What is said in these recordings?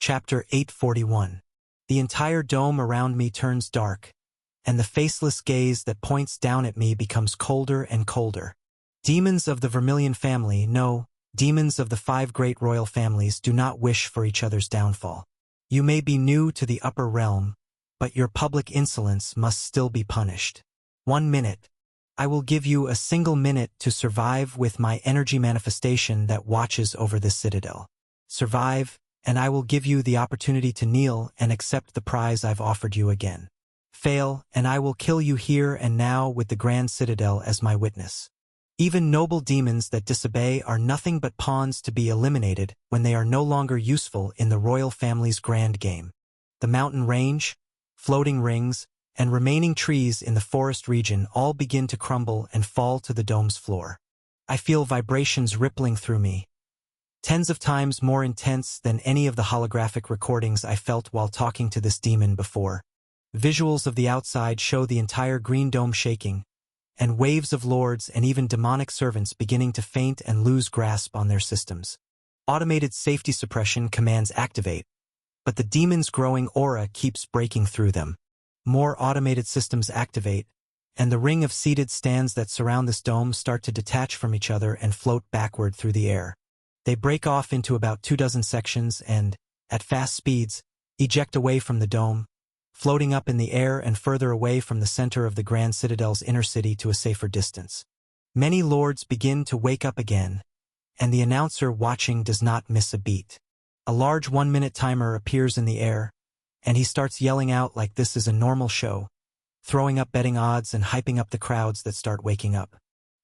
Chapter 841. The entire dome around me turns dark, and the faceless gaze that points down at me becomes colder and colder. Demons of the Vermilion family, no, demons of the 5 great royal families do not wish for each other's downfall. You may be new to the upper realm, but your public insolence must still be punished. 1 minute. I will give you a single minute to survive with my energy manifestation that watches over this citadel. Survive, and I will give you the opportunity to kneel and accept the prize I've offered you again. Fail, and I will kill you here and now with the Grand Citadel as my witness. Even noble demons that disobey are nothing but pawns to be eliminated when they are no longer useful in the royal family's grand game. The mountain range, floating rings, and remaining trees in the forest region all begin to crumble and fall to the dome's floor. I feel vibrations rippling through me, tens of times more intense than any of the holographic recordings I felt while talking to this demon before. Visuals of the outside show the entire green dome shaking, and waves of lords and even demonic servants beginning to faint and lose grasp on their systems. Automated safety suppression commands activate, but the demon's growing aura keeps breaking through them. More automated systems activate, and the ring of seated stands that surround this dome start to detach from each other and float backward through the air. They break off into about 24 sections and, at fast speeds, eject away from the dome, floating up in the air and further away from the center of the Grand Citadel's inner city to a safer distance. Many lords begin to wake up again, and the announcer watching does not miss a beat. A large 1-minute timer appears in the air, and he starts yelling out like this is a normal show, throwing up betting odds and hyping up the crowds that start waking up.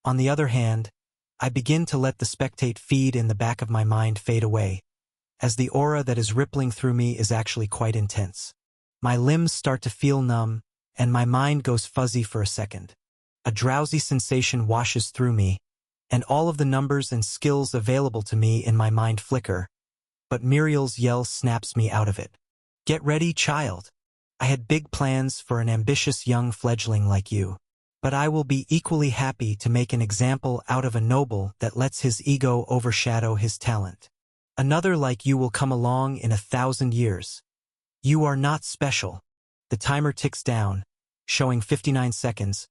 On the other hand, I begin to let the spectate feed in the back of my mind fade away, as the aura that is rippling through me is actually quite intense. My limbs start to feel numb, and my mind goes fuzzy for a second. A drowsy sensation washes through me, and all of the numbers and skills available to me in my mind flicker, but Muriel's yell snaps me out of it. Get ready, child. I had big plans for an ambitious young fledgling like you. But I will be equally happy to make an example out of a noble that lets his ego overshadow his talent. Another like you will come along in 1,000 years. You are not special. The timer ticks down, showing 59 seconds,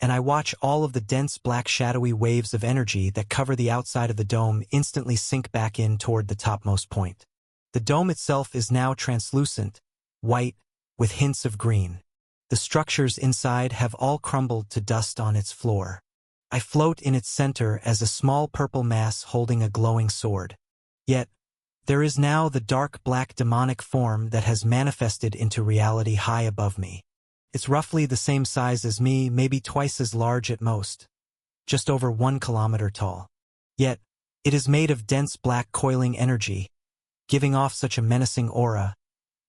and I watch all of the dense black shadowy waves of energy that cover the outside of the dome instantly sink back in toward the topmost point. The dome itself is now translucent, white, with hints of green. The structures inside have all crumbled to dust on its floor. I float in its center as a small purple mass holding a glowing sword. Yet, there is now the dark black demonic form that has manifested into reality high above me. It's roughly the same size as me, maybe twice as large at most, just over 1 kilometer tall. Yet, it is made of dense black coiling energy, giving off such a menacing aura.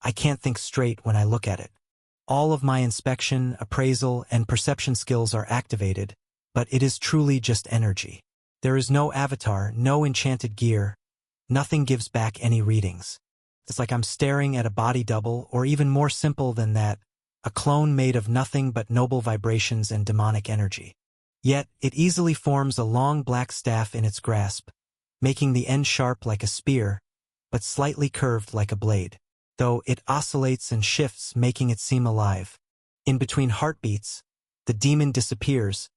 I can't think straight when I look at it. All of my inspection, appraisal, and perception skills are activated, but it is truly just energy. There is no avatar, no enchanted gear. Nothing gives back any readings. It's like I'm staring at a body double, or even more simple than that, a clone made of nothing but noble vibrations and demonic energy. Yet, it easily forms a long black staff in its grasp, making the end sharp like a spear, but slightly curved like a blade. Though it oscillates and shifts, making it seem alive. In between heartbeats, the demon disappears,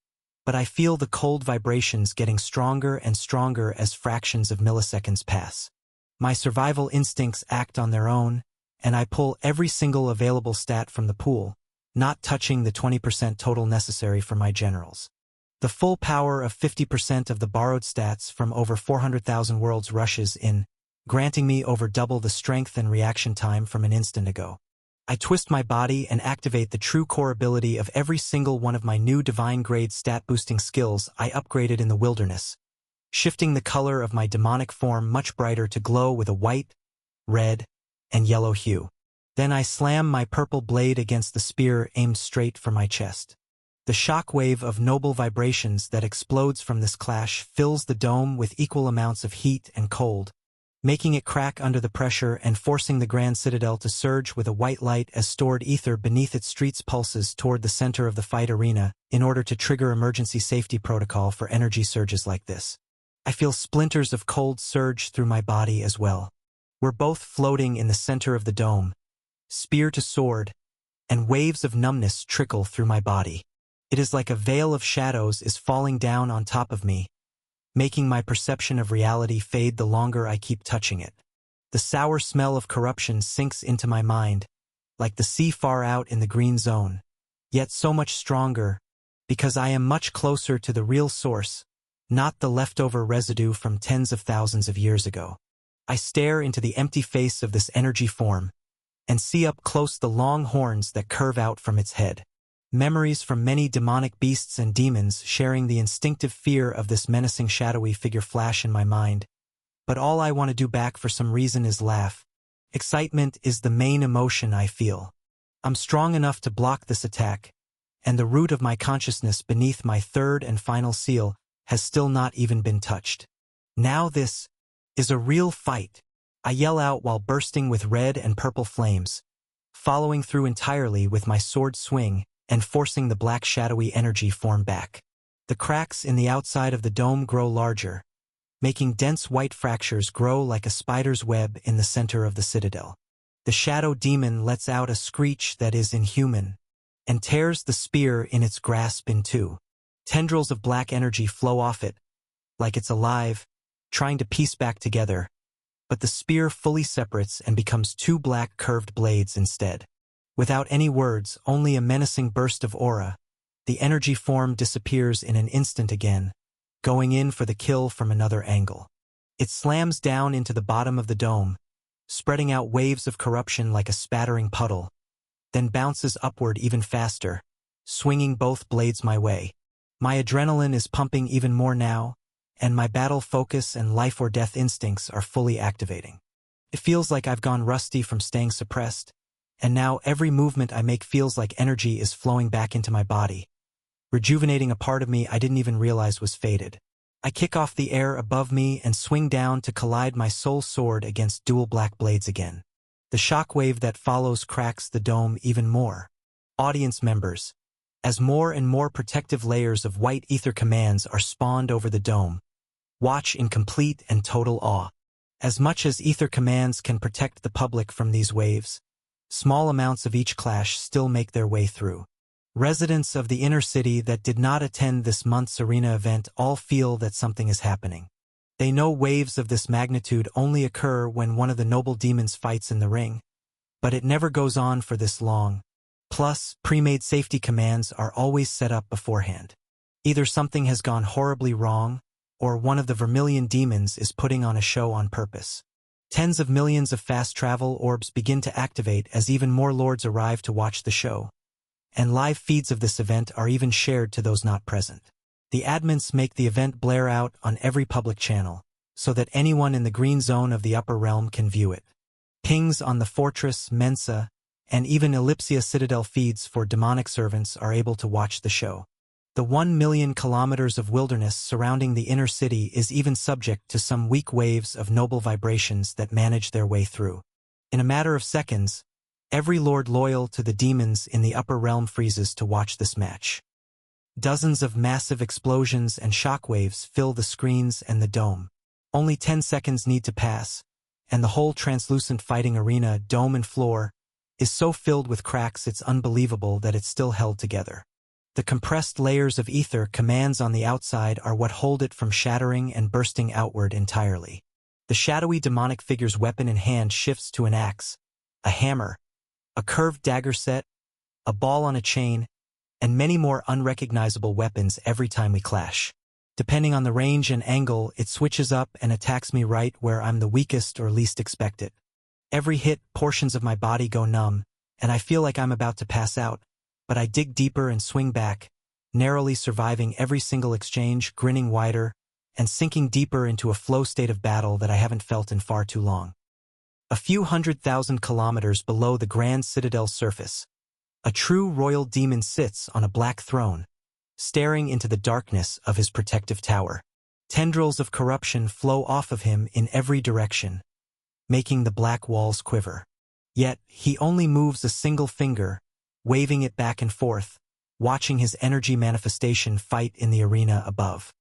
but I feel the cold vibrations getting stronger and stronger as fractions of milliseconds pass. My survival instincts act on their own, and I pull every single available stat from the pool, not touching the 20% total necessary for my generals. The full power of 50% of the borrowed stats from over 400,000 worlds rushes in, granting me over double the strength and reaction time from an instant ago. I twist my body and activate the true core ability of every single one of my new divine-grade stat-boosting skills I upgraded in the wilderness, shifting the color of my demonic form much brighter to glow with a white, red, and yellow hue. Then I slam my purple blade against the spear aimed straight for my chest. The shockwave of noble vibrations that explodes from this clash fills the dome with equal amounts of heat and cold, making it crack under the pressure and forcing the Grand Citadel to surge with a white light as stored ether beneath its streets pulses toward the center of the fight arena in order to trigger emergency safety protocol for energy surges like this. I feel splinters of cold surge through my body as well. We're both floating in the center of the dome, spear to sword, and waves of numbness trickle through my body. It is like a veil of shadows is falling down on top of me, making my perception of reality fade the longer I keep touching it. The sour smell of corruption sinks into my mind, like the sea far out in the green zone, yet so much stronger, because I am much closer to the real source, not the leftover residue from tens of thousands of years ago. I stare into the empty face of this energy form, and see up close the long horns that curve out from its head. Memories from many demonic beasts and demons sharing the instinctive fear of this menacing shadowy figure flash in my mind. But all I want to do back for some reason is laugh. Excitement is the main emotion I feel. I'm strong enough to block this attack, and the root of my consciousness beneath my third and final seal has still not even been touched. Now this is a real fight. I yell out while bursting with red and purple flames, following through entirely with my sword swing and forcing the black shadowy energy form back. The cracks in the outside of the dome grow larger, making dense white fractures grow like a spider's web in the center of the citadel. The shadow demon lets out a screech that is inhuman, and tears the spear in its grasp in two. Tendrils of black energy flow off it, like it's alive, trying to piece back together, but the spear fully separates and becomes two black curved blades instead. Without any words, only a menacing burst of aura, the energy form disappears in an instant again, going in for the kill from another angle. It slams down into the bottom of the dome, spreading out waves of corruption like a spattering puddle, then bounces upward even faster, swinging both blades my way. My adrenaline is pumping even more now, and my battle focus and life-or-death instincts are fully activating. It feels like I've gone rusty from staying suppressed, and now every movement I make feels like energy is flowing back into my body, rejuvenating a part of me I didn't even realize was faded. I kick off the air above me and swing down to collide my soul sword against dual black blades again. The shockwave that follows cracks the dome even more. Audience members, as more and more protective layers of white ether commands are spawned over the dome, watch in complete and total awe. As much as ether commands can protect the public from these waves, small amounts of each clash still make their way through. Residents of the inner city that did not attend this month's arena event all feel that something is happening. They know waves of this magnitude only occur when one of the noble demons fights in the ring, but it never goes on for this long. Plus, pre-made safety commands are always set up beforehand. Either something has gone horribly wrong, or one of the Vermilion demons is putting on a show on purpose. Tens of millions of fast travel orbs begin to activate as even more lords arrive to watch the show, and live feeds of this event are even shared to those not present. The admins make the event blare out on every public channel, so that anyone in the green zone of the upper realm can view it. Pings on the Fortress, Mensa, and even Ellipsia Citadel feeds for demonic servants are able to watch the show. The 1 million kilometers of wilderness surrounding the inner city is even subject to some weak waves of noble vibrations that manage their way through. In a matter of seconds, every lord loyal to the demons in the upper realm freezes to watch this match. Dozens of massive explosions and shockwaves fill the screens and the dome. Only 10 seconds need to pass, and the whole translucent fighting arena, dome and floor, is so filled with cracks it's unbelievable that it's still held together. The compressed layers of ether commands on the outside are what hold it from shattering and bursting outward entirely. The shadowy demonic figure's weapon in hand shifts to an axe, a hammer, a curved dagger set, a ball on a chain, and many more unrecognizable weapons every time we clash. Depending on the range and angle, it switches up and attacks me right where I'm the weakest or least expected. Every hit, portions of my body go numb, and I feel like I'm about to pass out, but I dig deeper and swing back, narrowly surviving every single exchange, grinning wider, and sinking deeper into a flow state of battle that I haven't felt in far too long. A few 100,000 kilometers below the Grand Citadel's surface, a true royal demon sits on a black throne, staring into the darkness of his protective tower. Tendrils of corruption flow off of him in every direction, making the black walls quiver. Yet, he only moves a single finger, waving it back and forth, watching his energy manifestation fight in the arena above.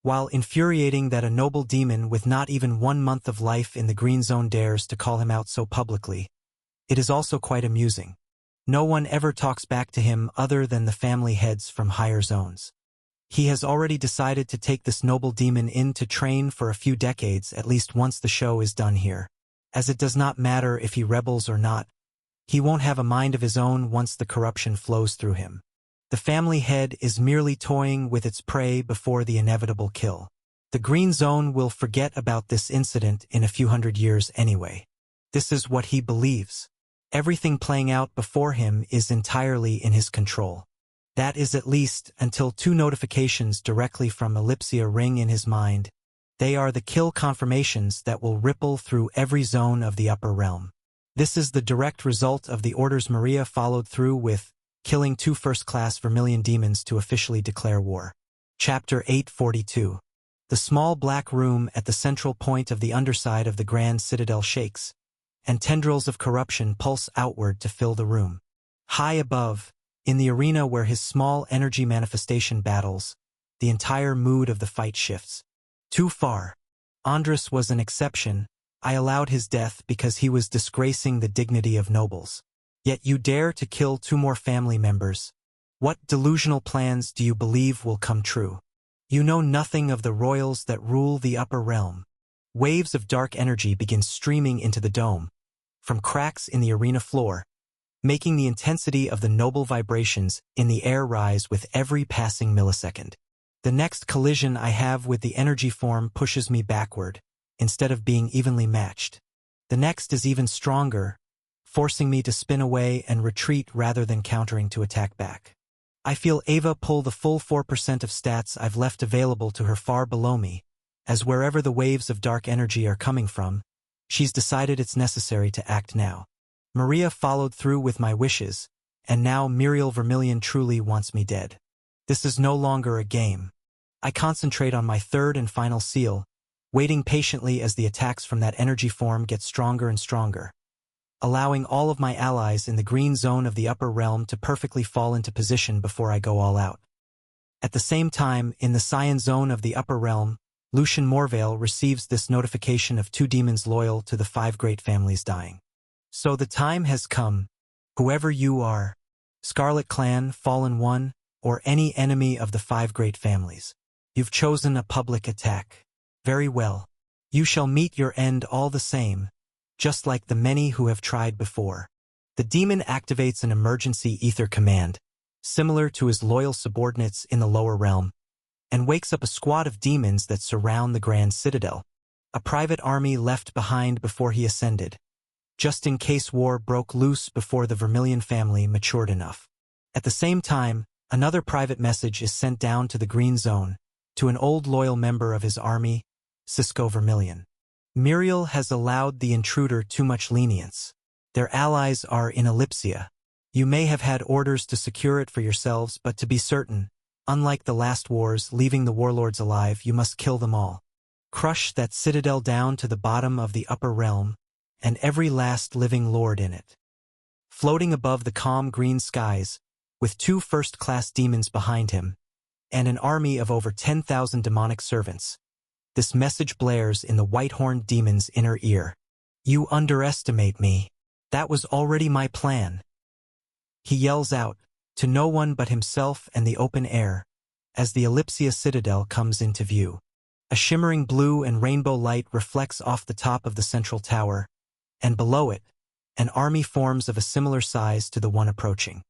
While infuriating that a noble demon with not even 1 month of life in the green zone dares to call him out so publicly, it is also quite amusing. No one ever talks back to him other than the family heads from higher zones. He has already decided to take this noble demon in to train for a few decades, at least once the show is done here. As it does not matter if he rebels or not, he won't have a mind of his own once the corruption flows through him. The family head is merely toying with its prey before the inevitable kill. The green zone will forget about this incident in a few hundred years anyway. This is what he believes. Everything playing out before him is entirely in his control. That is at least until 2 notifications directly from Ellipsia ring in his mind. They are the kill confirmations that will ripple through every zone of the upper realm. This is the direct result of the orders Maria followed through with, killing 2 first-class Vermilion demons to officially declare war. Chapter 842. The small black room at the central point of the underside of the Grand Citadel shakes, and tendrils of corruption pulse outward to fill the room. High above, in the arena where his small energy manifestation battles, the entire mood of the fight shifts. Too far. Andras was an exception. I allowed his death because he was disgracing the dignity of nobles. Yet you dare to kill 2 more family members. What delusional plans do you believe will come true? You know nothing of the royals that rule the upper realm. Waves of dark energy begin streaming into the dome, from cracks in the arena floor, making the intensity of the noble vibrations in the air rise with every passing millisecond. The next collision I have with the energy form pushes me backward, instead of being evenly matched. The next is even stronger, forcing me to spin away and retreat rather than countering to attack back. I feel Ava pull the full 4% of stats I've left available to her far below me, as wherever the waves of dark energy are coming from, she's decided it's necessary to act now. Maria followed through with my wishes, and now Muriel Vermilion truly wants me dead. This is no longer a game. I concentrate on my 3rd and final seal, waiting patiently as the attacks from that energy form get stronger and stronger, allowing all of my allies in the green zone of the upper realm to perfectly fall into position before I go all out. At the same time, in the cyan zone of the upper realm, Lucian Morvale receives this notification of 2 demons loyal to the 5 great families dying. So the time has come. Whoever you are, Scarlet Clan, Fallen One, or any enemy of the 5 great families, you've chosen a public attack. Very well. You shall meet your end all the same, just like the many who have tried before. The demon activates an emergency ether command, similar to his loyal subordinates in the lower realm, and wakes up a squad of demons that surround the Grand Citadel, a private army left behind before he ascended, just in case war broke loose before the Vermilion family matured enough. At the same time, another private message is sent down to the Green Zone, to an old loyal member of his army, Cisco Vermilion. Muriel has allowed the intruder too much lenience. Their allies are in Ellipsia. You may have had orders to secure it for yourselves, but to be certain, unlike the last wars leaving the warlords alive, you must kill them all. Crush that citadel down to the bottom of the upper realm, and every last living lord in it. Floating above the calm green skies, with 2 first-class demons behind him, and an army of over 10,000 demonic servants, this message blares in the white-horned demon's inner ear. You underestimate me. That was already my plan. He yells out, to no one but himself and the open air, as the Ellipsia Citadel comes into view. A shimmering blue and rainbow light reflects off the top of the central tower, and below it, an army forms of a similar size to the one approaching.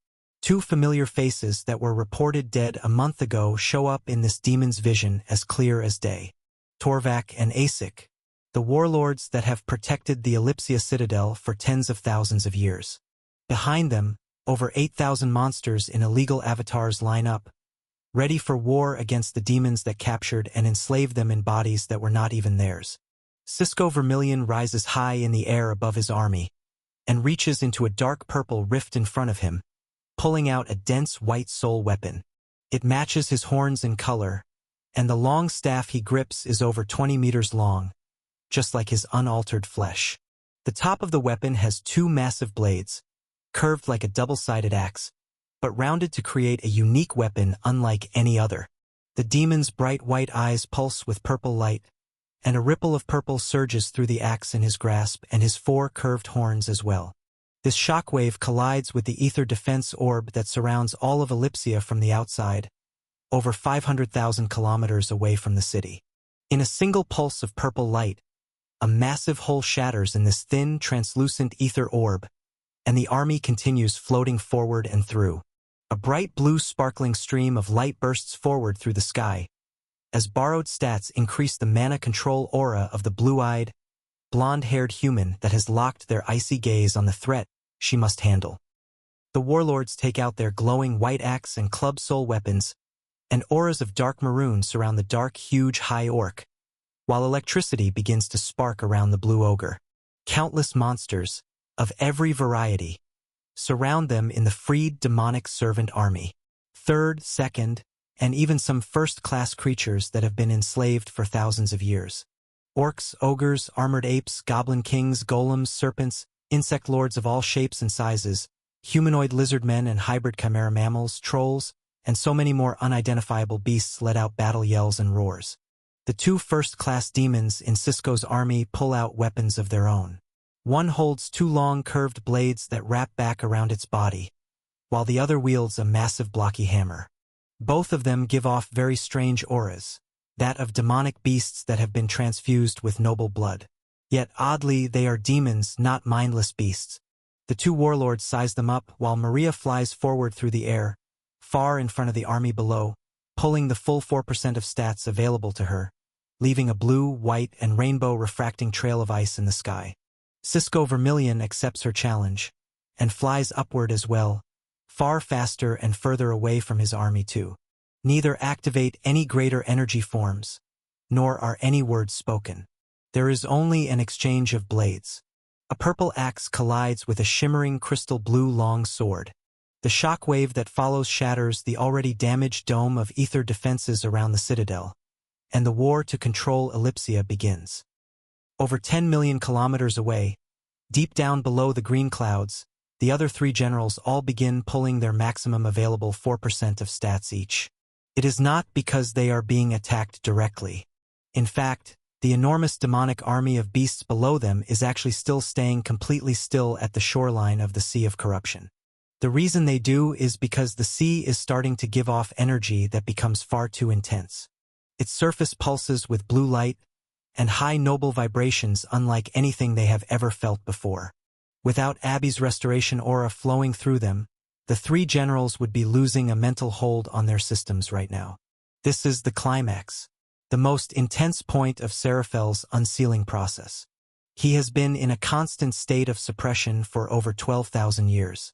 2 familiar faces that were reported dead a month ago show up in this demon's vision as clear as day. Torvak and Asik, the warlords that have protected the Ellipsia Citadel for tens of thousands of years. Behind them, over 8,000 monsters in illegal avatars line up, ready for war against the demons that captured and enslaved them in bodies that were not even theirs. Cisco Vermilion rises high in the air above his army, and reaches into a dark purple rift in front of him, pulling out a dense white soul weapon. It matches his horns in color, and the long staff he grips is over 20 meters long, just like his unaltered flesh. The top of the weapon has 2 massive blades, curved like a double-sided axe, but rounded to create a unique weapon unlike any other. The demon's bright white eyes pulse with purple light, and a ripple of purple surges through the axe in his grasp and his 4 curved horns as well. This shockwave collides with the ether defense orb that surrounds all of Ellipsia from the outside, over 500,000 kilometers away from the city. In a single pulse of purple light, a massive hole shatters in this thin, translucent ether orb, and the army continues floating forward and through. A bright blue sparkling stream of light bursts forward through the sky, as borrowed stats increase the mana control aura of the blue-eyed, blonde-haired human that has locked their icy gaze on the threat she must handle. The warlords take out their glowing white axe and club soul weapons, and auras of dark maroon surround the dark, huge high orc, while electricity begins to spark around the blue ogre. Countless monsters, of every variety, surround them in the freed demonic servant army. Third, second, and even some first-class creatures that have been enslaved for thousands of years. Orcs, ogres, armored apes, goblin kings, golems, serpents, insect lords of all shapes and sizes, humanoid lizard men and hybrid chimera mammals, trolls, and so many more unidentifiable beasts let out battle yells and roars. The 2 first-class demons in Cisco's army pull out weapons of their own. One holds 2 long curved blades that wrap back around its body, while the other wields a massive blocky hammer. Both of them give off very strange auras, that of demonic beasts that have been transfused with noble blood. Yet oddly, they are demons, not mindless beasts. The 2 warlords size them up while Maria flies forward through the air, far in front of the army below, pulling the full 4% of stats available to her, leaving a blue, white, and rainbow refracting trail of ice in the sky. Cisco Vermilion accepts her challenge, and flies upward as well, far faster and further away from his army too. Neither activate any greater energy forms, nor are any words spoken. There is only an exchange of blades. A purple axe collides with a shimmering crystal blue long sword. The shockwave that follows shatters the already damaged dome of ether defenses around the citadel, and the war to control Ellipsia begins. Over 10 million kilometers away, deep down below the green clouds, the other 3 generals all begin pulling their maximum available 4% of stats each. It is not because they are being attacked directly. In fact, the enormous demonic army of beasts below them is actually still staying completely still at the shoreline of the Sea of Corruption. The reason they do is because the sea is starting to give off energy that becomes far too intense. Its surface pulses with blue light and high noble vibrations unlike anything they have ever felt before. Without Abby's restoration aura flowing through them, the 3 generals would be losing a mental hold on their systems right now. This is the climax, the most intense point of Seraphel's unsealing process. He has been in a constant state of suppression for over 12,000 years.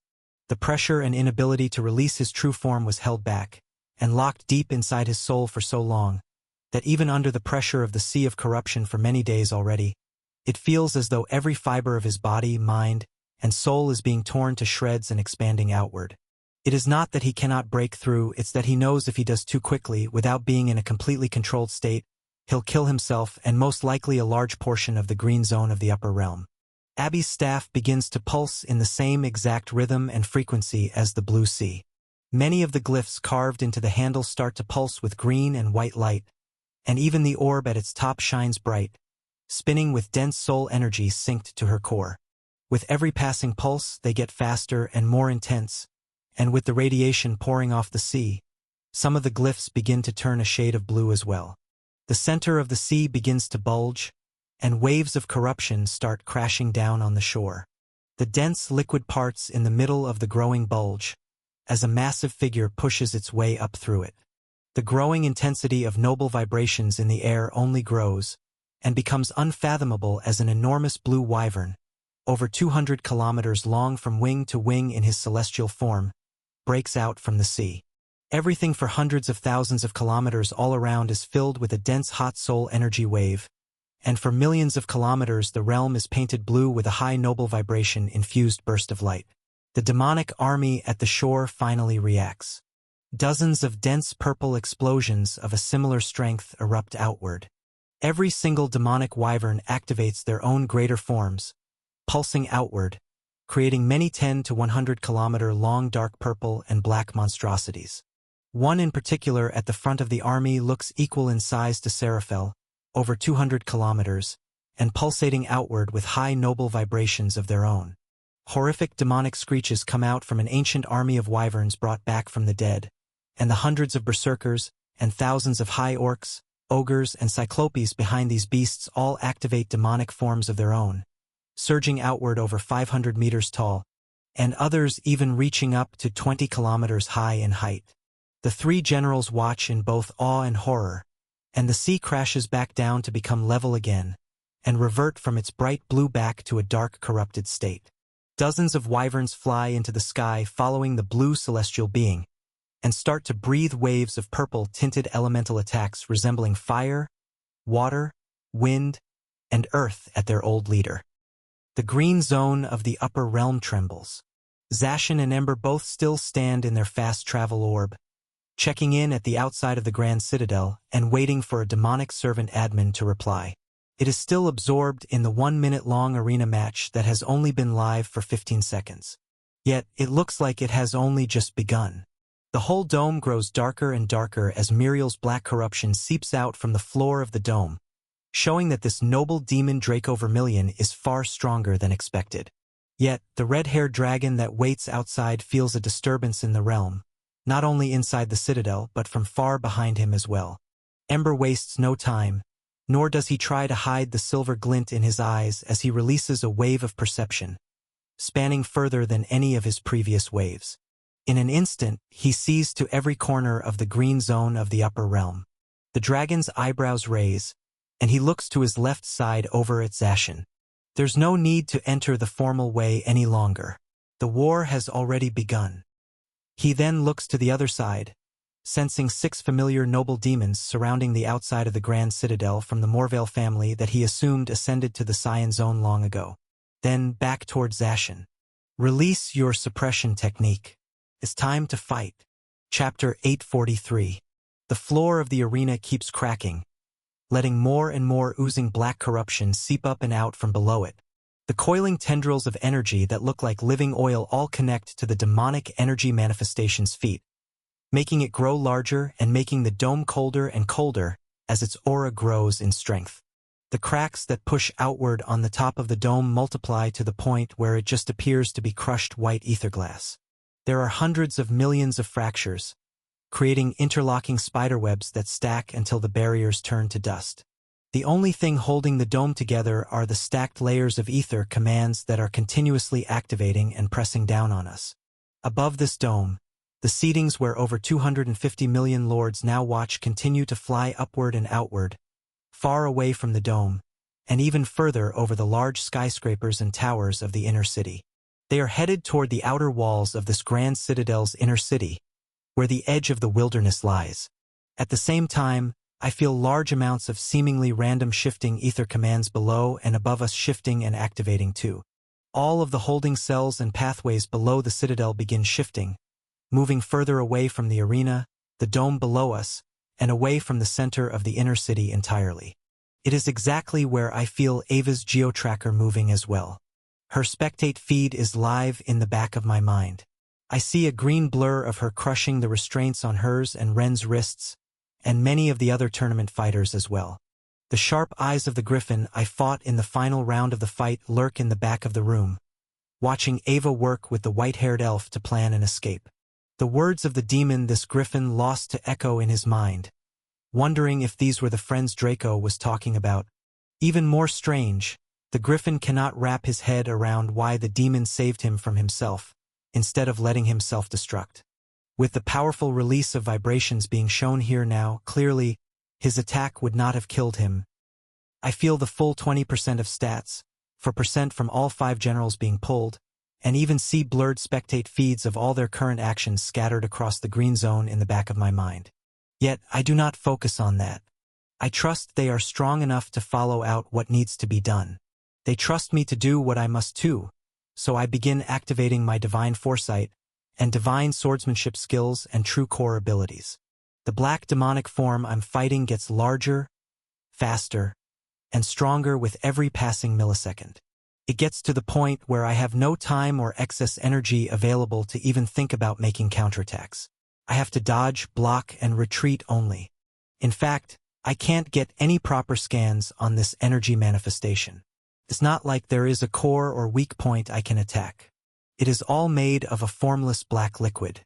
The pressure and inability to release his true form was held back, and locked deep inside his soul for so long, that even under the pressure of the Sea of Corruption for many days already, it feels as though every fiber of his body, mind, and soul is being torn to shreds and expanding outward. It is not that he cannot break through, it's that he knows if he does too quickly, without being in a completely controlled state, he'll kill himself and most likely a large portion of the green zone of the upper realm. Abby's staff begins to pulse in the same exact rhythm and frequency as the blue sea. Many of the glyphs carved into the handle start to pulse with green and white light, and even the orb at its top shines bright, spinning with dense soul energy synced to her core. With every passing pulse, they get faster and more intense, and with the radiation pouring off the sea, some of the glyphs begin to turn a shade of blue as well. The center of the sea begins to bulge, and waves of corruption start crashing down on the shore. The dense liquid parts in the middle of the growing bulge, as a massive figure pushes its way up through it. The growing intensity of noble vibrations in the air only grows, and becomes unfathomable as an enormous blue wyvern, over 200 kilometers long from wing to wing in his celestial form, breaks out from the sea. Everything for hundreds of thousands of kilometers all around is filled with a dense hot soul energy wave, and for millions of kilometers the realm is painted blue with a high noble vibration-infused burst of light. The demonic army at the shore finally reacts. Dozens of dense purple explosions of a similar strength erupt outward. Every single demonic wyvern activates their own greater forms, pulsing outward, creating many 10 to 100 kilometer long dark purple and black monstrosities. One in particular at the front of the army looks equal in size to Seraphel, over 200 kilometers, and pulsating outward with high noble vibrations of their own. Horrific demonic screeches come out from an ancient army of wyverns brought back from the dead, and the hundreds of berserkers and thousands of high orcs, ogres, and cyclopes behind these beasts all activate demonic forms of their own, surging outward over 500 meters tall, and others even reaching up to 20 kilometers high in height. The three generals watch in both awe and horror, and the sea crashes back down to become level again, and revert from its bright blue back to a dark, corrupted state. Dozens of wyverns fly into the sky following the blue celestial being, and start to breathe waves of purple-tinted elemental attacks resembling fire, water, wind, and earth at their old leader. The green zone of the upper realm trembles. Zacian and Ember both still stand in their fast travel orb, checking in at the outside of the Grand Citadel and waiting for a demonic servant admin to reply. It is still absorbed in the 1-minute-long arena match that has only been live for 15 seconds. Yet, it looks like it has only just begun. The whole dome grows darker and darker as Muriel's black corruption seeps out from the floor of the dome, showing that this noble demon Draco Vermilion is far stronger than expected. Yet, the red-haired dragon that waits outside feels a disturbance in the realm, not only inside the citadel but from far behind him as well. Ember wastes no time, nor does he try to hide the silver glint in his eyes as he releases a wave of perception, spanning further than any of his previous waves. In an instant, he sees to every corner of the green zone of the upper realm. The dragon's eyebrows raise, and he looks to his left side over at Zacian. There's no need to enter the formal way any longer. The war has already begun. He then looks to the other side, sensing 6 familiar noble demons surrounding the outside of the Grand Citadel from the Morvale family that he assumed ascended to the Cyan Zone long ago. Then back toward Zacian. Release your suppression technique. It's time to fight. Chapter 843. The floor of the arena keeps cracking, letting more and more oozing black corruption seep up and out from below it. The coiling tendrils of energy that look like living oil all connect to the demonic energy manifestation's feet, making it grow larger and making the dome colder and colder as its aura grows in strength. The cracks that push outward on the top of the dome multiply to the point where it just appears to be crushed white ether glass. There are hundreds of millions of fractures, creating interlocking spiderwebs that stack until the barriers turn to dust. The only thing holding the dome together are the stacked layers of ether commands that are continuously activating and pressing down on us. Above this dome, the seatings where over 250 million lords now watch continue to fly upward and outward, far away from the dome, and even further over the large skyscrapers and towers of the inner city. They are headed toward the outer walls of this Grand Citadel's inner city, where the edge of the wilderness lies. At the same time, I feel large amounts of seemingly random shifting ether commands below and above us shifting and activating too. All of the holding cells and pathways below the citadel begin shifting, moving further away from the arena, the dome below us, and away from the center of the inner city entirely. It is exactly where I feel Ava's geotracker moving as well. Her spectate feed is live in the back of my mind. I see a green blur of her crushing the restraints on hers and Ren's wrists, and many of the other tournament fighters as well. The sharp eyes of the griffin I fought in the final round of the fight lurk in the back of the room, watching Ava work with the white-haired elf to plan an escape. The words of the demon this griffin lost to echo in his mind, wondering if these were the friends Draco was talking about. Even more strange, the griffin cannot wrap his head around why the demon saved him from himself, instead of letting him self-destruct. With the powerful release of vibrations being shown here now, clearly, his attack would not have killed him. I feel the full 20% of stats, 4% from all 5 generals being pulled, and even see blurred spectate feeds of all their current actions scattered across the green zone in the back of my mind. Yet, I do not focus on that. I trust they are strong enough to follow out what needs to be done. They trust me to do what I must too, so I begin activating my divine foresight and divine swordsmanship skills and true core abilities. The black demonic form I'm fighting gets larger, faster, and stronger with every passing millisecond. It gets to the point where I have no time or excess energy available to even think about making counterattacks. I have to dodge, block, and retreat only. In fact, I can't get any proper scans on this energy manifestation. It's not like there is a core or weak point I can attack. It is all made of a formless black liquid.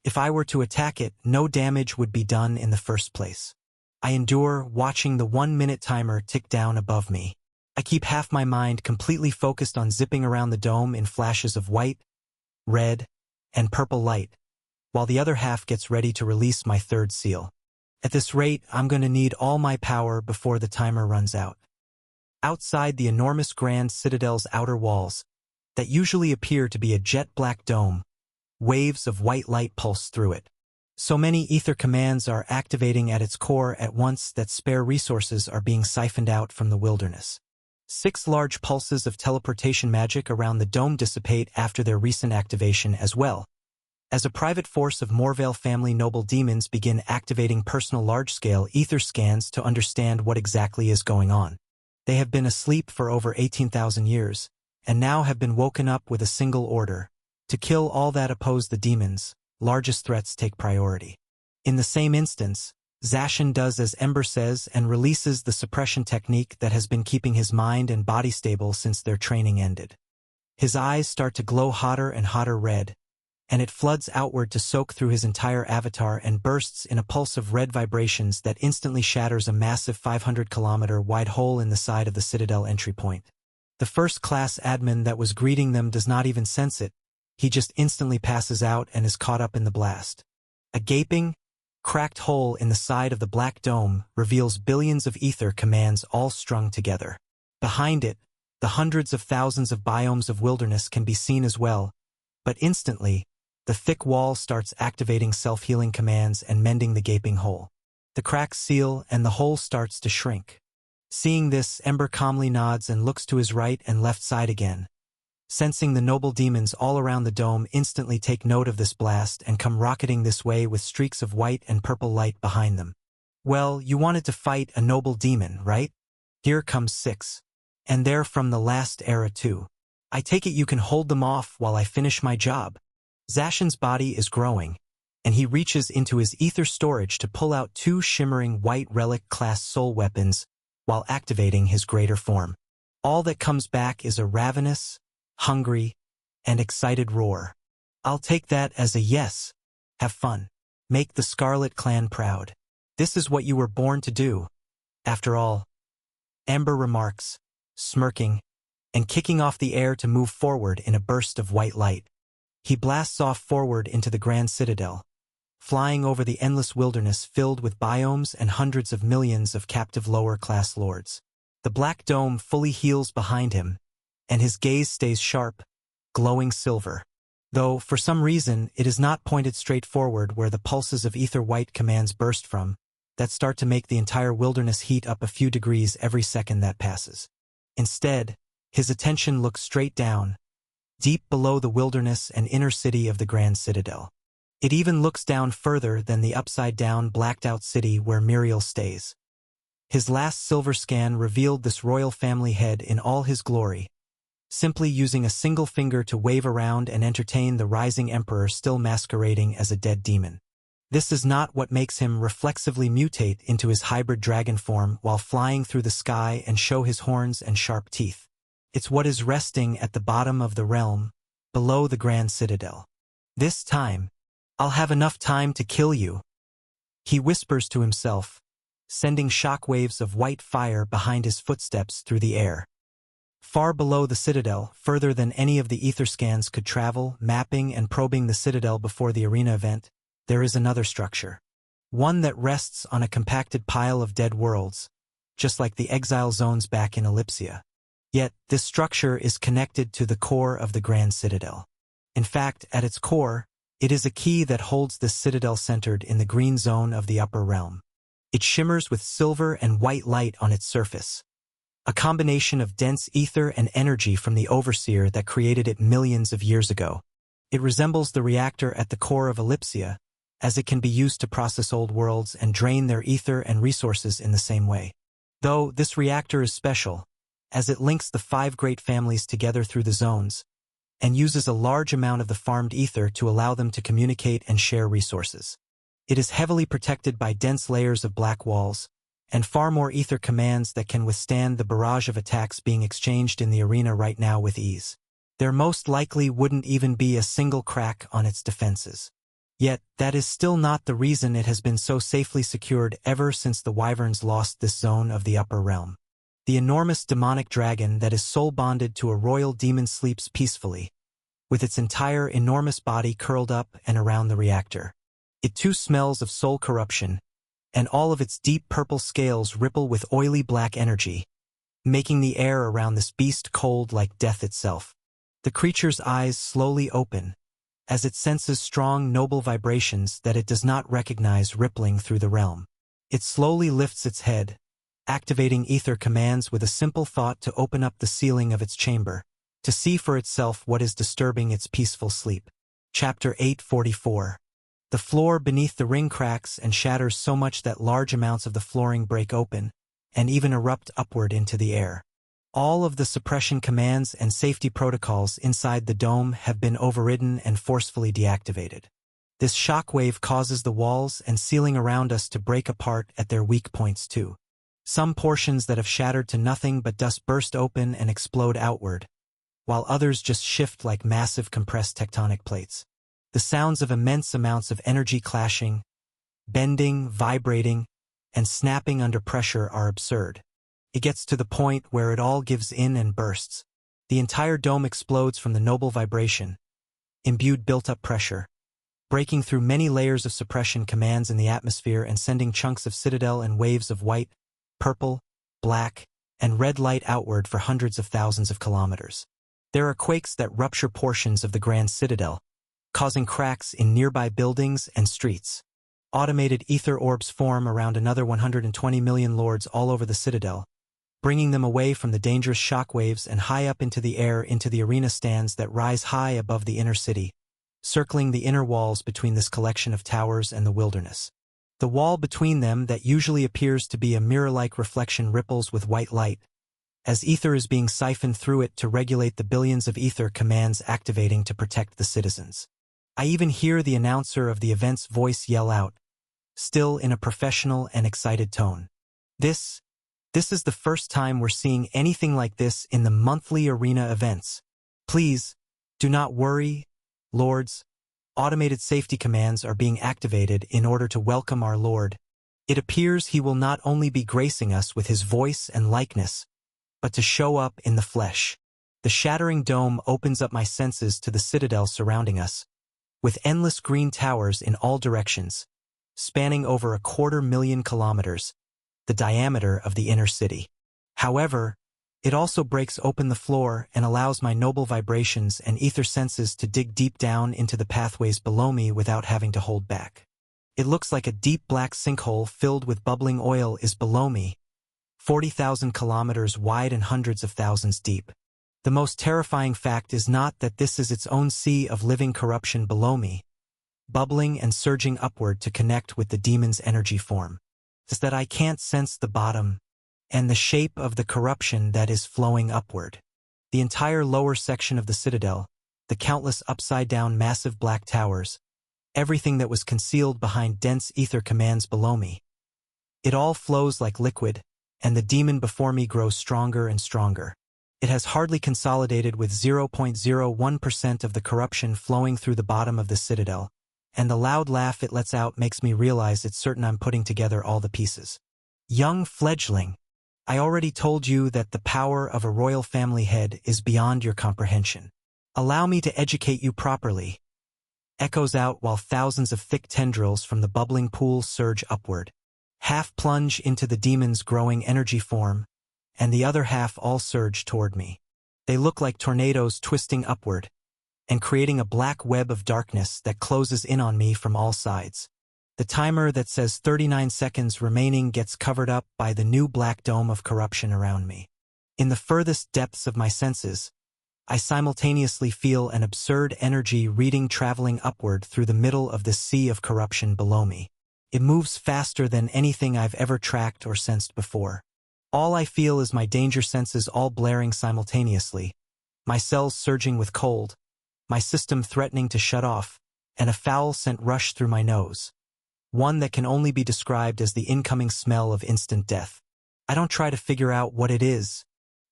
If I were to attack it, no damage would be done in the first place. I endure, watching the 1-minute timer tick down above me. I keep half my mind completely focused on zipping around the dome in flashes of white, red, and purple light, while the other half gets ready to release my third seal. At this rate, I'm going to need all my power before the timer runs out. Outside the enormous Grand Citadel's outer walls, that usually appear to be a jet-black dome, waves of white light pulse through it. So many ether commands are activating at its core at once that spare resources are being siphoned out from the wilderness. 6 large pulses of teleportation magic around the dome dissipate after their recent activation as well, as a private force of Morvale family noble demons begin activating personal large-scale ether scans to understand what exactly is going on. They have been asleep for over 18,000 years, and now have been woken up with a single order: to kill all that oppose the demons. Largest threats take priority. In the same instance, Zacian does as Ember says and releases the suppression technique that has been keeping his mind and body stable since their training ended. His eyes start to glow hotter and hotter red, and it floods outward to soak through his entire avatar and bursts in a pulse of red vibrations that instantly shatters a massive 500-kilometer-wide hole in the side of the Citadel entry point. The first-class admin that was greeting them does not even sense it. He just instantly passes out and is caught up in the blast. A gaping, cracked hole in the side of the black dome reveals billions of ether commands all strung together. Behind it, the hundreds of thousands of biomes of wilderness can be seen as well, but instantly, the thick wall starts activating self-healing commands and mending the gaping hole. The cracks seal and the hole starts to shrink. Seeing this, Ember calmly nods and looks to his right and left side again, sensing the noble demons all around the dome instantly take note of this blast and come rocketing this way with streaks of white and purple light behind them. Well, you wanted to fight a noble demon, right? Here comes 6. And they're from the last era too. I take it you can hold them off while I finish my job. Zacian's body is growing, and he reaches into his ether storage to pull out 2 shimmering white relic-class soul weapons while activating his greater form. All that comes back is a ravenous, hungry, and excited roar. I'll take that as a yes. Have fun. Make the Scarlet Clan proud. This is what you were born to do, after all. Ember remarks, smirking, and kicking off the air to move forward in a burst of white light. He blasts off forward into the Grand Citadel, flying over the endless wilderness filled with biomes and hundreds of millions of captive lower-class lords. The black dome fully heals behind him, and his gaze stays sharp, glowing silver. Though, for some reason, it is not pointed straight forward where the pulses of ether white commands burst from, that start to make the entire wilderness heat up a few degrees every second that passes. Instead, his attention looks straight down, deep below the wilderness and inner city of the Grand Citadel. It even looks down further than the upside-down, blacked-out city where Muriel stays. His last silver scan revealed this royal family head in all his glory, simply using a single finger to wave around and entertain the rising emperor still masquerading as a dead demon. This is not what makes him reflexively mutate into his hybrid dragon form while flying through the sky and show his horns and sharp teeth. It's what is resting at the bottom of the realm, below the Grand Citadel. This time, I'll have enough time to kill you, he whispers to himself, sending shockwaves of white fire behind his footsteps through the air. Far below the Citadel, further than any of the ether scans could travel, mapping and probing the Citadel before the arena event, there is another structure. One that rests on a compacted pile of dead worlds, just like the exile zones back in Ellipsia. Yet, this structure is connected to the core of the Grand Citadel. In fact, at its core, it is a key that holds this citadel centered in the green zone of the upper realm. It shimmers with silver and white light on its surface, a combination of dense ether and energy from the Overseer that created it millions of years ago. It resembles the reactor at the core of Ellipsia, as it can be used to process old worlds and drain their ether and resources in the same way. Though this reactor is special, as it links the 5 great families together through the zones, and uses a large amount of the farmed ether to allow them to communicate and share resources. It is heavily protected by dense layers of black walls, and far more ether commands that can withstand the barrage of attacks being exchanged in the arena right now with ease. There most likely wouldn't even be a single crack on its defenses. Yet, that is still not the reason it has been so safely secured ever since the Wyverns lost this zone of the upper realm. The enormous demonic dragon that is soul-bonded to a royal demon sleeps peacefully, with its entire enormous body curled up and around the reactor. It too smells of soul corruption, and all of its deep purple scales ripple with oily black energy, making the air around this beast cold like death itself. The creature's eyes slowly open, as it senses strong, noble vibrations that it does not recognize rippling through the realm. It slowly lifts its head, activating ether commands with a simple thought to open up the ceiling of its chamber, to see for itself what is disturbing its peaceful sleep. Chapter 844. The floor beneath the ring cracks and shatters so much that large amounts of the flooring break open, and even erupt upward into the air. All of the suppression commands and safety protocols inside the dome have been overridden and forcefully deactivated. This shockwave causes the walls and ceiling around us to break apart at their weak points too. Some portions that have shattered to nothing but dust burst open and explode outward, while others just shift like massive compressed tectonic plates. The sounds of immense amounts of energy clashing, bending, vibrating, and snapping under pressure are absurd. It gets to the point where it all gives in and bursts. The entire dome explodes from the noble vibration, imbued built-up pressure, breaking through many layers of suppression commands in the atmosphere and sending chunks of citadel and waves of white, purple, black, and red light outward for hundreds of thousands of kilometers. There are quakes that rupture portions of the Grand Citadel, causing cracks in nearby buildings and streets. Automated ether orbs form around another 120 million lords all over the Citadel, bringing them away from the dangerous shockwaves and high up into the air into the arena stands that rise high above the inner city, circling the inner walls between this collection of towers and the wilderness. The wall between them that usually appears to be a mirror-like reflection ripples with white light, as ether is being siphoned through it to regulate the billions of ether commands activating to protect the citizens. I even hear the announcer of the event's voice yell out, still in a professional and excited tone. This is the first time we're seeing anything like this in the monthly arena events. Please, do not worry, lords. Automated safety commands are being activated in order to welcome our Lord. It appears he will not only be gracing us with his voice and likeness, but to show up in the flesh. The shattering dome opens up my senses to the citadel surrounding us, with endless green towers in all directions, spanning over 250,000 kilometers, the diameter of the inner city. However, it also breaks open the floor and allows my noble vibrations and ether senses to dig deep down into the pathways below me without having to hold back. It looks like a deep black sinkhole filled with bubbling oil is below me, 40,000 kilometers wide and hundreds of thousands deep. The most terrifying fact is not that this is its own sea of living corruption below me, bubbling and surging upward to connect with the demon's energy form. It's that I can't sense the bottom and the shape of the corruption that is flowing upward. The entire lower section of the citadel, the countless upside-down massive black towers, everything that was concealed behind dense ether commands below me. It all flows like liquid, and the demon before me grows stronger and stronger. It has hardly consolidated with 0.01% of the corruption flowing through the bottom of the citadel, and the loud laugh it lets out makes me realize it's certain I'm putting together all the pieces. Young fledgling, I already told you that the power of a royal family head is beyond your comprehension. Allow me to educate you properly. Echoes out while thousands of thick tendrils from the bubbling pool surge upward, half plunge into the demon's growing energy form, and the other half all surge toward me. They look like tornadoes twisting upward, and creating a black web of darkness that closes in on me from all sides. The timer that says 39 seconds remaining gets covered up by the new black dome of corruption around me. In the furthest depths of my senses, I simultaneously feel an absurd energy reading traveling upward through the middle of this sea of corruption below me. It moves faster than anything I've ever tracked or sensed before. All I feel is my danger senses all blaring simultaneously, my cells surging with cold, my system threatening to shut off, and a foul scent rush through my nose. one that can only be described as the incoming smell of instant death. I don't try to figure out what it is.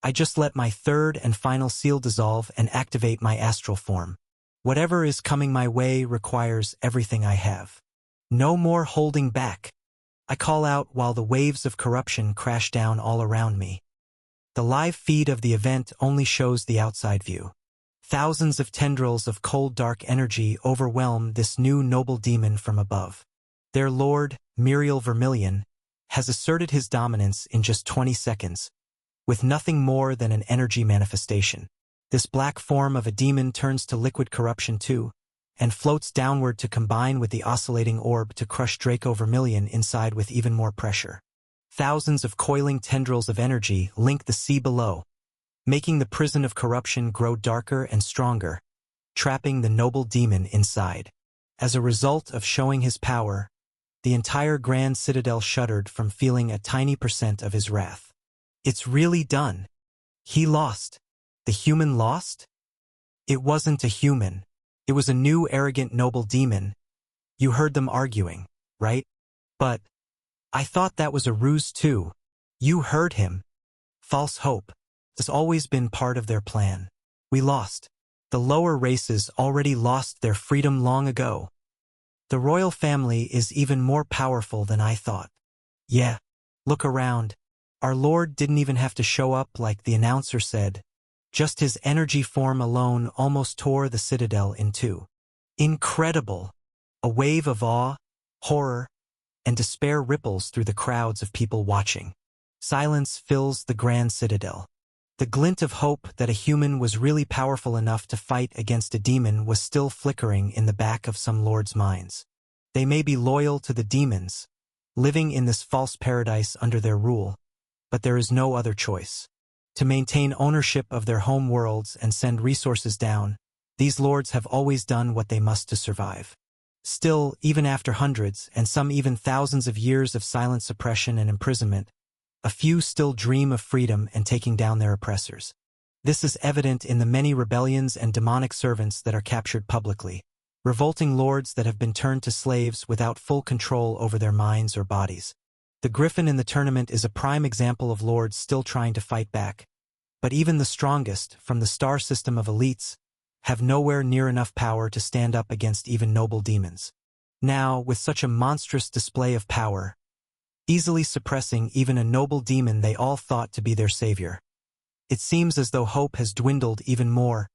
I just let my third and final seal dissolve and activate my astral form. Whatever is coming my way requires everything I have. No more holding back. I call out while the waves of corruption crash down all around me. The live feed of the event only shows the outside view. Thousands of tendrils of cold dark energy overwhelm this new noble demon from above. Their lord, Muriel Vermilion, has asserted his dominance in just 20 seconds, with nothing more than an energy manifestation. This black form of a demon turns to liquid corruption too, and floats downward to combine with the oscillating orb to crush Draco Vermilion inside with even more pressure. Thousands of coiling tendrils of energy link the sea below, making the prison of corruption grow darker and stronger, trapping the noble demon inside. As a result of showing his power, the entire Grand Citadel shuddered from feeling a tiny percent of his wrath. It's really done. He lost. The human lost? It wasn't a human. It was a new arrogant noble demon. You heard them arguing, right? But I thought that was a ruse too. You heard him. False hope. Has always been part of their plan. We lost. The lower races already lost their freedom long ago. The royal family is even more powerful than I thought. Yeah, look around. Our lord didn't even have to show up like the announcer said. Just his energy form alone almost tore the citadel in two. Incredible! A wave of awe, horror, and despair ripples through the crowds of people watching. Silence fills the Grand Citadel. The glint of hope that a human was really powerful enough to fight against a demon was still flickering in the back of some lords' minds. They may be loyal to the demons, living in this false paradise under their rule, but there is no other choice. To maintain ownership of their home worlds and send resources down, these lords have always done what they must to survive. Still, even after hundreds, and some even thousands of years of silent suppression and imprisonment, a few still dream of freedom and taking down their oppressors. This is evident in the many rebellions and demonic servants that are captured publicly, revolting lords that have been turned to slaves without full control over their minds or bodies. The Griffin in the tournament is a prime example of lords still trying to fight back. But even the strongest, from the star system of elites, have nowhere near enough power to stand up against even noble demons. Now, with such a monstrous display of power, easily suppressing even a noble demon they all thought to be their savior, it seems as though hope has dwindled even more.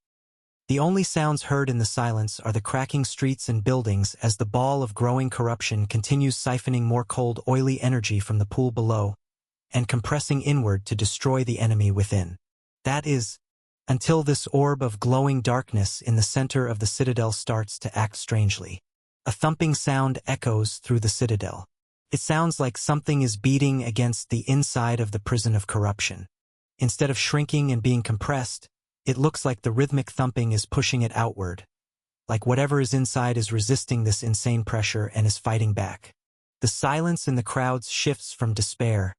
The only sounds heard in the silence are the cracking streets and buildings as the ball of growing corruption continues siphoning more cold, oily energy from the pool below and compressing inward to destroy the enemy within. That is, until this orb of glowing darkness in the center of the citadel starts to act strangely. A thumping sound echoes through the citadel. It sounds like something is beating against the inside of the prison of corruption. Instead of shrinking and being compressed, it looks like the rhythmic thumping is pushing it outward, like whatever is inside is resisting this insane pressure and is fighting back. The silence in the crowds shifts from despair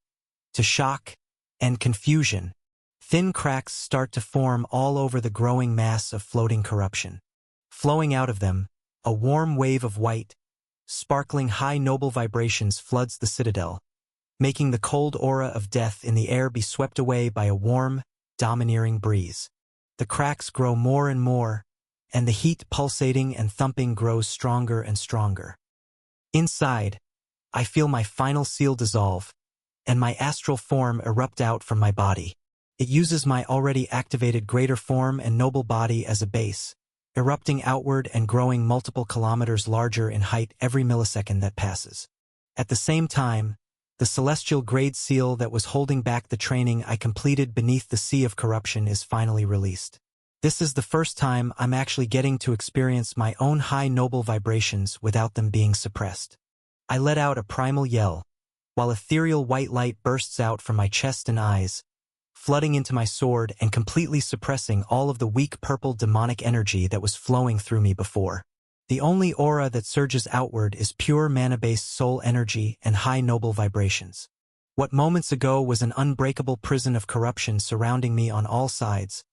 to shock and confusion. Thin cracks start to form all over the growing mass of floating corruption. Flowing out of them, a warm wave of white, sparkling high noble vibrations floods the citadel, making the cold aura of death in the air be swept away by a warm, domineering breeze. The cracks grow more and more, and the heat pulsating and thumping grows stronger and stronger. Inside, I feel my final seal dissolve, and my astral form erupt out from my body. It uses my already activated greater form and noble body as a base, erupting outward and growing multiple kilometers larger in height every millisecond that passes. At the same time, the celestial grade seal that was holding back the training I completed beneath the sea of corruption is finally released. This is the first time I'm actually getting to experience my own high noble vibrations without them being suppressed. I let out a primal yell, while ethereal white light bursts out from my chest and eyes, flooding into my sword and completely suppressing all of the weak purple demonic energy that was flowing through me before. The only aura that surges outward is pure mana-based soul energy and high noble vibrations. What moments ago was an unbreakable prison of corruption surrounding me on all sides,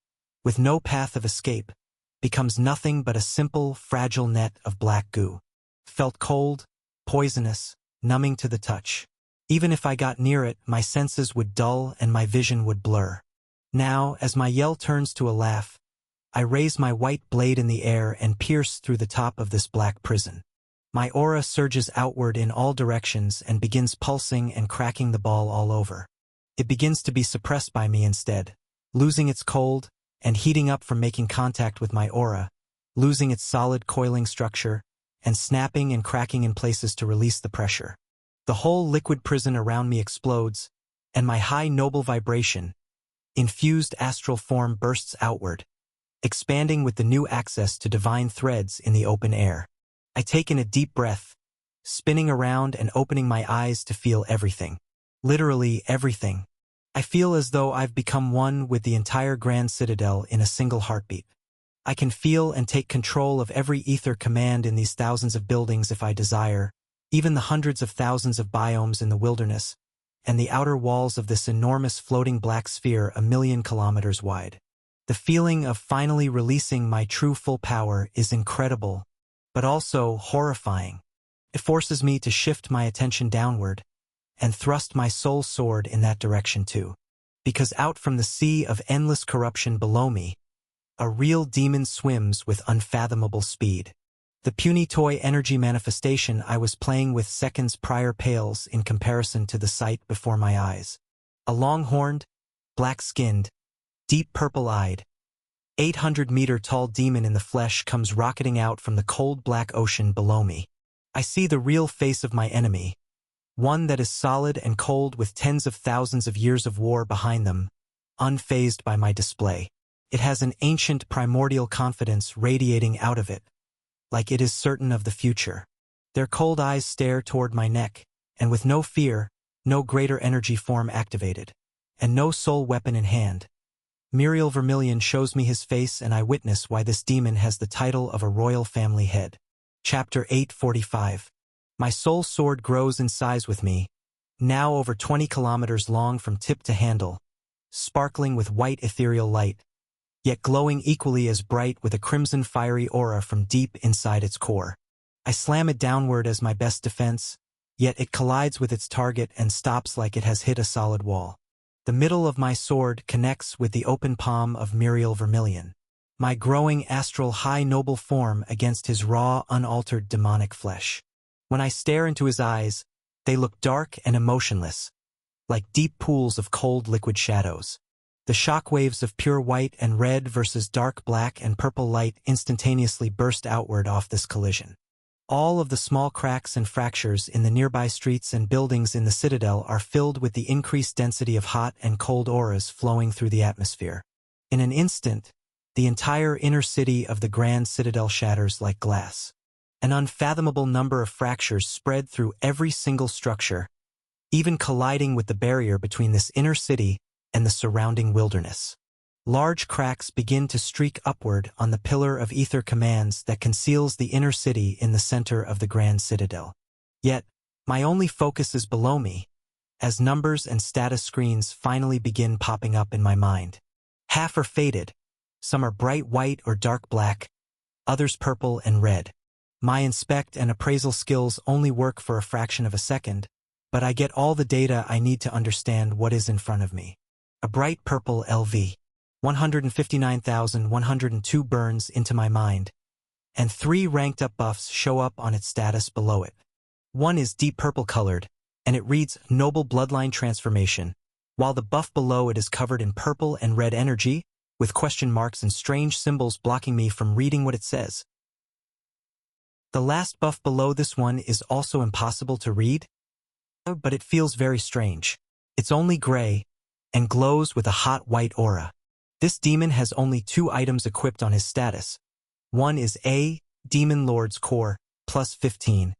with no path of escape, becomes nothing but a simple, fragile net of black goo. Felt cold, poisonous, numbing to the touch. Even if I got near it, my senses would dull and my vision would blur. Now, as my yell turns to a laugh, I raise my white blade in the air and pierce through the top of this black prison. My aura surges outward in all directions and begins pulsing and cracking the ball all over. It begins to be suppressed by me instead, losing its cold and heating up from making contact with my aura, losing its solid coiling structure, and snapping and cracking in places to release the pressure. The whole liquid prison around me explodes, and my high noble vibration, infused astral form bursts outward, expanding with the new access to divine threads in the open air. I take in a deep breath, spinning around and opening my eyes to feel everything. Literally everything. I feel as though I've become one with the entire Grand Citadel in a single heartbeat. I can feel and take control of every ether command in these thousands of buildings if I desire, even the hundreds of thousands of biomes in the wilderness, and the outer walls of this enormous floating black sphere 1,000,000 kilometers wide. The feeling of finally releasing my true full power is incredible, but also horrifying. It forces me to shift my attention downward and thrust my soul sword in that direction too. Because out from the sea of endless corruption below me, a real demon swims with unfathomable speed. The puny toy energy manifestation I was playing with seconds prior pales in comparison to the sight before my eyes. A long-horned, black-skinned, deep purple-eyed, 800-meter-tall demon in the flesh comes rocketing out from the cold black ocean below me. I see the real face of my enemy, one that is solid and cold with tens of thousands of years of war behind them, unfazed by my display. It has an ancient primordial confidence radiating out of it, like it is certain of the future. Their cold eyes stare toward my neck, and with no fear, no greater energy form activated, and no soul weapon in hand, Muriel Vermilion shows me his face and I witness why this demon has the title of a royal family head. Chapter 845. My soul sword grows in size with me, now over 20 kilometers long from tip to handle, sparkling with white ethereal light, yet glowing equally as bright with a crimson fiery aura from deep inside its core. I slam it downward as my best defense, yet it collides with its target and stops like it has hit a solid wall. The middle of my sword connects with the open palm of Muriel Vermilion, my growing astral high noble form against his raw, unaltered demonic flesh. When I stare into his eyes, they look dark and emotionless, like deep pools of cold liquid shadows. The shockwaves of pure white and red versus dark black and purple light instantaneously burst outward off this collision. All of the small cracks and fractures in the nearby streets and buildings in the Citadel are filled with the increased density of hot and cold auras flowing through the atmosphere. In an instant, the entire inner city of the Grand Citadel shatters like glass. An unfathomable number of fractures spread through every single structure, even colliding with the barrier between this inner city and the surrounding wilderness. Large cracks begin to streak upward on the pillar of ether commands that conceals the inner city in the center of the Grand Citadel. Yet, my only focus is below me, as numbers and status screens finally begin popping up in my mind. Half are faded, some are bright white or dark black, others purple and red. My inspect and appraisal skills only work for a fraction of a second, but I get all the data I need to understand what is in front of me. A bright purple LV. 159,102 burns into my mind, and 3 ranked-up buffs show up on its status below it. One is deep purple-colored, and it reads Noble Bloodline Transformation, while the buff below it is covered in purple and red energy, with question marks and strange symbols blocking me from reading what it says. The last buff below this one is also impossible to read, but it feels very strange. It's only gray, and glows with a hot white aura. This demon has only 2 items equipped on his status. One is A, Demon Lord's Core, plus 15,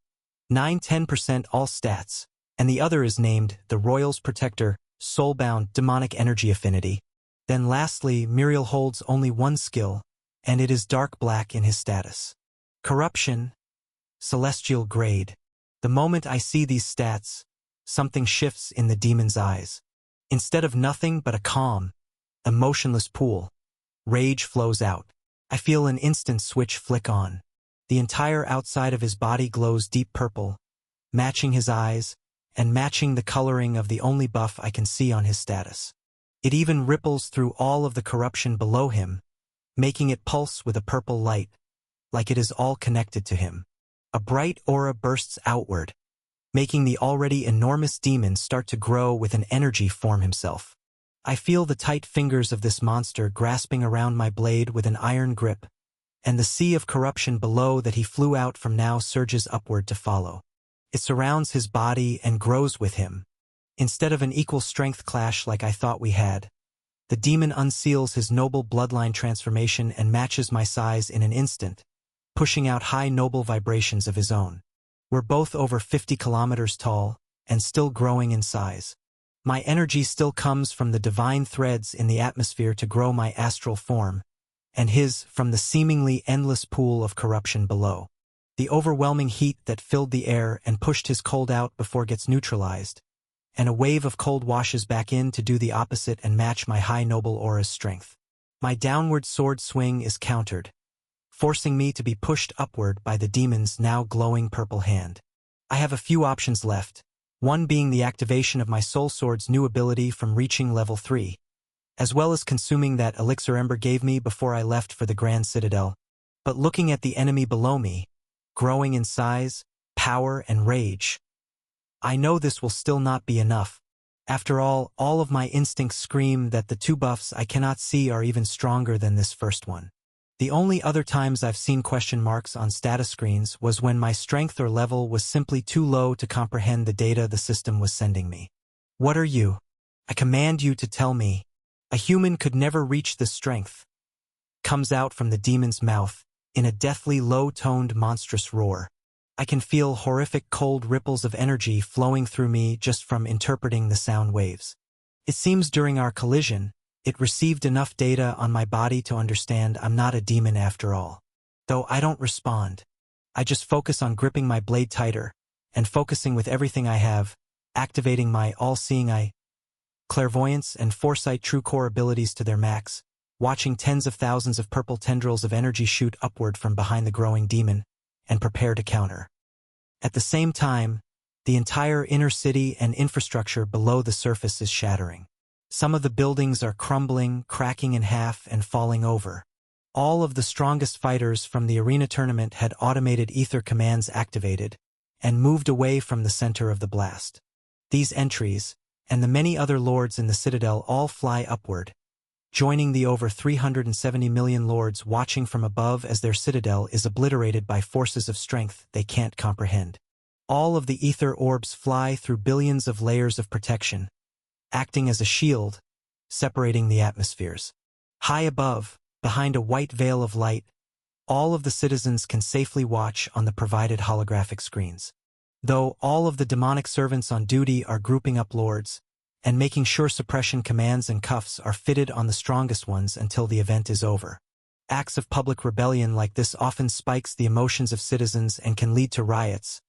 9-10% all stats, and the other is named the Royal's Protector, Soulbound Demonic Energy Affinity. Then lastly, Muriel holds only one skill, and it is dark black in his status. Corruption, Celestial Grade. The moment I see these stats, something shifts in the demon's eyes. Instead of nothing but a calm, emotionless pool, rage flows out. I feel an instant switch flick on. The entire outside of his body glows deep purple, matching his eyes, and matching the coloring of the only buff I can see on his status. It even ripples through all of the corruption below him, making it pulse with a purple light, like it is all connected to him. A bright aura bursts outward, making the already enormous demon start to grow with an energy form himself. I feel the tight fingers of this monster grasping around my blade with an iron grip, and the sea of corruption below that he flew out from now surges upward to follow. It surrounds his body and grows with him. Instead of an equal strength clash like I thought we had, the demon unseals his noble bloodline transformation and matches my size in an instant, pushing out high noble vibrations of his own. We're both over 50 kilometers tall, and still growing in size. My energy still comes from the divine threads in the atmosphere to grow my astral form, and his from the seemingly endless pool of corruption below. The overwhelming heat that filled the air and pushed his cold out before gets neutralized, and a wave of cold washes back in to do the opposite and match my high noble aura's strength. My downward sword swing is countered, forcing me to be pushed upward by the demon's now glowing purple hand. I have a few options left, one being the activation of my soul sword's new ability from reaching level 3, as well as consuming that elixir Ember gave me before I left for the Grand Citadel. But looking at the enemy below me, growing in size, power, and rage, I know this will still not be enough. After all of my instincts scream that the two buffs I cannot see are even stronger than this first one. The only other times I've seen question marks on status screens was when my strength or level was simply too low to comprehend the data the system was sending me. What are you? I command you to tell me. A human could never reach this strength. Comes out from the demon's mouth, in a deathly low-toned monstrous roar. I can feel horrific cold ripples of energy flowing through me just from interpreting the sound waves. It seems during our collision, it received enough data on my body to understand I'm not a demon after all. Though I don't respond. I just focus on gripping my blade tighter, and focusing with everything I have, activating my all-seeing eye, clairvoyance and foresight true core abilities to their max, watching tens of thousands of purple tendrils of energy shoot upward from behind the growing demon, and prepare to counter. At the same time, the entire inner city and infrastructure below the surface is shattering. Some of the buildings are crumbling, cracking in half, and falling over. All of the strongest fighters from the arena tournament had automated ether commands activated, and moved away from the center of the blast. These entries, and the many other lords in the Citadel all fly upward, joining the over 370 million lords watching from above as their citadel is obliterated by forces of strength they can't comprehend. All of the ether orbs fly through billions of layers of protection, acting as a shield, separating the atmospheres. High above, behind a white veil of light, all of the citizens can safely watch on the provided holographic screens. Though all of the demonic servants on duty are grouping up lords, and making sure suppression commands and cuffs are fitted on the strongest ones until the event is over. Acts of public rebellion like this often spikes the emotions of citizens and can lead to riots,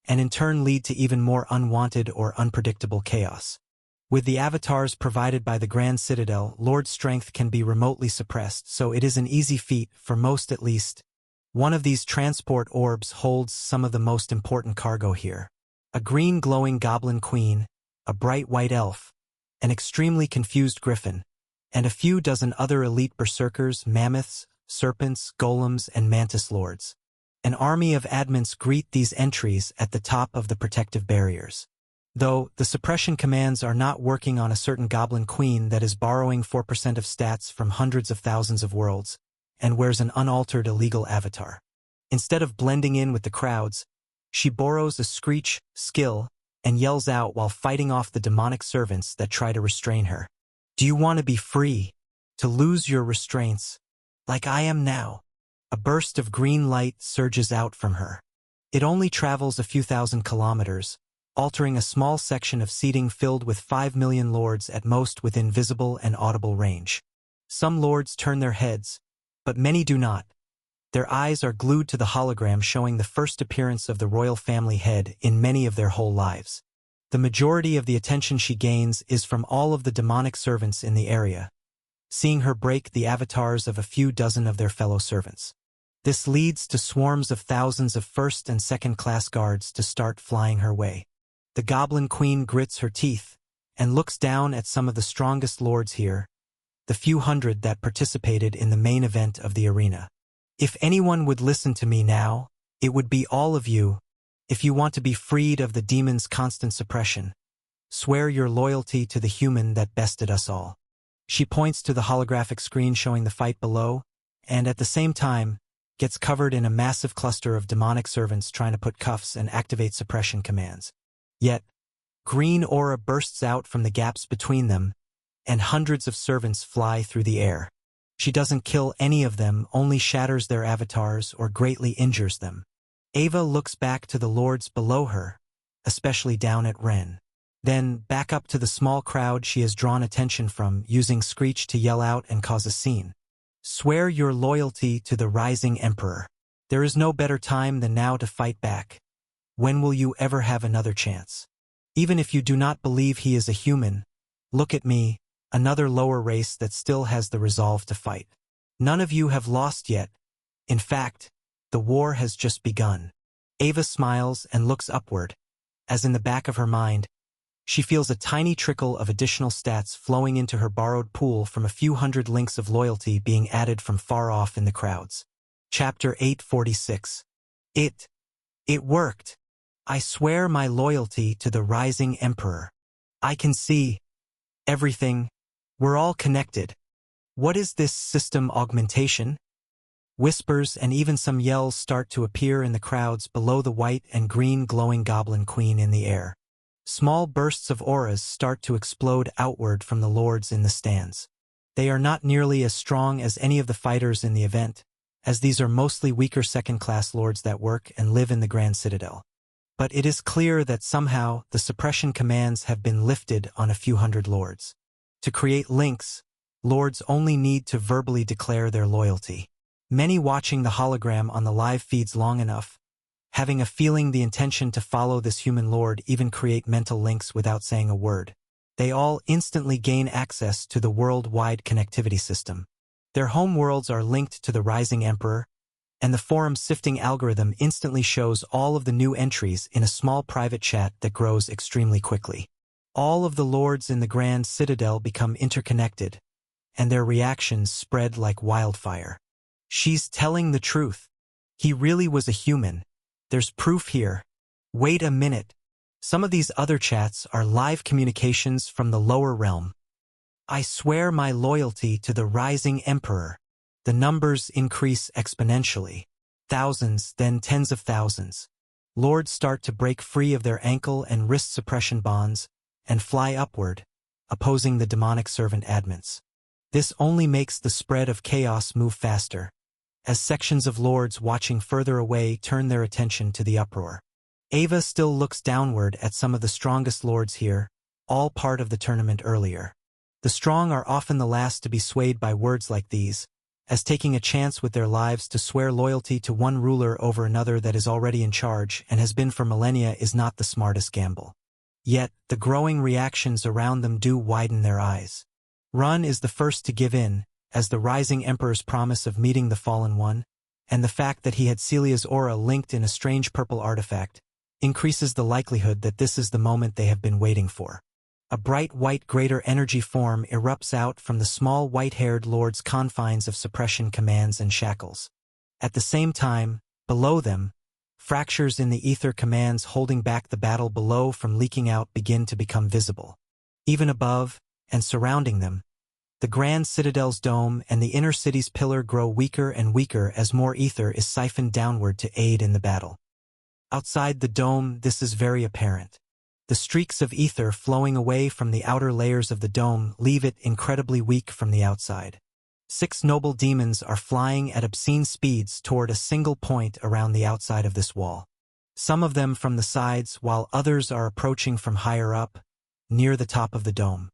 and in turn lead to even more unwanted or unpredictable chaos. With the avatars provided by the Grand Citadel, Lord strength can be remotely suppressed, so it is an easy feat, for most at least. One of these transport orbs holds some of the most important cargo here. A green glowing goblin queen, a bright white elf, an extremely confused griffin, and a few dozen other elite berserkers, mammoths, serpents, golems, and mantis lords. An army of admins greet these entries at the top of the protective barriers. Though, the suppression commands are not working on a certain goblin queen that is borrowing 4% of stats from hundreds of thousands of worlds, and wears an unaltered illegal avatar. Instead of blending in with the crowds, she borrows a screech skill and yells out while fighting off the demonic servants that try to restrain her. Do you want to be free? To lose your restraints? Like I am now. A burst of green light surges out from her. It only travels a few thousand kilometers, altering a small section of seating filled with 5 million lords at most within visible and audible range. Some lords turn their heads, but many do not. Their eyes are glued to the hologram showing the first appearance of the royal family head in many of their whole lives. The majority of the attention she gains is from all of the demonic servants in the area, seeing her break the avatars of a few dozen of their fellow servants. This leads to swarms of thousands of first and second class guards to start flying her way. The Goblin Queen grits her teeth and looks down at some of the strongest lords here, the few hundred that participated in the main event of the arena. If anyone would listen to me now, it would be all of you. If you want to be freed of the demon's constant suppression, swear your loyalty to the human that bested us all. She points to the holographic screen showing the fight below, and at the same time, gets covered in a massive cluster of demonic servants trying to put cuffs and activate suppression commands. Yet, green aura bursts out from the gaps between them, and hundreds of servants fly through the air. She doesn't kill any of them, only shatters their avatars or greatly injures them. Ava looks back to the lords below her, especially down at Ren. Then back up to the small crowd she has drawn attention from, using Screech to yell out and cause a scene. Swear your loyalty to the rising emperor. There is no better time than now to fight back. When will you ever have another chance? Even if you do not believe he is a human, look at me, another lower race that still has the resolve to fight. None of you have lost yet. In fact, the war has just begun. Ava smiles and looks upward, as in the back of her mind, she feels a tiny trickle of additional stats flowing into her borrowed pool from a few hundred links of loyalty being added from far off in the crowds. Chapter 846. It worked. I swear my loyalty to the rising emperor. I can see everything. We're all connected. What is this system augmentation? Whispers and even some yells start to appear in the crowds below the white and green glowing Goblin Queen in the air. Small bursts of auras start to explode outward from the lords in the stands. They are not nearly as strong as any of the fighters in the event, as these are mostly weaker second-class lords that work and live in the Grand Citadel. But it is clear that somehow the suppression commands have been lifted on a few hundred lords. To create links, lords only need to verbally declare their loyalty. Many watching the hologram on the live feeds long enough, having a feeling the intention to follow this human lord, even create mental links without saying a word. They all instantly gain access to the worldwide connectivity system. Their home worlds are linked to the rising emperor, and the forum sifting algorithm instantly shows all of the new entries in a small private chat that grows extremely quickly. All of the lords in the Grand Citadel become interconnected, and their reactions spread like wildfire. She's telling the truth. He really was a human. There's proof here. Wait a minute. Some of these other chats are live communications from the lower realm. I swear my loyalty to the rising emperor. The numbers increase exponentially. Thousands, then tens of thousands. Lords start to break free of their ankle and wrist suppression bonds and fly upward, opposing the demonic servant admins. This only makes the spread of chaos move faster, as sections of lords watching further away turn their attention to the uproar. Ava still looks downward at some of the strongest lords here, all part of the tournament earlier. The strong are often the last to be swayed by words like these, as taking a chance with their lives to swear loyalty to one ruler over another that is already in charge and has been for millennia is not the smartest gamble. Yet, the growing reactions around them do widen their eyes. Run is the first to give in, as the rising emperor's promise of meeting the fallen one, and the fact that he had Celia's aura linked in a strange purple artifact, increases the likelihood that this is the moment they have been waiting for. A bright white greater energy form erupts out from the small white-haired lord's confines of suppression commands and shackles. At the same time, below them, fractures in the ether commands holding back the battle below from leaking out begin to become visible. Even above, and surrounding them, the Grand Citadel's dome and the inner city's pillar grow weaker and weaker as more ether is siphoned downward to aid in the battle. Outside the dome, this is very apparent. The streaks of ether flowing away from the outer layers of the dome leave it incredibly weak from the outside. 6 noble demons are flying at obscene speeds toward a single point around the outside of this wall. Some of them from the sides, while others are approaching from higher up, near the top of the dome.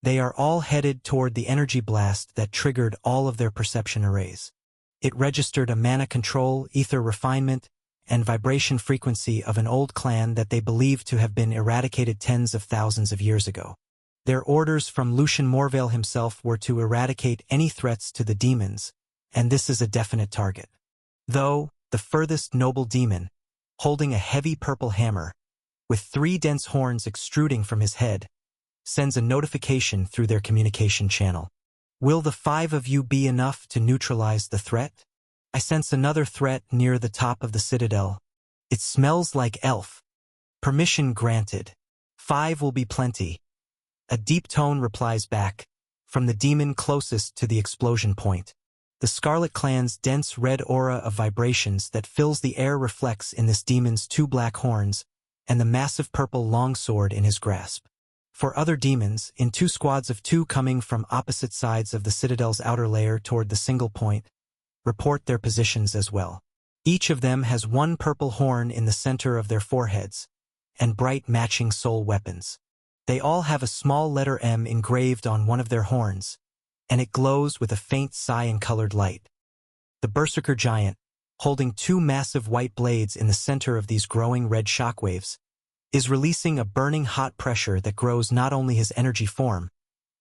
They are all headed toward the energy blast that triggered all of their perception arrays. It registered a mana control, ether refinement, and vibration frequency of an old clan that they believed to have been eradicated tens of thousands of years ago. Their orders from Lucian Morvale himself were to eradicate any threats to the demons, and this is a definite target. though the furthest noble demon, holding a heavy purple hammer, with 3 dense horns extruding from his head, sends a notification through their communication channel. Will the 5 of you be enough to neutralize the threat? I sense another threat near the top of the citadel. It smells like elf. Permission granted. 5 will be plenty. A deep tone replies back, from the demon closest to the explosion point. The Scarlet Clan's dense red aura of vibrations that fills the air reflects in this demon's 2 black horns and the massive purple longsword in his grasp. For other demons, in 2 squads of 2 coming from opposite sides of the citadel's outer layer toward the single point, report their positions as well. Each of them has 1 purple horn in the center of their foreheads, and bright matching soul weapons. They all have a small letter M engraved on one of their horns, and it glows with a faint cyan-colored light. The Berserker Giant, holding 2 massive white blades in the center of these growing red shockwaves, is releasing a burning hot pressure that grows not only his energy form,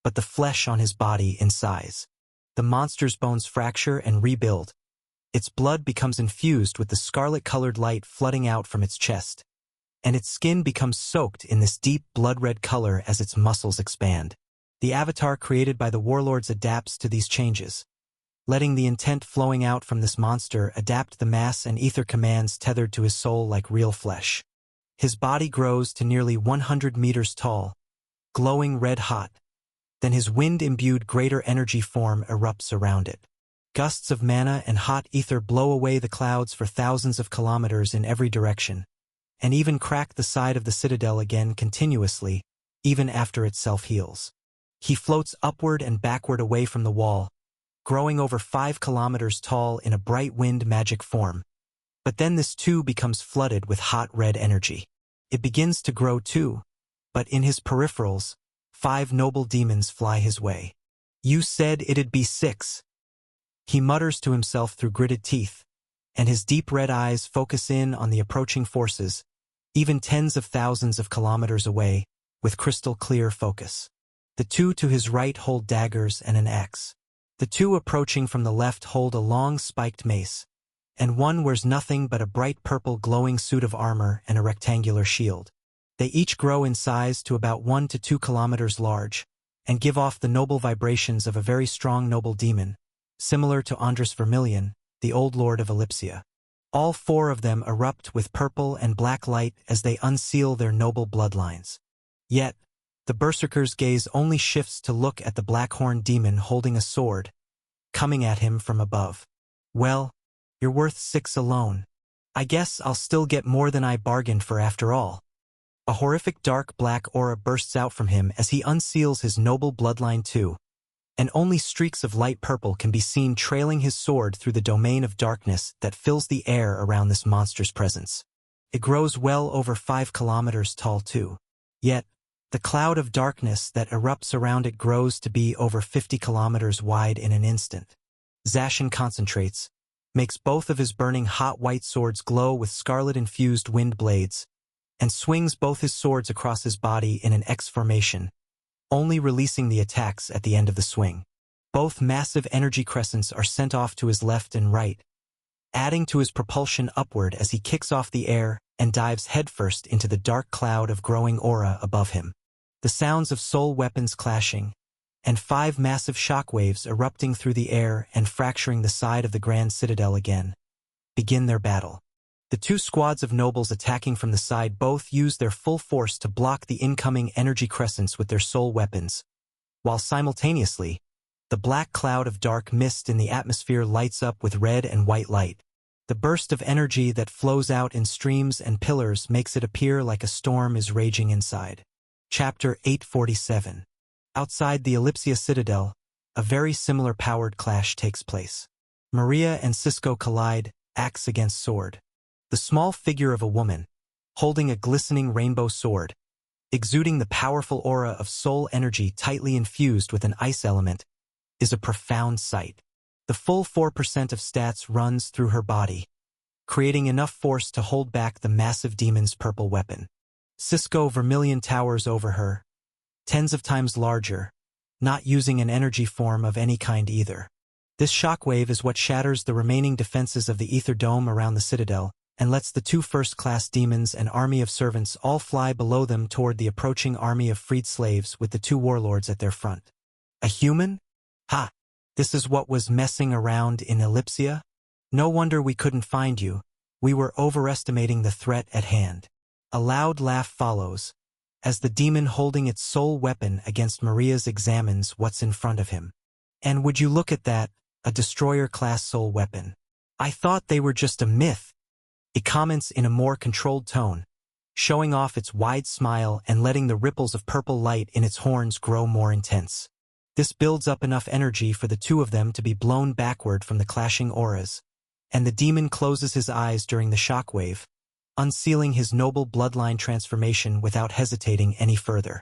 but the flesh on his body in size. The monster's bones fracture and rebuild. Its blood becomes infused with the scarlet-colored light flooding out from its chest, and its skin becomes soaked in this deep blood-red color as its muscles expand. The avatar created by the warlords adapts to these changes, letting the intent flowing out from this monster adapt the mass and ether commands tethered to his soul like real flesh. His body grows to nearly 100 meters tall, glowing red-hot. Then his wind-imbued greater energy form erupts around it. Gusts of mana and hot ether blow away the clouds for thousands of kilometers in every direction, and even crack the side of the citadel again continuously, even after itself heals. He floats upward and backward away from the wall, growing over 5 kilometers tall in a bright wind magic form. But then this too becomes flooded with hot red energy. It begins to grow too, but in his peripherals, 5 noble demons fly his way. You said it'd be 6. He mutters to himself through gritted teeth, and his deep red eyes focus in on the approaching forces, even tens of thousands of kilometers away, with crystal-clear focus. The 2 to his right hold daggers and an axe. The 2 approaching from the left hold a long spiked mace, and one wears nothing but a bright purple glowing suit of armor and a rectangular shield. They each grow in size to about 1 to 2 kilometers large, and give off the noble vibrations of a very strong noble demon, similar to Andrus Vermilion, the old lord of Ellipsia. All 4 of them erupt with purple and black light as they unseal their noble bloodlines. Yet, the Berserker's gaze only shifts to look at the black-horned demon holding a sword, coming at him from above. Well, you're worth 6 alone. I guess I'll still get more than I bargained for after all. A horrific dark black aura bursts out from him as he unseals his noble bloodline too, and only streaks of light purple can be seen trailing his sword through the domain of darkness that fills the air around this monster's presence. It grows well over 5 kilometers tall too. Yet, the cloud of darkness that erupts around it grows to be over 50 kilometers wide in an instant. Zacian concentrates, makes both of his burning hot white swords glow with scarlet-infused wind blades, and swings both his swords across his body in an X formation, only releasing the attacks at the end of the swing. Both massive energy crescents are sent off to his left and right, adding to his propulsion upward as he kicks off the air and dives headfirst into the dark cloud of growing aura above him. The sounds of soul weapons clashing, and 5 massive shockwaves erupting through the air and fracturing the side of the Grand Citadel again, begin their battle. The 2 squads of nobles attacking from the side both use their full force to block the incoming energy crescents with their soul weapons, while simultaneously, the black cloud of dark mist in the atmosphere lights up with red and white light. The burst of energy that flows out in streams and pillars makes it appear like a storm is raging inside. Chapter 847. Outside the Ellipsia Citadel, a very similar powered clash takes place. Maria and Cisco collide, axe against sword. The small figure of a woman, holding a glistening rainbow sword, exuding the powerful aura of soul energy tightly infused with an ice element, is a profound sight. The full 4% of stats runs through her body, creating enough force to hold back the massive demon's purple weapon. Cisco Vermilion towers over her, tens of times larger, not using an energy form of any kind either. This shockwave is what shatters the remaining defenses of the Ether Dome around the Citadel, and lets the two first-class demons and army of servants all fly below them toward the approaching army of freed slaves with the two warlords at their front. A human? Ha! This is what was messing around in Ellipsia? No wonder we couldn't find you. We were overestimating the threat at hand. A loud laugh follows, as the demon holding its sole weapon against Maria's examines what's in front of him. And would you look at that, a destroyer-class soul weapon. I thought they were just a myth. It comments in a more controlled tone, showing off its wide smile and letting the ripples of purple light in its horns grow more intense. This builds up enough energy for the two of them to be blown backward from the clashing auras, and the demon closes his eyes during the shockwave, unsealing his noble bloodline transformation without hesitating any further.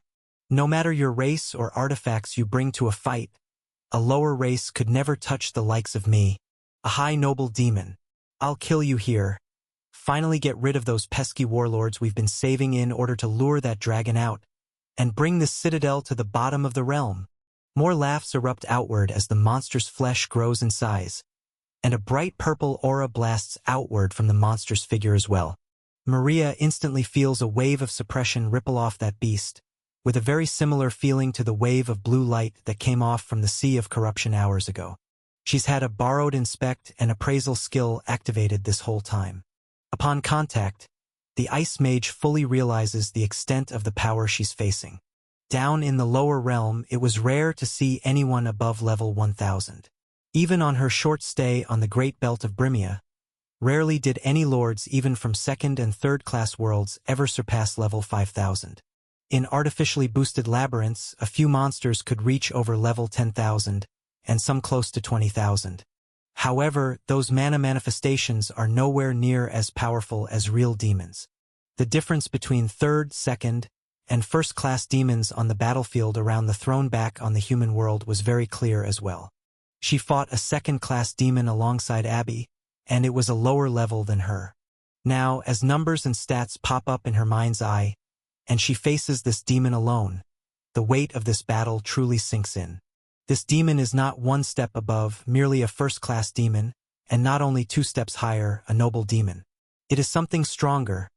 No matter your race or artifacts you bring to a fight, a lower race could never touch the likes of me, a high noble demon. I'll kill you here. Finally get rid of those pesky warlords we've been saving in order to lure that dragon out, and bring this citadel to the bottom of the realm. More laughs erupt outward as the monster's flesh grows in size, and a bright purple aura blasts outward from the monster's figure as well. Maria instantly feels a wave of suppression ripple off that beast, with a very similar feeling to the wave of blue light that came off from the Sea of Corruption hours ago. She's had a borrowed inspect and appraisal skill activated this whole time. Upon contact, the Ice Mage fully realizes the extent of the power she's facing. Down in the lower realm, it was rare to see anyone above level 1000. Even on her short stay on the Great Belt of Brimia, rarely did any lords even from second and third class worlds ever surpass level 5000. In artificially boosted labyrinths, a few monsters could reach over level 10,000, and some close to 20,000. However, those mana manifestations are nowhere near as powerful as real demons. The difference between third, second, and first-class demons on the battlefield around the throne back on the human world was very clear as well. She fought a second-class demon alongside Abby, and it was a lower level than her. Now, as numbers and stats pop up in her mind's eye, and she faces this demon alone, the weight of this battle truly sinks in. This demon is not one step above merely a first-class demon, and not only 2 steps higher, a noble demon. It is something stronger,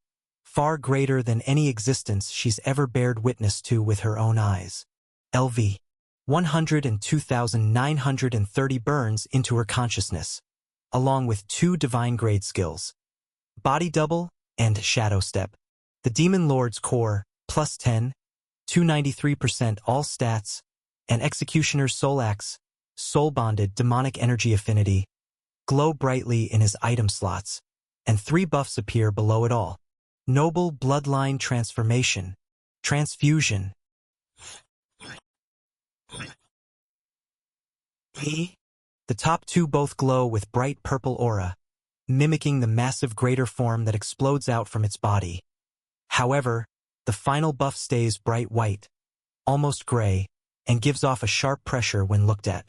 far greater than any existence she's ever bared witness to with her own eyes. LV. 102,930 burns into her consciousness, along with 2 divine grade skills, Body Double and Shadow Step. The Demon Lord's Core, +10, 293% all stats, and Executioner's Soul Axe, soul-bonded demonic energy affinity, glow brightly in his item slots, and 3 buffs appear below it all. Noble Bloodline Transformation, Transfusion. The top 2 both glow with bright purple aura, mimicking the massive greater form that explodes out from its body. However, the final buff stays bright white, almost gray, and gives off a sharp pressure when looked at.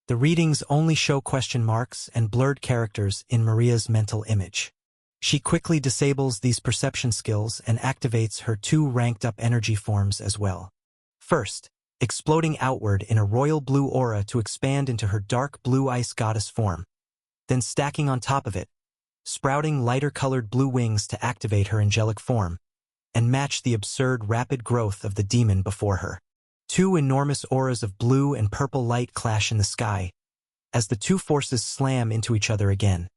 The readings only show question marks and blurred characters in Maria's mental image. She quickly disables these perception skills and activates her 2 ranked-up energy forms as well. First, exploding outward in a royal blue aura to expand into her dark blue ice goddess form, then stacking on top of it, sprouting lighter-colored blue wings to activate her angelic form, and match the absurd rapid growth of the demon before her. 2 enormous auras of blue and purple light clash in the sky, as the 2 forces slam into each other again.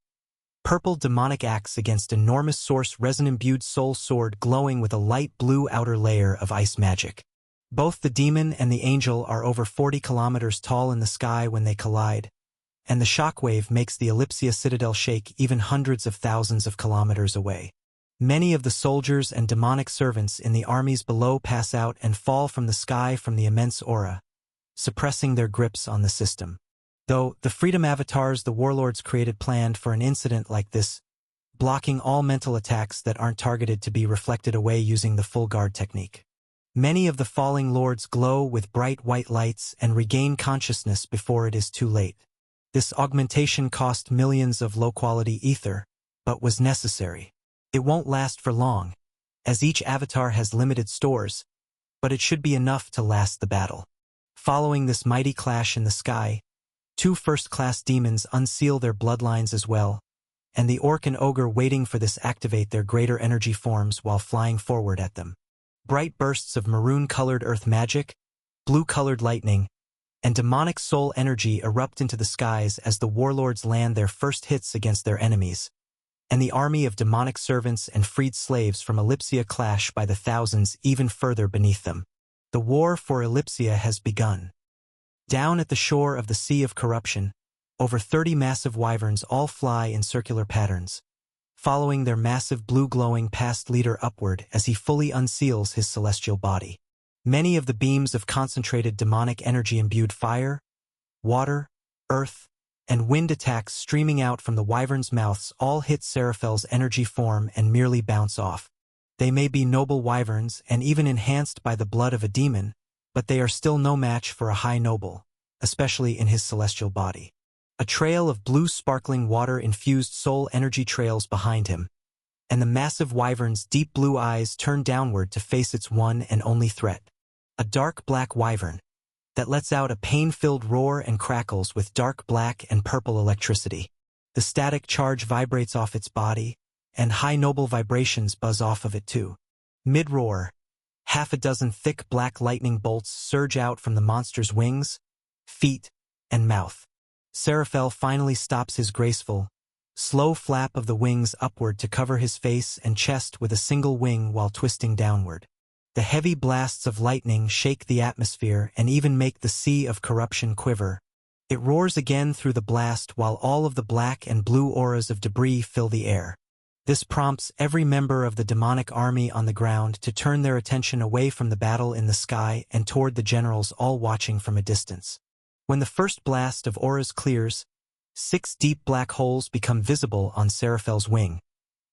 Purple demonic axe against enormous source resin-imbued soul sword glowing with a light blue outer layer of ice magic. Both the demon and the angel are over 40 kilometers tall in the sky when they collide, and the shockwave makes the Ellipsia Citadel shake even hundreds of thousands of kilometers away. Many of the soldiers and demonic servants in the armies below pass out and fall from the sky from the immense aura, suppressing their grips on the system. Though the freedom avatars the warlords created planned for an incident like this, blocking all mental attacks that aren't targeted to be reflected away using the full guard technique. Many of the falling lords glow with bright white lights and regain consciousness before it is too late. This augmentation cost millions of low-quality ether, but was necessary. It won't last for long, as each avatar has limited stores, but it should be enough to last the battle. Following this mighty clash in the sky, 2 first-class demons unseal their bloodlines as well, and the orc and ogre waiting for this activate their greater energy forms while flying forward at them. Bright bursts of maroon-colored earth magic, blue-colored lightning, and demonic soul energy erupt into the skies as the warlords land their first hits against their enemies, and the army of demonic servants and freed slaves from Ellipsia clash by the thousands even further beneath them. The war for Ellipsia has begun. Down at the shore of the Sea of Corruption, over 30 massive wyverns all fly in circular patterns, following their massive blue-glowing past leader upward as he fully unseals his celestial body. Many of the beams of concentrated demonic energy imbued fire, water, earth, and wind attacks streaming out from the wyverns' mouths all hit Seraphel's energy form and merely bounce off. They may be noble wyverns and even enhanced by the blood of a demon, but they are still no match for a high noble, especially in his celestial body. A trail of blue sparkling water-infused soul energy trails behind him, and the massive wyvern's deep blue eyes turn downward to face its one and only threat. A dark black wyvern that lets out a pain-filled roar and crackles with dark black and purple electricity. The static charge vibrates off its body, and high noble vibrations buzz off of it too. Mid-roar, half a dozen thick black lightning bolts surge out from the monster's wings, feet, and mouth. Seraphel finally stops his graceful, slow flap of the wings upward to cover his face and chest with a single wing while twisting downward. The heavy blasts of lightning shake the atmosphere and even make the Sea of Corruption quiver. It roars again through the blast while all of the black and blue auras of debris fill the air. This prompts every member of the demonic army on the ground to turn their attention away from the battle in the sky and toward the generals all watching from a distance. When the first blast of auras clears, 6 deep black holes become visible on Seraphel's wing,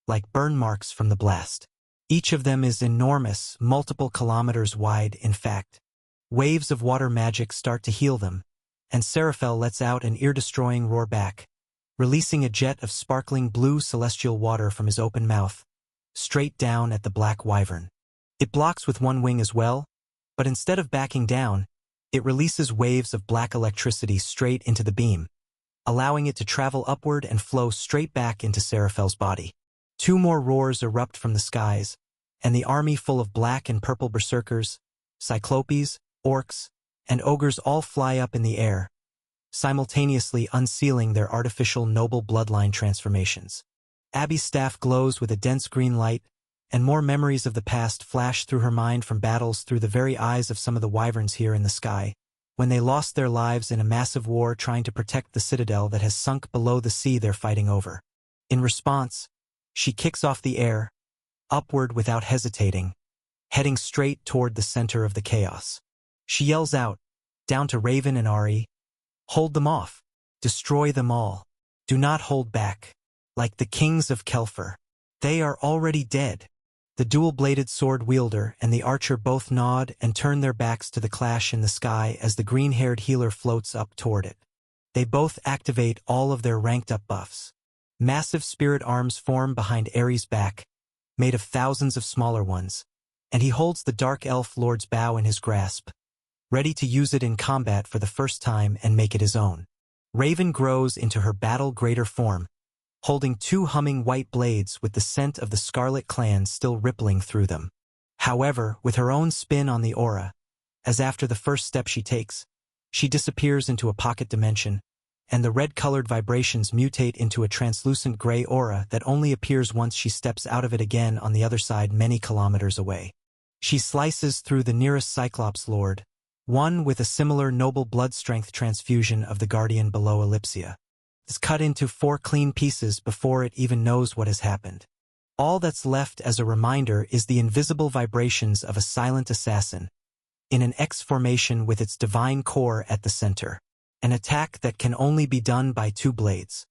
like burn marks from the blast. Each of them is enormous, multiple kilometers wide, in fact. Waves of water magic start to heal them, and Seraphel lets out an ear-destroying roar back, releasing a jet of sparkling blue celestial water from his open mouth, straight down at the black wyvern. It blocks with one wing as well, but instead of backing down, it releases waves of black electricity straight into the beam, allowing it to travel upward and flow straight back into Seraphel's body. 2 more roars erupt from the skies, and the army full of black and purple berserkers, cyclopes, orcs, and ogres all fly up in the air, simultaneously unsealing their artificial noble bloodline transformations. Abby's staff glows with a dense green light, and more memories of the past flash through her mind from battles through the very eyes of some of the wyverns here in the sky, when they lost their lives in a massive war trying to protect the citadel that has sunk below the sea they're fighting over. In response, she kicks off the air, upward without hesitating, heading straight toward the center of the chaos. She yells out, down to Raven and Ari, "Hold them off. Destroy them all. Do not hold back. Like the kings of Kelfer. They are already dead." The dual-bladed sword wielder and the archer both nod and turn their backs to the clash in the sky as the green-haired healer floats up toward it. They both activate all of their ranked-up buffs. Massive spirit arms form behind Ares' back, made of thousands of smaller ones, and he holds the Dark Elf Lord's bow in his grasp, ready to use it in combat for the first time and make it his own. Raven grows into her battle-greater form, holding 2 humming white blades with the scent of the Scarlet Clan still rippling through them. However, with her own spin on the aura, as after the first step she takes, she disappears into a pocket dimension, and the red-colored vibrations mutate into a translucent gray aura that only appears once she steps out of it again on the other side many kilometers away. She slices through the nearest Cyclops Lord, one with a similar noble blood strength transfusion of the Guardian below Ellipsia. Is cut into 4 clean pieces before it even knows what has happened. All that's left as a reminder is the invisible vibrations of a silent assassin, in an X formation with its divine core at the center. An attack that can only be done by 2 blades.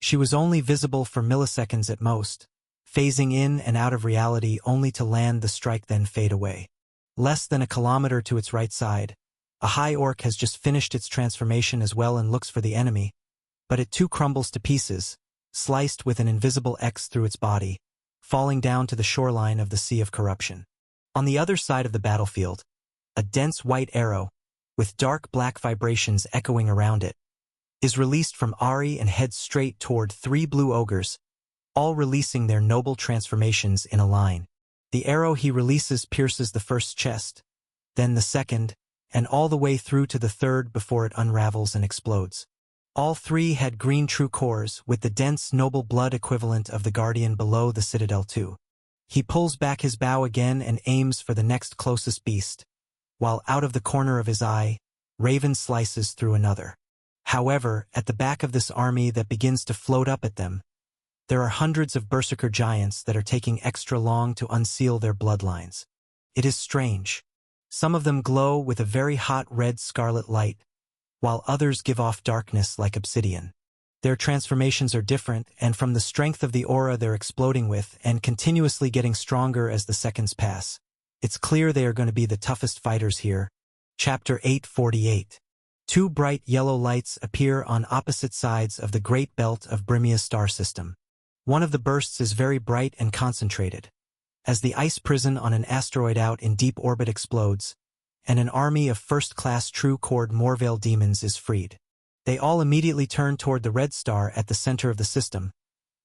She was only visible for milliseconds at most, phasing in and out of reality only to land the strike then fade away. Less than a kilometer to its right side, a high orc has just finished its transformation as well and looks for the enemy, but it too crumbles to pieces, sliced with an invisible X through its body, falling down to the shoreline of the Sea of Corruption. On the other side of the battlefield, a dense white arrow, with dark black vibrations echoing around it, is released from Ari and heads straight toward 3 blue ogres, all releasing their noble transformations in a line. The arrow he releases pierces the first chest, then the second, and all the way through to the third before it unravels and explodes. All 3 had green true cores, with the dense noble blood equivalent of the guardian below the citadel too. He pulls back his bow again and aims for the next closest beast, while out of the corner of his eye, Raven slices through another. However, at the back of this army that begins to float up at them, there are hundreds of berserker giants that are taking extra long to unseal their bloodlines. It is strange. Some of them glow with a very hot red scarlet light, while others give off darkness like obsidian. Their transformations are different, and from the strength of the aura they're exploding with and continuously getting stronger as the seconds pass, it's clear they are going to be the toughest fighters here. Chapter 848. 2 bright yellow lights appear on opposite sides of the Great Belt of Brimia's star system. One of the bursts is very bright and concentrated, as the ice prison on an asteroid out in deep orbit explodes, and an army of first-class true-cored Morvale demons is freed. They all immediately turn toward the red star at the center of the system,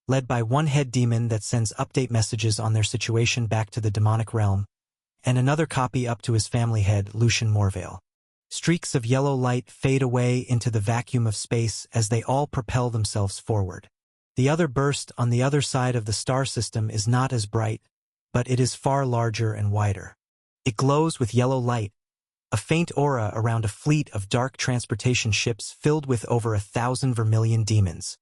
led by one head demon that sends update messages on their situation back to the demonic realm, and another copy up to his family head, Lucian Morvale. Streaks of yellow light fade away into the vacuum of space as they all propel themselves forward. The other burst on the other side of the star system is not as bright, but it is far larger and wider. It glows with yellow light, a faint aura around a fleet of dark transportation ships filled with over 1,000 vermilion demons.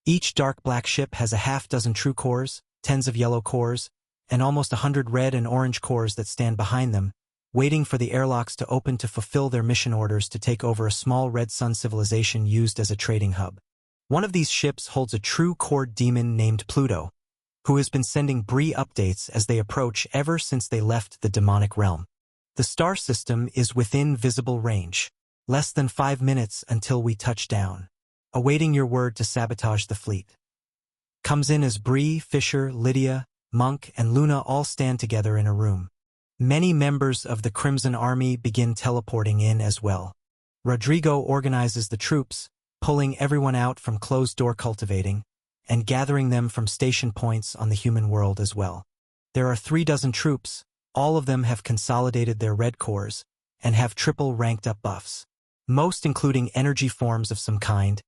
Each dark black ship has a half-dozen true cores, tens of yellow cores, and almost 100 red and orange cores that stand behind them, waiting for the airlocks to open to fulfill their mission orders to take over a small red sun civilization used as a trading hub. One of these ships holds a true cored demon named Pluto, who has been sending Bree updates as they approach ever since they left the demonic realm. The star system is within visible range. Less than 5 minutes until we touch down. Awaiting your word to sabotage the fleet. Comes in as Bree, Fisher, Lydia, Monk, and Luna all stand together in a room. Many members of the Crimson Army begin teleporting in as well. Rodrigo organizes the troops, pulling everyone out from closed-door cultivating, and gathering them from station points on the human world as well. There are 36 troops, all of them have consolidated their red cores, and have triple ranked up buffs, most including energy forms of some kind,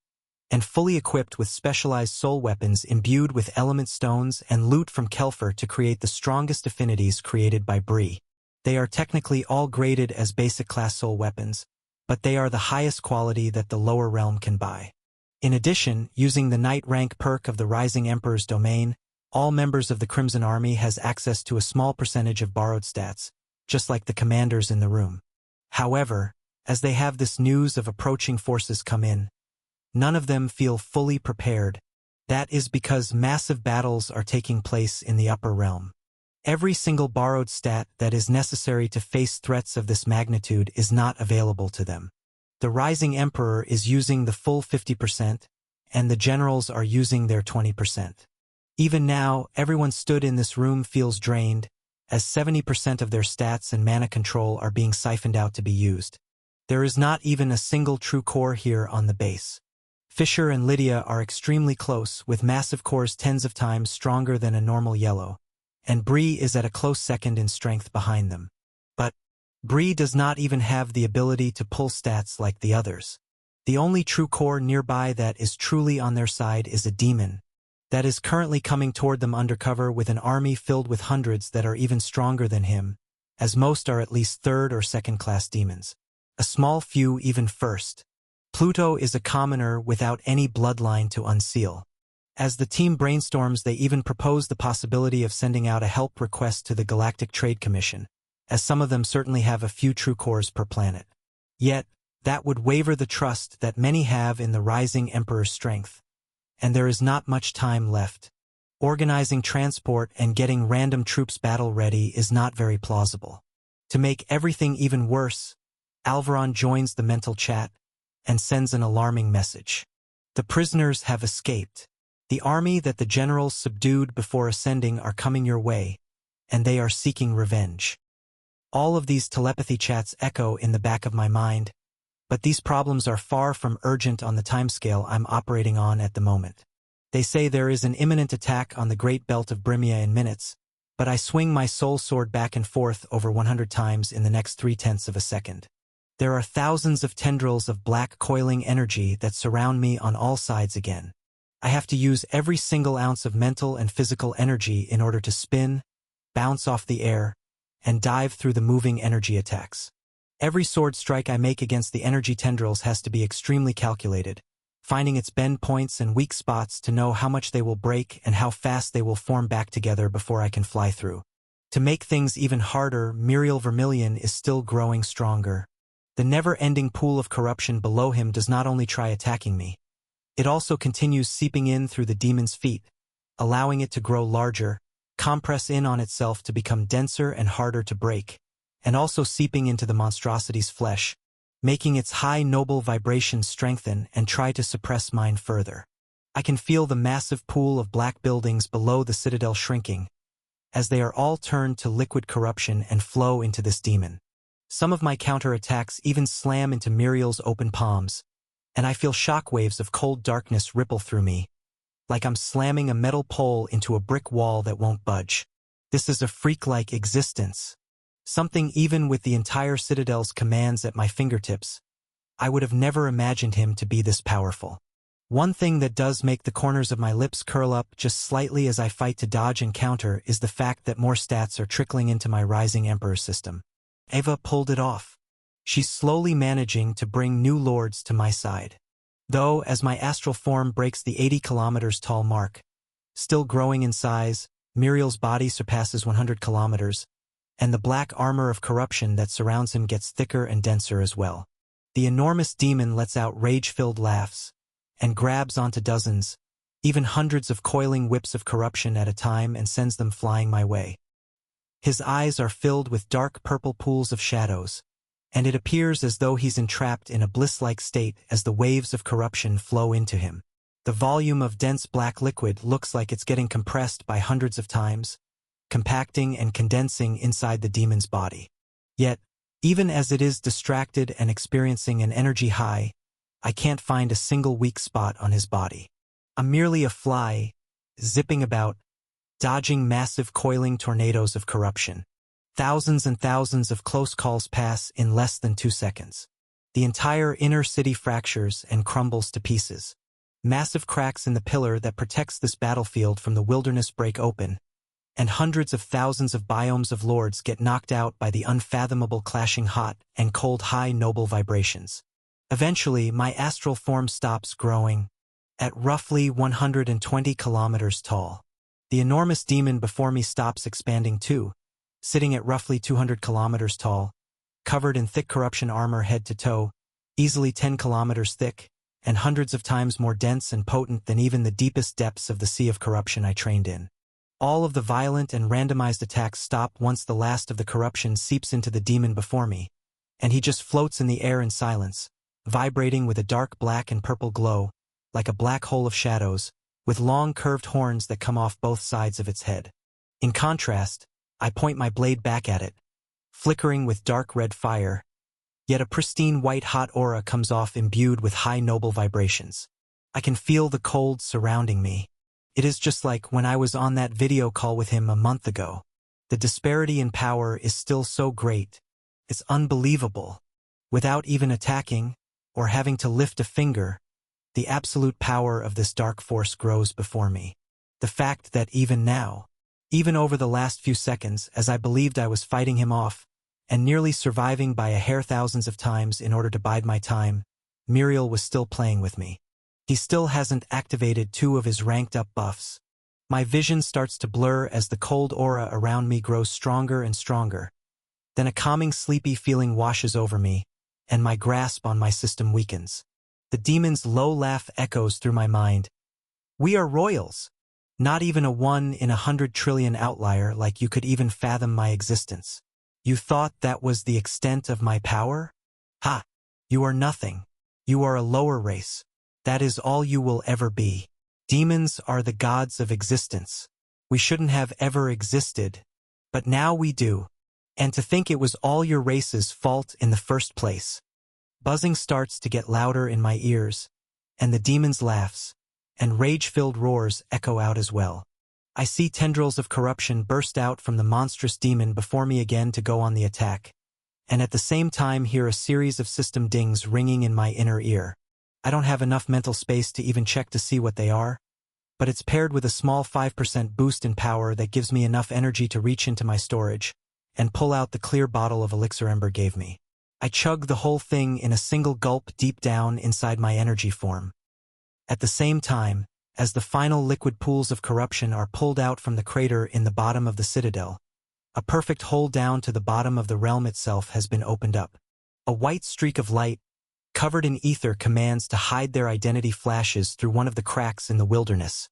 and fully equipped with specialized soul weapons imbued with element stones and loot from Kelfer to create the strongest affinities created by Bree. They are technically all graded as basic class soul weapons, but they are the highest quality that the lower realm can buy. In addition, using the Knight rank perk of the Rising Emperor's domain, all members of the Crimson Army has access to a small percentage of borrowed stats, just like the commanders in the room. However, as they have this news of approaching forces come in, none of them feel fully prepared. That is because massive battles are taking place in the upper realm. Every single borrowed stat that is necessary to face threats of this magnitude is not available to them. The Rising Emperor is using the full 50%, and the generals are using their 20%. Even now, everyone stood in this room feels drained, as 70% of their stats and mana control are being siphoned out to be used. There is not even a single true core here on the base. Fisher and Lydia are extremely close, with massive cores tens of times stronger than a normal yellow, and Bree is at a close second in strength behind them. But Bree does not even have the ability to pull stats like the others. The only true core nearby that is truly on their side is a demon that is currently coming toward them undercover with an army filled with hundreds that are even stronger than him, as most are at least third or second class demons. A small few even first. Pluto is a commoner without any bloodline to unseal. As the team brainstorms, they even propose the possibility of sending out a help request to the Galactic Trade Commission, as some of them certainly have a few true cores per planet. Yet, that would waver the trust that many have in the Rising Emperor's strength, and there is not much time left. Organizing transport and getting random troops battle ready is not very plausible. To make everything even worse, Alvaron joins the mental chat and sends an alarming message. The prisoners have escaped. The army that the generals subdued before ascending are coming your way, and they are seeking revenge. All of these telepathy chats echo in the back of my mind, But these problems are far from urgent on the timescale I'm operating on at the moment. They say there is an imminent attack on the Great Belt of Brimia in minutes, but I swing my soul sword back and forth over 100 times in the next 0.3 of a second. There are thousands of tendrils of black coiling energy that surround me on all sides again. I have to use every single ounce of mental and physical energy in order to spin, bounce off the air, and dive through the moving energy attacks. Every sword strike I make against the energy tendrils has to be extremely calculated, finding its bend points and weak spots to know how much they will break and how fast they will form back together before I can fly through. To make things even harder, Muriel Vermilion is still growing stronger. The never-ending pool of corruption below him does not only try attacking me, it also continues seeping in through the demon's feet, allowing it to grow larger, compress in on itself to become denser and harder to break, and also seeping into the monstrosity's flesh, making its high noble vibrations strengthen and try to suppress mine further. I can feel the massive pool of black buildings below the citadel shrinking, as they are all turned to liquid corruption and flow into this demon. Some of my counterattacks even slam into Muriel's open palms, and I feel shockwaves of cold darkness ripple through me, like I'm slamming a metal pole into a brick wall that won't budge. This is a freak-like existence. Something even with the entire Citadel's commands at my fingertips. I would have never imagined him to be this powerful. One thing that does make the corners of my lips curl up just slightly as I fight to dodge and counter is the fact that more stats are trickling into my Rising Emperor system. Eva pulled it off. She's slowly managing to bring new lords to my side. Though, as my astral form breaks the 80 kilometers tall mark, still growing in size, Muriel's body surpasses 100 kilometers, and the black armor of corruption that surrounds him gets thicker and denser as well. The enormous demon lets out rage-filled laughs, and grabs onto dozens, even hundreds of coiling whips of corruption at a time and sends them flying my way. His eyes are filled with dark purple pools of shadows, and it appears as though he's entrapped in a bliss-like state as the waves of corruption flow into him. The volume of dense black liquid looks like it's getting compressed by hundreds of times, compacting and condensing inside the demon's body. Yet, even as it is distracted and experiencing an energy high, I can't find a single weak spot on his body. I'm merely a fly, zipping about, dodging massive coiling tornadoes of corruption. Thousands and thousands of close calls pass in less than 2 seconds. The entire inner city fractures and crumbles to pieces. Massive cracks in the pillar that protects this battlefield from the wilderness break open, and hundreds of thousands of biomes of lords get knocked out by the unfathomable clashing hot and cold high noble vibrations. Eventually, my astral form stops growing, at roughly 120 kilometers tall. The enormous demon before me stops expanding too, sitting at roughly 200 kilometers tall, covered in thick corruption armor head to toe, easily 10 kilometers thick, and hundreds of times more dense and potent than even the deepest depths of the sea of corruption I trained in. All of the violent and randomized attacks stop once the last of the corruption seeps into the demon before me, and he just floats in the air in silence, vibrating with a dark black and purple glow, like a black hole of shadows, with long curved horns that come off both sides of its head. In contrast, I point my blade back at it, flickering with dark red fire, yet a pristine white hot aura comes off imbued with high noble vibrations. I can feel the cold surrounding me. It is just like when I was on that video call with him a month ago. The disparity in power is still so great. It's unbelievable. Without even attacking, or having to lift a finger, the absolute power of this dark force grows before me. The fact that even now, even over the last few seconds as I believed I was fighting him off, and nearly surviving by a hair thousands of times in order to bide my time, Muriel was still playing with me. He still hasn't activated 2 of his ranked-up buffs. My vision starts to blur as the cold aura around me grows stronger and stronger. Then a calming sleepy feeling washes over me, and my grasp on my system weakens. The demon's low laugh echoes through my mind. We are royals. Not even a 1 in 100 trillion outlier like you could even fathom my existence. You thought that was the extent of my power? Ha! You are nothing. You are a lower race. That is all you will ever be. Demons are the gods of existence. We shouldn't have ever existed. But now we do. And to think it was all your race's fault in the first place. Buzzing starts to get louder in my ears, and the demon's laughs and rage-filled roars echo out as well. I see tendrils of corruption burst out from the monstrous demon before me again to go on the attack, and at the same time hear a series of system dings ringing in my inner ear. I don't have enough mental space to even check to see what they are, but it's paired with a small 5% boost in power that gives me enough energy to reach into my storage and pull out the clear bottle of elixir Ember gave me. I chug the whole thing in a single gulp deep down inside my energy form. At the same time, as the final liquid pools of corruption are pulled out from the crater in the bottom of the citadel, a perfect hole down to the bottom of the realm itself has been opened up. A white streak of light, covered in ether, commands to hide their identity flashes through one of the cracks in the wilderness,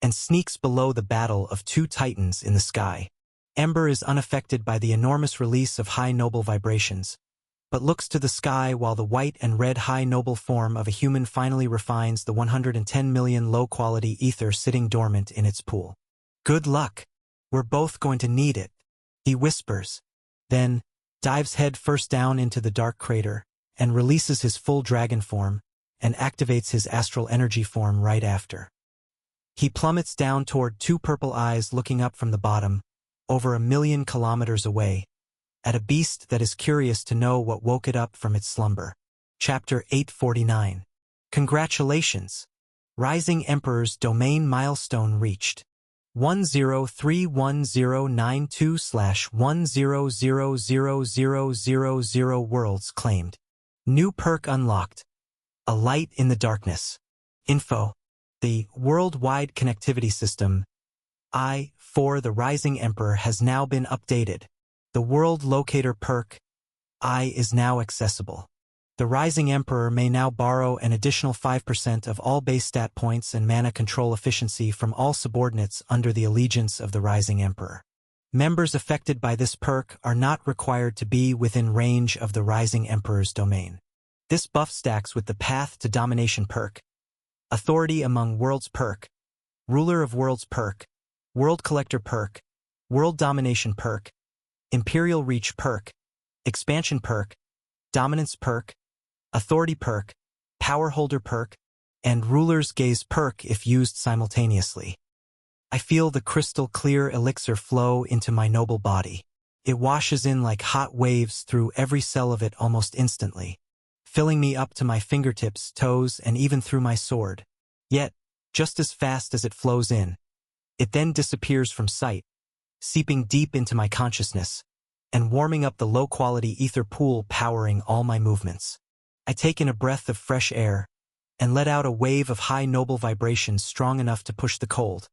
and sneaks below the battle of two titans in the sky. Ember is unaffected by the enormous release of high noble vibrations, but looks to the sky while the white and red high noble form of a human finally refines the 110 million low-quality ether sitting dormant in its pool. "Good luck. We're both going to need it," he whispers, then dives head first down into the dark crater and releases his full dragon form and activates his astral energy form right after. He plummets down toward two purple eyes looking up from the bottom, over 1,000,000 kilometers away, at a beast that is curious to know what woke it up from its slumber. Chapter 849. Congratulations! Rising Emperor's domain milestone reached. 1031092/1000000 worlds claimed. New perk unlocked. A light in the darkness. Info. The worldwide connectivity system, I-4 the Rising Emperor, has now been updated. The World Locator perk, I, is now accessible. The Rising Emperor may now borrow an additional 5% of all base stat points and mana control efficiency from all subordinates under the allegiance of the Rising Emperor. Members affected by this perk are not required to be within range of the Rising Emperor's domain. This buff stacks with the Path to Domination perk, Authority Among Worlds perk, Ruler of Worlds perk, World Collector perk, World Domination perk, Imperial Reach perk, Expansion perk, Dominance perk, Authority perk, Power Holder perk, and Ruler's Gaze perk if used simultaneously. I feel the crystal clear elixir flow into my noble body. It washes in like hot waves through every cell of it almost instantly, filling me up to my fingertips, toes, and even through my sword. Yet, just as fast as it flows in, it then disappears from sight, seeping deep into my consciousness and warming up the low-quality ether pool powering all my movements. I take in a breath of fresh air and let out a wave of high noble vibrations strong enough to push the cold,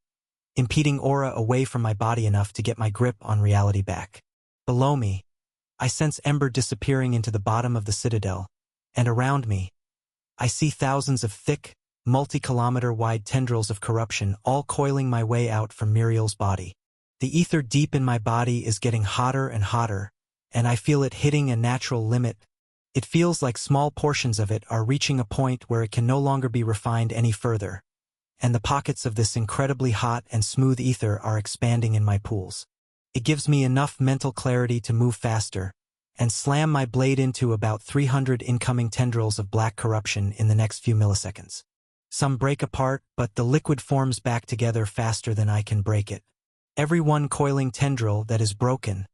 impeding aura away from my body enough to get my grip on reality back. Below me, I sense Ember disappearing into the bottom of the citadel, and around me, I see thousands of thick, multi-kilometer-wide tendrils of corruption all coiling my way out from Muriel's body. The ether deep in my body is getting hotter and hotter, and I feel it hitting a natural limit. It feels like small portions of it are reaching a point where it can no longer be refined any further, and the pockets of this incredibly hot and smooth ether are expanding in my pools. It gives me enough mental clarity to move faster and slam my blade into about 300 incoming tendrils of black corruption in the next few milliseconds. Some break apart, but the liquid forms back together faster than I can break it. Every one coiling tendril that is broken,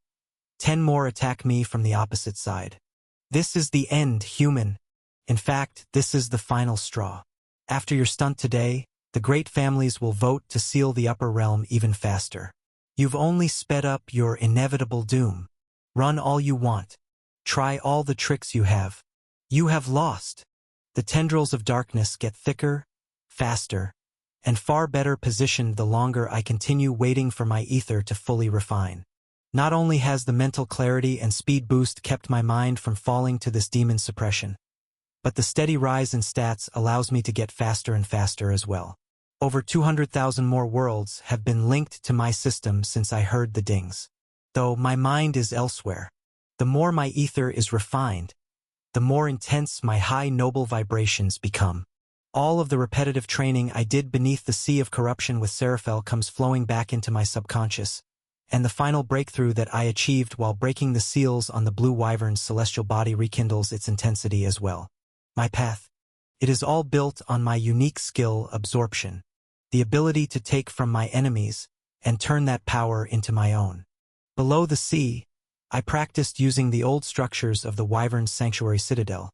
10 more attack me from the opposite side. This is the end, human. In fact, this is the final straw. After your stunt today, the great families will vote to seal the upper realm even faster. You've only sped up your inevitable doom. Run all you want. Try all the tricks you have. You have lost. The tendrils of darkness get thicker, faster, and far better positioned the longer I continue waiting for my ether to fully refine. Not only has the mental clarity and speed boost kept my mind from falling to this demon suppression, but the steady rise in stats allows me to get faster and faster as well. Over 200,000 more worlds have been linked to my system since I heard the dings. Though my mind is elsewhere. The more my ether is refined, the more intense my high noble vibrations become. All of the repetitive training I did beneath the sea of corruption with Seraphel comes flowing back into my subconscious, and the final breakthrough that I achieved while breaking the seals on the Blue Wyvern's celestial body rekindles its intensity as well. My path. It is all built on my unique skill, absorption, the ability to take from my enemies and turn that power into my own. Below the sea, I practiced using the old structures of the Wyvern's sanctuary citadel,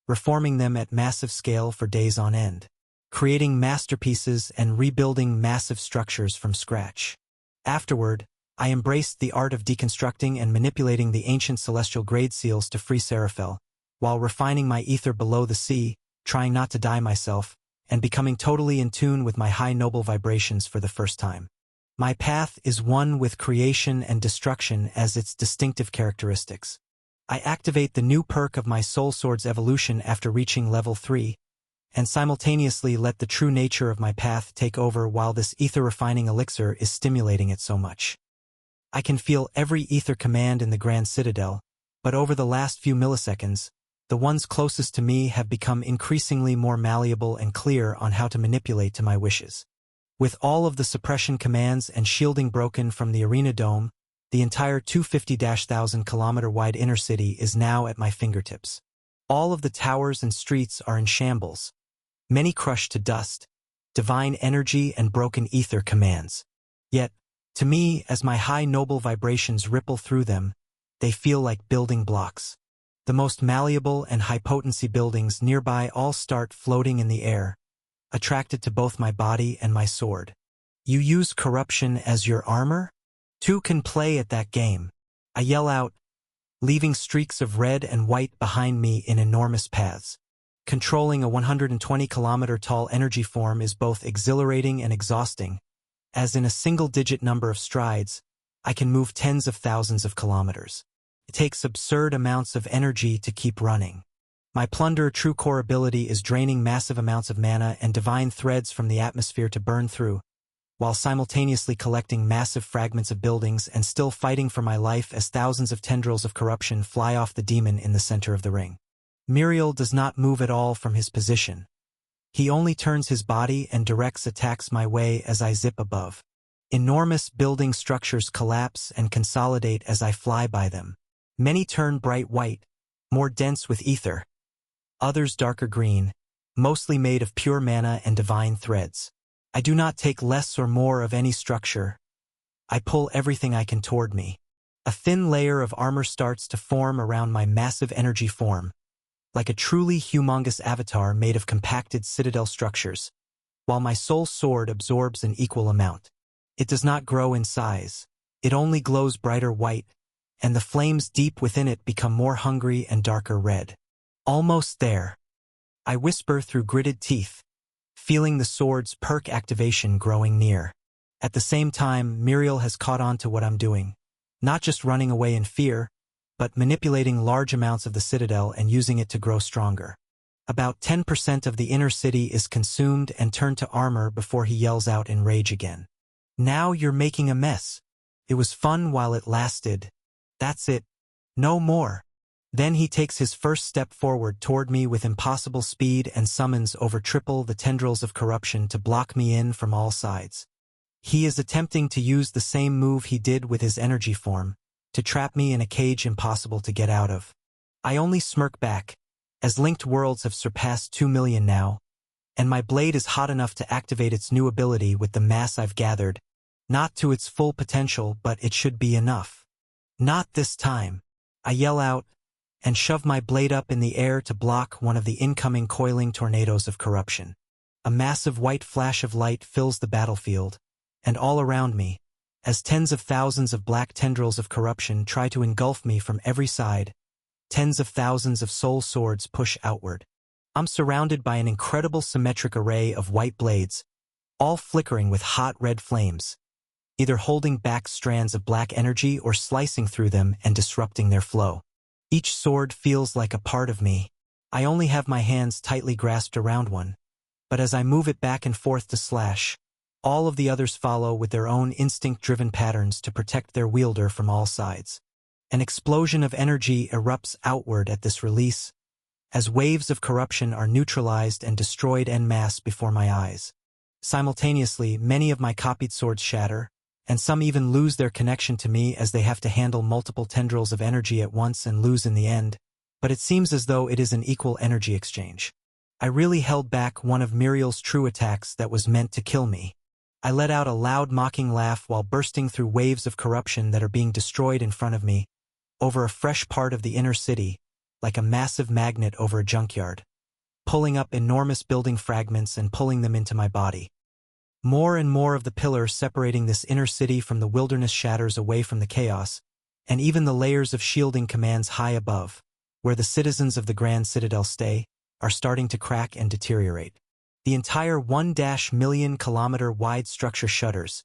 reforming them at massive scale for days on end, creating masterpieces and rebuilding massive structures from scratch. Afterward, I embraced the art of deconstructing and manipulating the ancient celestial grade seals to free Seraphel, while refining my ether below the sea, trying not to die myself, and becoming totally in tune with my high noble vibrations for the first time. My path is one with creation and destruction as its distinctive characteristics. I activate the new perk of my Soul Sword's evolution after reaching level 3, and simultaneously let the true nature of my path take over while this ether-refining elixir is stimulating it so much. I can feel every ether command in the Grand Citadel, but over the last few milliseconds, the ones closest to me have become increasingly more malleable and clear on how to manipulate to my wishes. With all of the suppression commands and shielding broken from the arena dome, the entire 250,000-kilometer-wide inner city is now at my fingertips. All of the towers and streets are in shambles, many crushed to dust, divine energy and broken ether commands. Yet, to me, as my high noble vibrations ripple through them, they feel like building blocks. The most malleable and high-potency buildings nearby all start floating in the air, attracted to both my body and my sword. You use corruption as your armor? Two can play at that game. I yell out, leaving streaks of red and white behind me in enormous paths. Controlling a 120-kilometer-tall energy form is both exhilarating and exhausting, as in a single-digit number of strides, I can move tens of thousands of kilometers. It takes absurd amounts of energy to keep running. My Plunder True Core ability is draining massive amounts of mana and divine threads from the atmosphere to burn through, while simultaneously collecting massive fragments of buildings and still fighting for my life as thousands of tendrils of corruption fly off the demon in the center of the ring. Miriel does not move at all from his position. He only turns his body and directs attacks my way as I zip above. Enormous building structures collapse and consolidate as I fly by them. Many turn bright white, more dense with ether. Others darker green, mostly made of pure mana and divine threads. I do not take less or more of any structure. I pull everything I can toward me. A thin layer of armor starts to form around my massive energy form, like a truly humongous avatar made of compacted citadel structures, while my soul sword absorbs an equal amount. It does not grow in size. It only glows brighter white, and the flames deep within it become more hungry and darker red. Almost there. I whisper through gritted teeth, feeling the sword's perk activation growing near. At the same time, Miriel has caught on to what I'm doing, not just running away in fear, but manipulating large amounts of the citadel and using it to grow stronger. About 10% of the inner city is consumed and turned to armor before he yells out in rage again. Now you're making a mess. It was fun while it lasted. That's it. No more. Then he takes his first step forward toward me with impossible speed and summons over triple the tendrils of corruption to block me in from all sides. He is attempting to use the same move he did with his energy form, to trap me in a cage impossible to get out of. I only smirk back, as linked worlds have surpassed 2 million now, and my blade is hot enough to activate its new ability with the mass I've gathered, not to its full potential, but it should be enough. Not this time. I yell out, and shove my blade up in the air to block one of the incoming coiling tornadoes of corruption. A massive white flash of light fills the battlefield, and all around me, as tens of thousands of black tendrils of corruption try to engulf me from every side, tens of thousands of soul swords push outward. I'm surrounded by an incredible symmetric array of white blades, all flickering with hot red flames, either holding back strands of black energy or slicing through them and disrupting their flow. Each sword feels like a part of me. I only have my hands tightly grasped around one, but as I move it back and forth to slash, all of the others follow with their own instinct-driven patterns to protect their wielder from all sides. An explosion of energy erupts outward at this release, as waves of corruption are neutralized and destroyed en masse before my eyes. Simultaneously, many of my copied swords shatter, and some even lose their connection to me as they have to handle multiple tendrils of energy at once and lose in the end, but it seems as though it is an equal energy exchange. I really held back one of Muriel's true attacks that was meant to kill me. I let out a loud mocking laugh while bursting through waves of corruption that are being destroyed in front of me, over a fresh part of the inner city, like a massive magnet over a junkyard, pulling up enormous building fragments and pulling them into my body. More and more of the pillars separating this inner city from the wilderness shatters away from the chaos, and even the layers of shielding commands high above, where the citizens of the Grand Citadel stay, are starting to crack and deteriorate. The entire 1-million-kilometer wide structure shudders,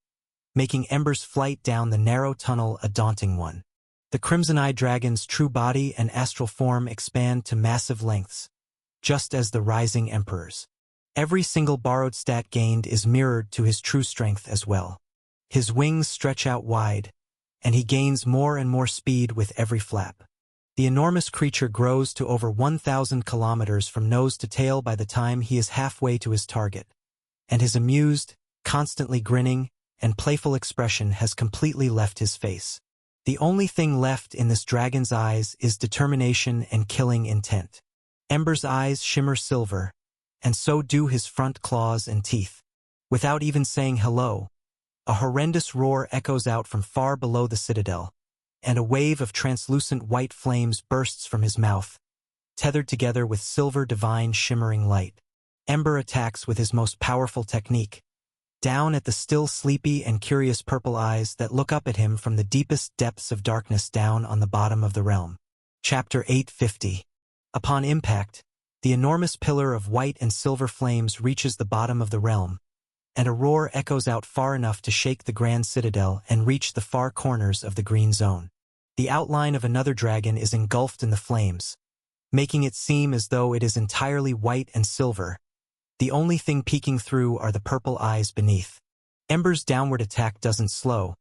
making Ember's flight down the narrow tunnel a daunting one. The Crimson-Eyed Dragon's true body and astral form expand to massive lengths, just as the Rising Emperor's. Every single borrowed stat gained is mirrored to his true strength as well. His wings stretch out wide, and he gains more and more speed with every flap. The enormous creature grows to over 1,000 kilometers from nose to tail by the time he is halfway to his target, and his amused, constantly grinning, and playful expression has completely left his face. The only thing left in this dragon's eyes is determination and killing intent. Ember's eyes shimmer silver, and so do his front claws and teeth. Without even saying hello, a horrendous roar echoes out from far below the citadel, and a wave of translucent white flames bursts from his mouth, tethered together with silver divine shimmering light. Ember attacks with his most powerful technique, down at the still sleepy and curious purple eyes that look up at him from the deepest depths of darkness down on the bottom of the realm. Chapter 850. Upon impact, the enormous pillar of white and silver flames reaches the bottom of the realm, and a roar echoes out far enough to shake the Grand Citadel and reach the far corners of the green zone. The outline of another dragon is engulfed in the flames, making it seem as though it is entirely white and silver. The only thing peeking through are the purple eyes beneath. Ember's downward attack doesn't slow,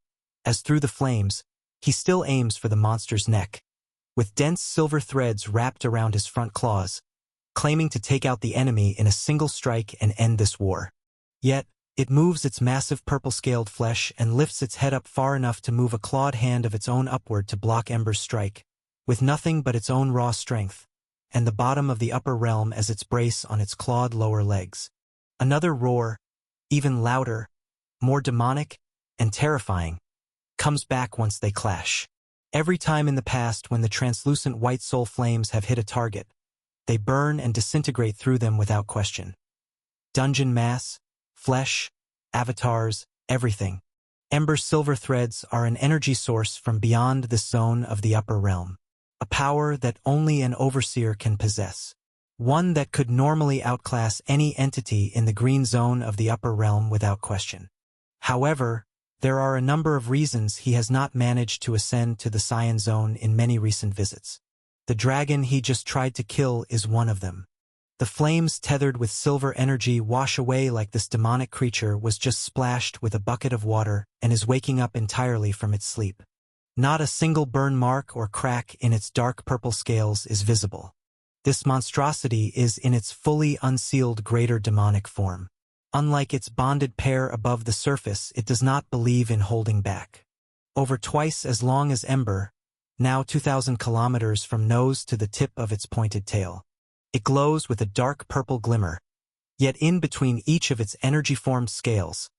as through the flames, he still aims for the monster's neck, with dense silver threads wrapped around his front claws, claiming to take out the enemy in a single strike and end this war. Yet, it moves its massive purple-scaled flesh and lifts its head up far enough to move a clawed hand of its own upward to block Ember's strike, with nothing but its own raw strength, and the bottom of the upper realm as its brace on its clawed lower legs. Another roar, even louder, more demonic, and terrifying, comes back once they clash. Every time in the past when the translucent white soul flames have hit a target, they burn and disintegrate through them without question. Dungeon mass, flesh, avatars, everything. Ember's silver threads are an energy source from beyond this zone of the upper realm, a power that only an overseer can possess, one that could normally outclass any entity in the green zone of the upper realm without question. However, there are a number of reasons he has not managed to ascend to the Cyan Zone in many recent visits. The dragon he just tried to kill is one of them. The flames tethered with silver energy wash away like this demonic creature was just splashed with a bucket of water and is waking up entirely from its sleep. Not a single burn mark or crack in its dark purple scales is visible. This monstrosity is in its fully unsealed greater demonic form. Unlike its bonded pair above the surface, it does not believe in holding back. Over twice as long as Ember, now 2,000 kilometers from nose to the tip of its pointed tail. It glows with a dark purple glimmer, yet in between each of its energy-formed scales,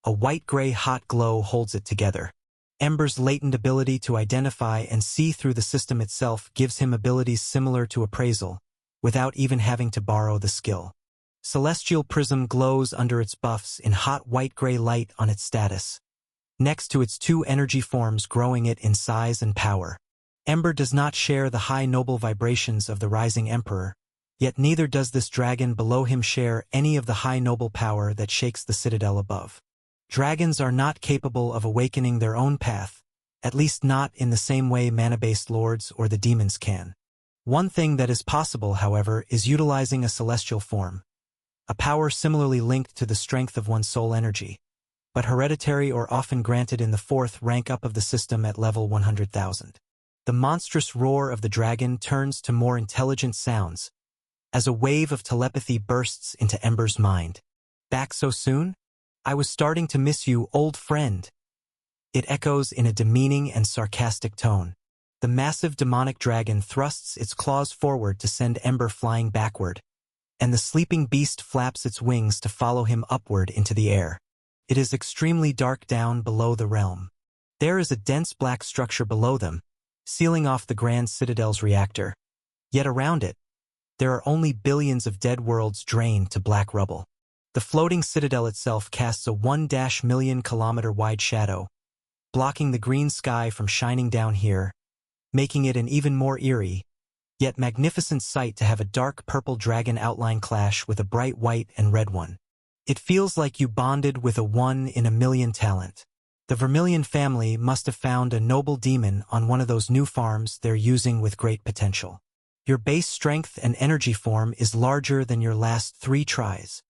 a white-gray hot glow holds it together. Ember's latent ability to identify and see through the system itself gives him abilities similar to appraisal, without even having to borrow the skill. Celestial Prism glows under its buffs in hot white-gray light on its status, next to its two energy forms growing it in size and power. Ember does not share the high noble vibrations of the Rising Emperor, yet neither does this dragon below him share any of the high noble power that shakes the citadel above. Dragons are not capable of awakening their own path, at least not in the same way mana-based lords or the demons can. One thing that is possible, however, is utilizing a celestial form, a power similarly linked to the strength of one's soul energy, but hereditary or often granted in the fourth rank up of the system at level 100,000. The monstrous roar of the dragon turns to more intelligent sounds, as a wave of telepathy bursts into Ember's mind. Back so soon? I was starting to miss you, old friend. It echoes in a demeaning and sarcastic tone. The massive demonic dragon thrusts its claws forward to send Ember flying backward, and the sleeping beast flaps its wings to follow him upward into the air. It is extremely dark down below the realm. There is a dense black structure below them, sealing off the Grand Citadel's reactor. Yet around it, there are only billions of dead worlds drained to black rubble. The floating citadel itself casts a 1-million-kilometer wide shadow, blocking the green sky from shining down here, making it an even more eerie, yet magnificent sight to have a dark purple dragon outline clash with a bright white and red one. It feels like you bonded with a 1-in-a-million talent. The Vermilion family must have found a noble demon on one of those new farms they're using with great potential. Your base strength and energy form is larger than your last 3 tries.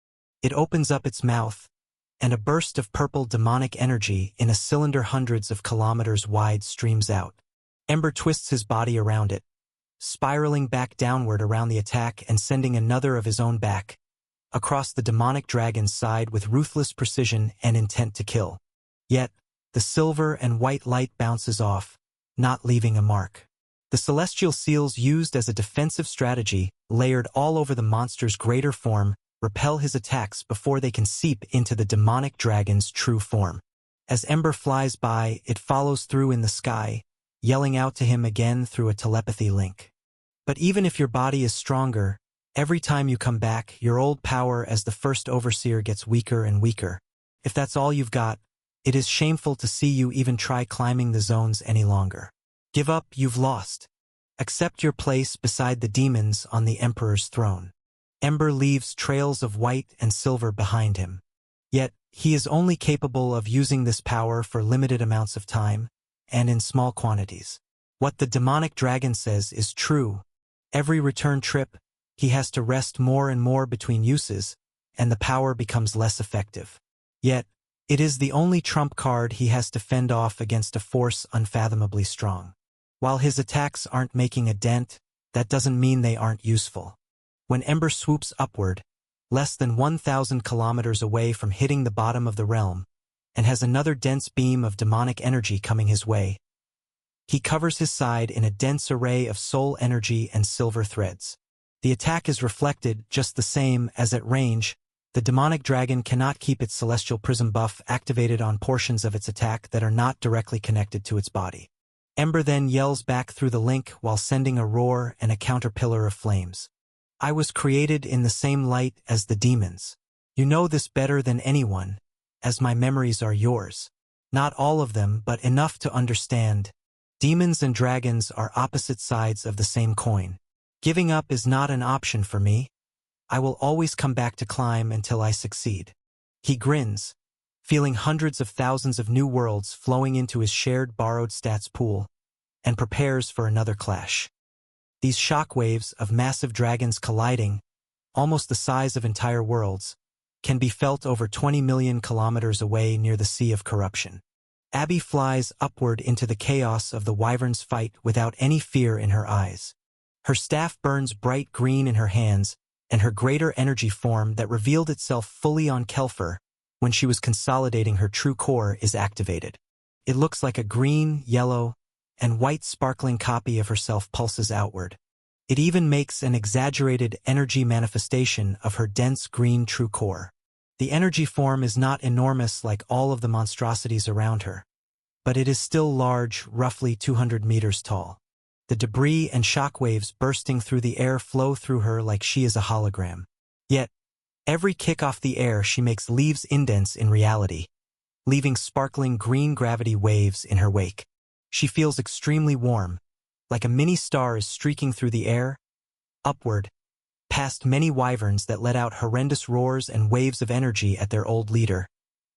It opens up its mouth, and a burst of purple demonic energy in a cylinder hundreds of kilometers wide streams out. Ember twists his body around it, spiraling back downward around the attack and sending another of his own back, across the demonic dragon's side with ruthless precision and intent to kill. Yet, the silver and white light bounces off, not leaving a mark. The celestial seals used as a defensive strategy, layered all over the monster's greater form, repel his attacks before they can seep into the demonic dragon's true form. As Ember flies by, it follows through in the sky, yelling out to him again through a telepathy link. But even if your body is stronger, every time you come back, your old power as the first overseer gets weaker and weaker. If that's all you've got, it is shameful to see you even try climbing the zones any longer. Give up, you've lost. Accept your place beside the demons on the Emperor's throne. Ember leaves trails of white and silver behind him. Yet, he is only capable of using this power for limited amounts of time, and in small quantities. What the demonic dragon says is true. Every return trip, he has to rest more and more between uses, and the power becomes less effective. Yet, it is the only trump card he has to fend off against a force unfathomably strong. While his attacks aren't making a dent, that doesn't mean they aren't useful. When Ember swoops upward, less than 1,000 kilometers away from hitting the bottom of the realm, and has another dense beam of demonic energy coming his way, he covers his side in a dense array of soul energy and silver threads. The attack is reflected just the same as at range. The demonic dragon cannot keep its celestial prism buff activated on portions of its attack that are not directly connected to its body. Ember then yells back through the link while sending a roar and a counterpillar of flames. I was created in the same light as the demons. You know this better than anyone, as my memories are yours. Not all of them, but enough to understand. Demons and dragons are opposite sides of the same coin. Giving up is not an option for me. I will always come back to climb until I succeed. He grins, feeling hundreds of thousands of new worlds flowing into his shared borrowed stats pool, and prepares for another clash. These shockwaves of massive dragons colliding, almost the size of entire worlds, can be felt over 20 million kilometers away near the Sea of Corruption. Abby flies upward into the chaos of the Wyvern's fight without any fear in her eyes. Her staff burns bright green in her hands, and her greater energy form that revealed itself fully on Kelfer when she was consolidating her true core is activated. It looks like a green, yellow, and white sparkling copy of herself pulses outward. It even makes an exaggerated energy manifestation of her dense green true core. The energy form is not enormous like all of the monstrosities around her, but it is still large, roughly 200 meters tall. The debris and shockwaves bursting through the air flow through her like she is a hologram. Yet, every kick off the air she makes leaves indents in reality, leaving sparkling green gravity waves in her wake. She feels extremely warm, like a mini star is streaking through the air, upward, past many wyverns that let out horrendous roars and waves of energy at their old leader,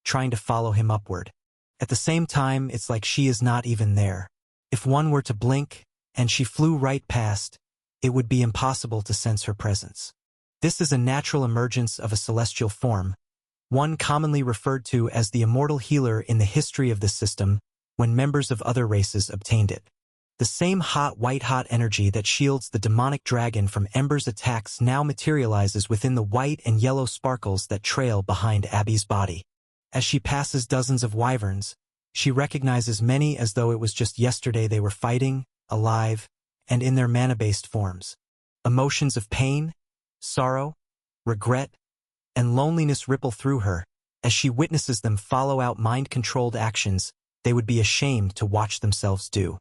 trying to follow him upward. At the same time, it's like she is not even there. If one were to blink, and she flew right past, it would be impossible to sense her presence. This is a natural emergence of a celestial form, one commonly referred to as the immortal healer in the history of the system when members of other races obtained it. The same hot white-hot energy that shields the demonic dragon from Ember's attacks now materializes within the white and yellow sparkles that trail behind Abby's body. As she passes dozens of wyverns, She recognizes many as though it was just yesterday they were fighting, alive, and in their mana-based forms. Emotions of pain, sorrow, regret, and loneliness ripple through her as she witnesses them follow out mind-controlled actions they would be ashamed to watch themselves do.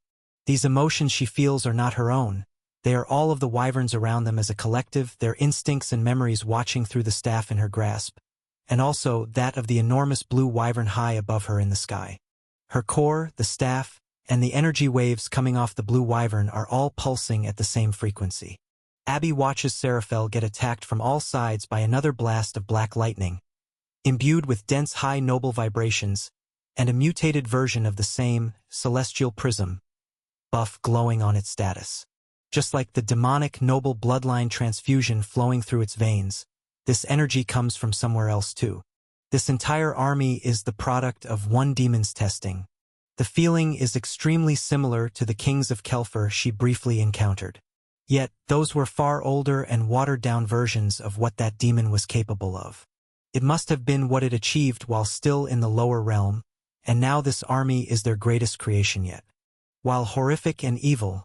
These emotions she feels are not her own. They are all of the wyverns around them as a collective, their instincts and memories watching through the staff in her grasp, and also that of the enormous blue wyvern high above her in the sky. Her core, the staff, and the energy waves coming off the blue wyvern are all pulsing at the same frequency. Abby watches Seraphel get attacked from all sides by another blast of black lightning, imbued with dense high noble vibrations, and a mutated version of the same celestial prism buff glowing on its status. Just like the demonic noble bloodline transfusion flowing through its veins, this energy comes from somewhere else too. This entire army is the product of one demon's testing. The feeling is extremely similar to the kings of Kelfur she briefly encountered. Yet, those were far older and watered-down versions of what that demon was capable of. It must have been what it achieved while still in the lower realm, and now this army is their greatest creation yet. While horrific and evil,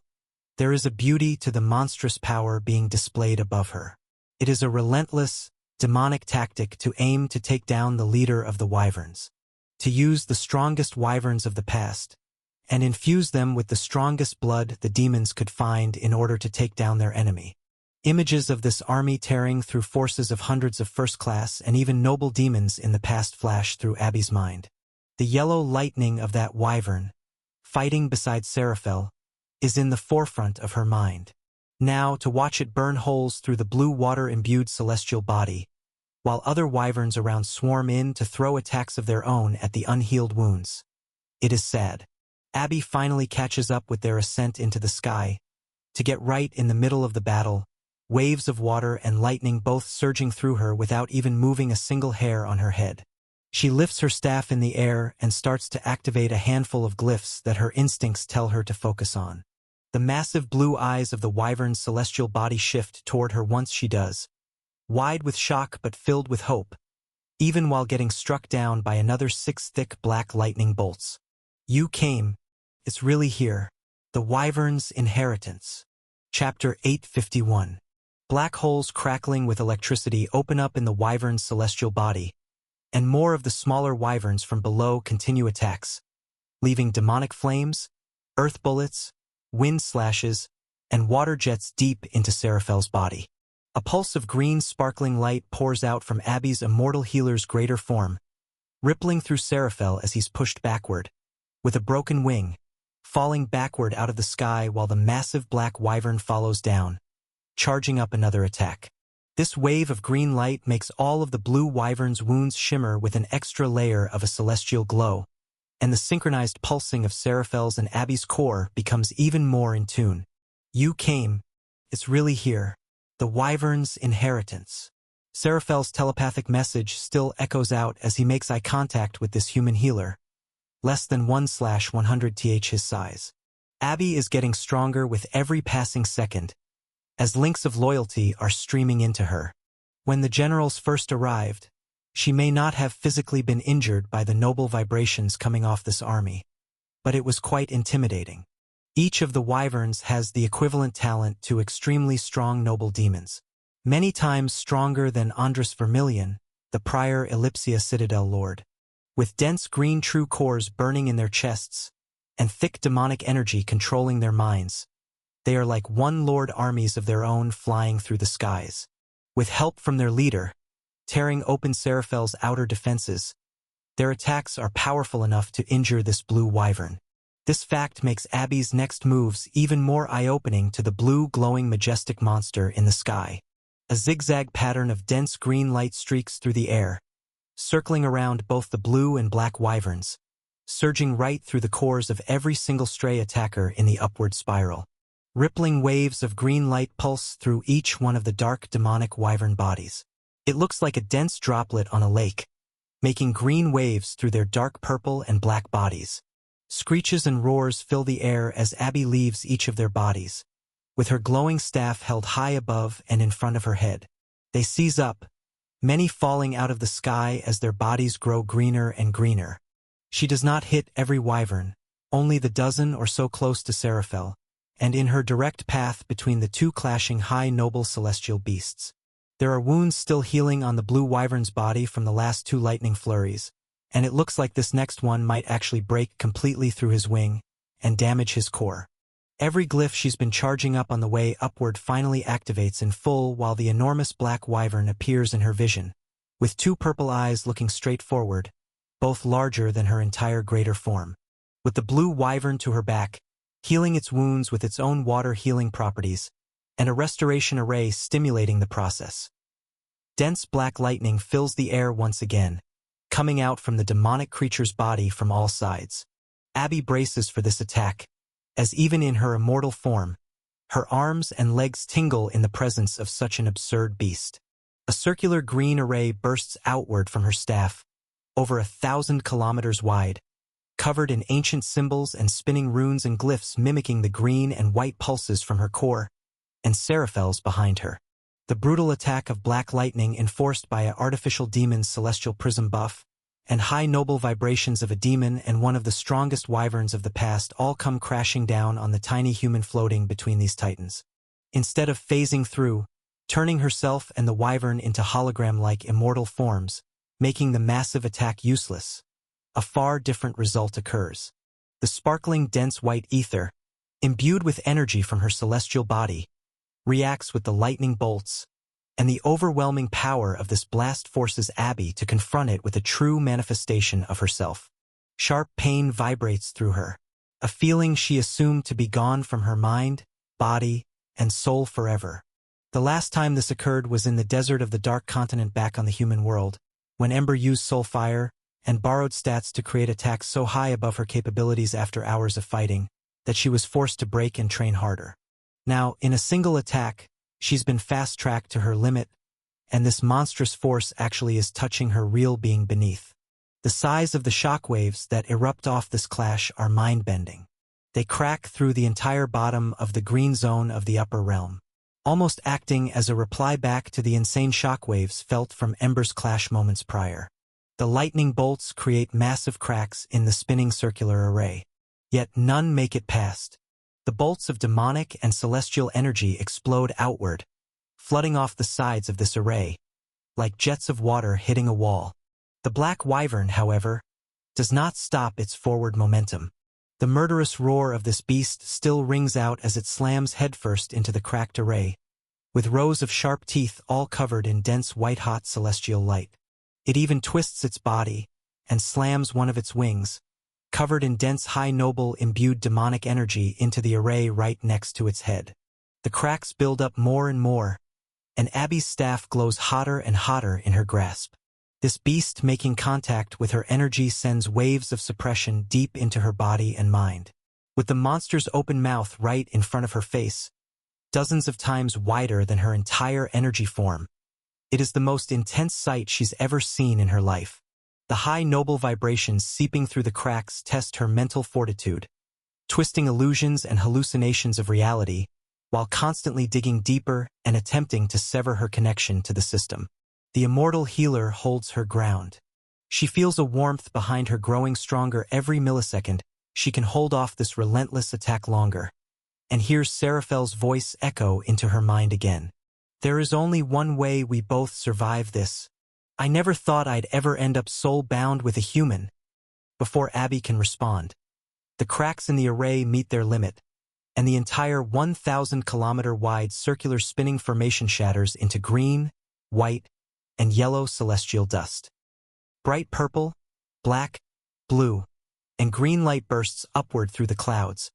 there is a beauty to the monstrous power being displayed above her. It is a relentless, demonic tactic to aim to take down the leader of the wyverns, to use the strongest wyverns of the past, and infuse them with the strongest blood the demons could find in order to take down their enemy. Images of this army tearing through forces of hundreds of first-class and even noble demons in the past flash through Abby's mind. The yellow lightning of that wyvern, fighting beside Seraphel, is in the forefront of her mind. Now, to watch it burn holes through the blue water-imbued celestial body, while other wyverns around swarm in to throw attacks of their own at the unhealed wounds. It is sad. Abby finally catches up with their ascent into the sky, to get right in the middle of the battle, waves of water and lightning both surging through her without even moving a single hair on her head. She lifts her staff in the air and starts to activate a handful of glyphs that her instincts tell her to focus on. The massive blue eyes of the wyvern's celestial body shift toward her once she does, wide with shock but filled with hope, even while getting struck down by another 6 thick black lightning bolts. You came. It's really here. The Wyvern's Inheritance. Chapter 851. Black holes crackling with electricity open up in the wyvern's celestial body, and more of the smaller wyverns from below continue attacks, leaving demonic flames, earth bullets, wind slashes, and water jets deep into Seraphel's body. A pulse of green sparkling light pours out from Abby's immortal healer's greater form, rippling through Seraphel as he's pushed backward, with a broken wing, falling backward out of the sky while the massive black wyvern follows down, charging up another attack. This wave of green light makes all of the blue wyvern's wounds shimmer with an extra layer of a celestial glow, and the synchronized pulsing of Seraphel's and Abby's core becomes even more in tune. You came. It's really here. The Wyvern's Inheritance. Seraphel's telepathic message still echoes out as he makes eye contact with this human healer, less than 1/100th his size. Abby is getting stronger with every passing second, as links of loyalty are streaming into her. When the generals first arrived, she may not have physically been injured by the noble vibrations coming off this army, but it was quite intimidating. Each of the wyverns has the equivalent talent to extremely strong noble demons, many times stronger than Andrus Vermilion, the prior Ellipsia Citadel Lord. With dense green true cores burning in their chests, and thick demonic energy controlling their minds, they are like one lord armies of their own flying through the skies. With help from their leader, tearing open Seraphel's outer defenses, their attacks are powerful enough to injure this blue wyvern. This fact makes Abby's next moves even more eye-opening to the blue glowing majestic monster in the sky. A zigzag pattern of dense green light streaks through the air, circling around both the blue and black wyverns, surging right through the cores of every single stray attacker in the upward spiral. Rippling waves of green light pulse through each one of the dark demonic wyvern bodies. It looks like a dense droplet on a lake, making green waves through their dark purple and black bodies. Screeches and roars fill the air as Abby leaves each of their bodies, with her glowing staff held high above and in front of her head. They seize up, many falling out of the sky as their bodies grow greener and greener, She does not hit every wyvern, only the dozen or so close to Seraphel, and in her direct path between the two clashing high noble celestial beasts. There are wounds still healing on the blue wyvern's body from the last two lightning flurries, and it looks like this next one might actually break completely through his wing and damage his core. Every glyph she's been charging up on the way upward finally activates in full while the enormous black wyvern appears in her vision, with two purple eyes looking straight forward, both larger than her entire greater form. With the blue wyvern to her back, healing its wounds with its own water healing properties, and a restoration array stimulating the process. Dense black lightning fills the air once again, coming out from the demonic creature's body from all sides. Abby braces for this attack, as even in her immortal form, her arms and legs tingle in the presence of such an absurd beast. A circular green array bursts outward from her staff, over 1,000 kilometers wide, covered in ancient symbols and spinning runes and glyphs mimicking the green and white pulses from her core, and Seraphel's behind her. The brutal attack of black lightning enforced by an artificial demon's celestial prism buff, and high noble vibrations of a demon and one of the strongest wyverns of the past all come crashing down on the tiny human floating between these titans. Instead of phasing through, turning herself and the wyvern into hologram-like immortal forms, making the massive attack useless, a far different result occurs. The sparkling dense white ether, imbued with energy from her celestial body, reacts with the lightning bolts, and the overwhelming power of this blast forces Abby to confront it with a true manifestation of herself. Sharp pain vibrates through her, a feeling she assumed to be gone from her mind, body, and soul forever. The last time this occurred was in the desert of the Dark Continent back on the human world, when Ember used Soul Fire and borrowed stats to create attacks so high above her capabilities after hours of fighting that she was forced to break and train harder. Now, in a single attack, she's been fast-tracked to her limit, and this monstrous force actually is touching her real being beneath. The size of the shockwaves that erupt off this clash are mind-bending. They crack through the entire bottom of the green zone of the upper realm, almost acting as a reply back to the insane shockwaves felt from Ember's clash moments prior. The lightning bolts create massive cracks in the spinning circular array, yet none make it past. The bolts of demonic and celestial energy explode outward, flooding off the sides of this array, like jets of water hitting a wall. The black wyvern, however, does not stop its forward momentum. The murderous roar of this beast still rings out as it slams headfirst into the cracked array, with rows of sharp teeth all covered in dense white-hot celestial light. It even twists its body and slams one of its wings, covered in dense high noble imbued demonic energy, into the array right next to its head. The cracks build up more and more, and Abby's staff glows hotter and hotter in her grasp. This beast making contact with her energy sends waves of suppression deep into her body and mind. With the monster's open mouth right in front of her face, dozens of times wider than her entire energy form, it is the most intense sight she's ever seen in her life. The high noble vibrations seeping through the cracks test her mental fortitude, twisting illusions and hallucinations of reality, while constantly digging deeper and attempting to sever her connection to the system. The immortal healer holds her ground. She feels a warmth behind her growing stronger every millisecond. She can hold off this relentless attack longer, and hears Seraphel's voice echo into her mind again. There is only one way we both survive this. I never thought I'd ever end up soul-bound with a human. Before Abby can respond, the cracks in the array meet their limit, and the entire 1,000-kilometer-wide circular spinning formation shatters into green, white, and yellow celestial dust. Bright purple, black, blue, and green light bursts upward through the clouds,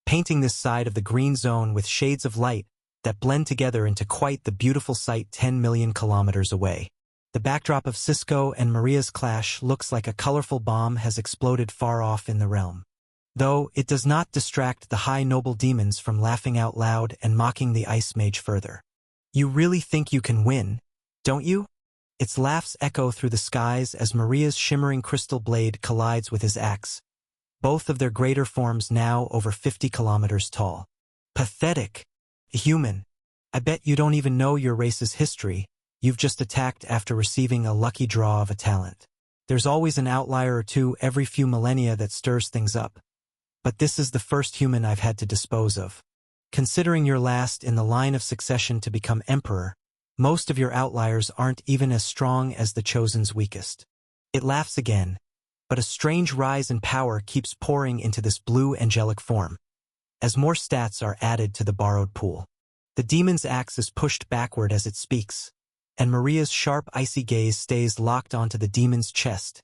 painting this side of the green zone with shades of light that blend together into quite the beautiful sight 10 million kilometers away. The backdrop of Cisco and Maria's clash looks like a colorful bomb has exploded far off in the realm. Though it does not distract the high noble demons from laughing out loud and mocking the ice mage further. You really think you can win, don't you? Its laughs echo through the skies as Maria's shimmering crystal blade collides with his axe, both of their greater forms now over 50 kilometers tall. Pathetic. Human. I bet you don't even know your race's history. You've just attacked after receiving a lucky draw of a talent. There's always an outlier or two every few millennia that stirs things up. But this is the first human I've had to dispose of. Considering you're last in the line of succession to become emperor, most of your outliers aren't even as strong as the chosen's weakest. It laughs again, but a strange rise in power keeps pouring into this blue angelic form, as more stats are added to the borrowed pool. The demon's axe is pushed backward as it speaks, and Maria's sharp, icy gaze stays locked onto the demon's chest,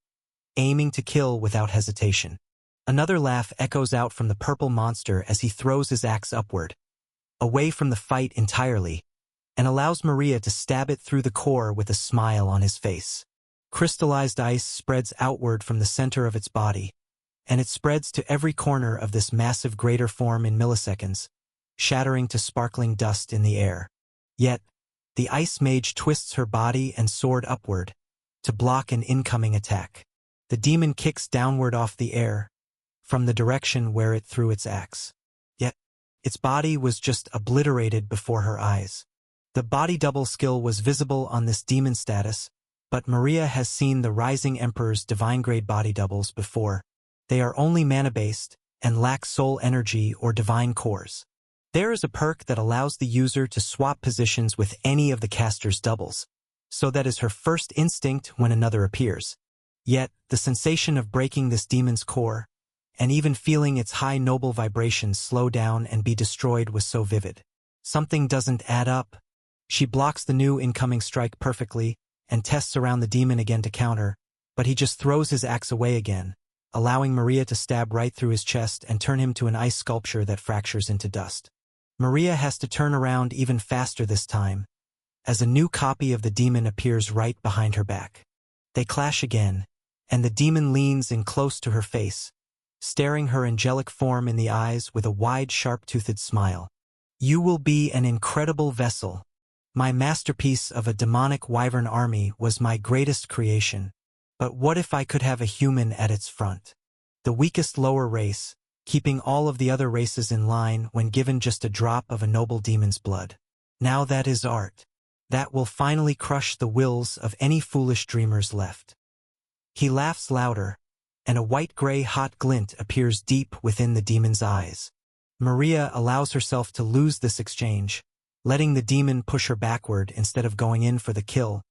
aiming to kill without hesitation. Another laugh echoes out from the purple monster as he throws his axe upward, away from the fight entirely, and allows Maria to stab it through the core with a smile on his face. Crystallized ice spreads outward from the center of its body, and it spreads to every corner of this massive greater form in milliseconds, shattering to sparkling dust in the air. Yet, the ice mage twists her body and sword upward to block an incoming attack. The demon kicks downward off the air, from the direction where it threw its axe. Yet, its body was just obliterated before her eyes. The body double skill was visible on this demon status, but Maria has seen the Rising Emperor's divine-grade body doubles before. They are only mana-based and lack soul energy or divine cores. There is a perk that allows the user to swap positions with any of the caster's doubles, so that is her first instinct when another appears. Yet, the sensation of breaking this demon's core, and even feeling its high noble vibrations slow down and be destroyed was so vivid. Something doesn't add up. She blocks the new incoming strike perfectly, and tests around the demon again to counter, but he just throws his axe away again, allowing Maria to stab right through his chest and turn him to an ice sculpture that fractures into dust. Maria has to turn around even faster this time, as a new copy of the demon appears right behind her back. They clash again, and the demon leans in close to her face, staring her angelic form in the eyes with a wide, sharp-toothed smile. "You will be an incredible vessel. My masterpiece of a demonic wyvern army was my greatest creation, but what if I could have a human at its front? The weakest lower race, keeping all of the other races in line when given just a drop of a noble demon's blood. Now that is art. That will finally crush the wills of any foolish dreamers left." He laughs louder, and a white-gray hot glint appears deep within the demon's eyes. Maria allows herself to lose this exchange, letting the demon push her backward instead of going in for the kill.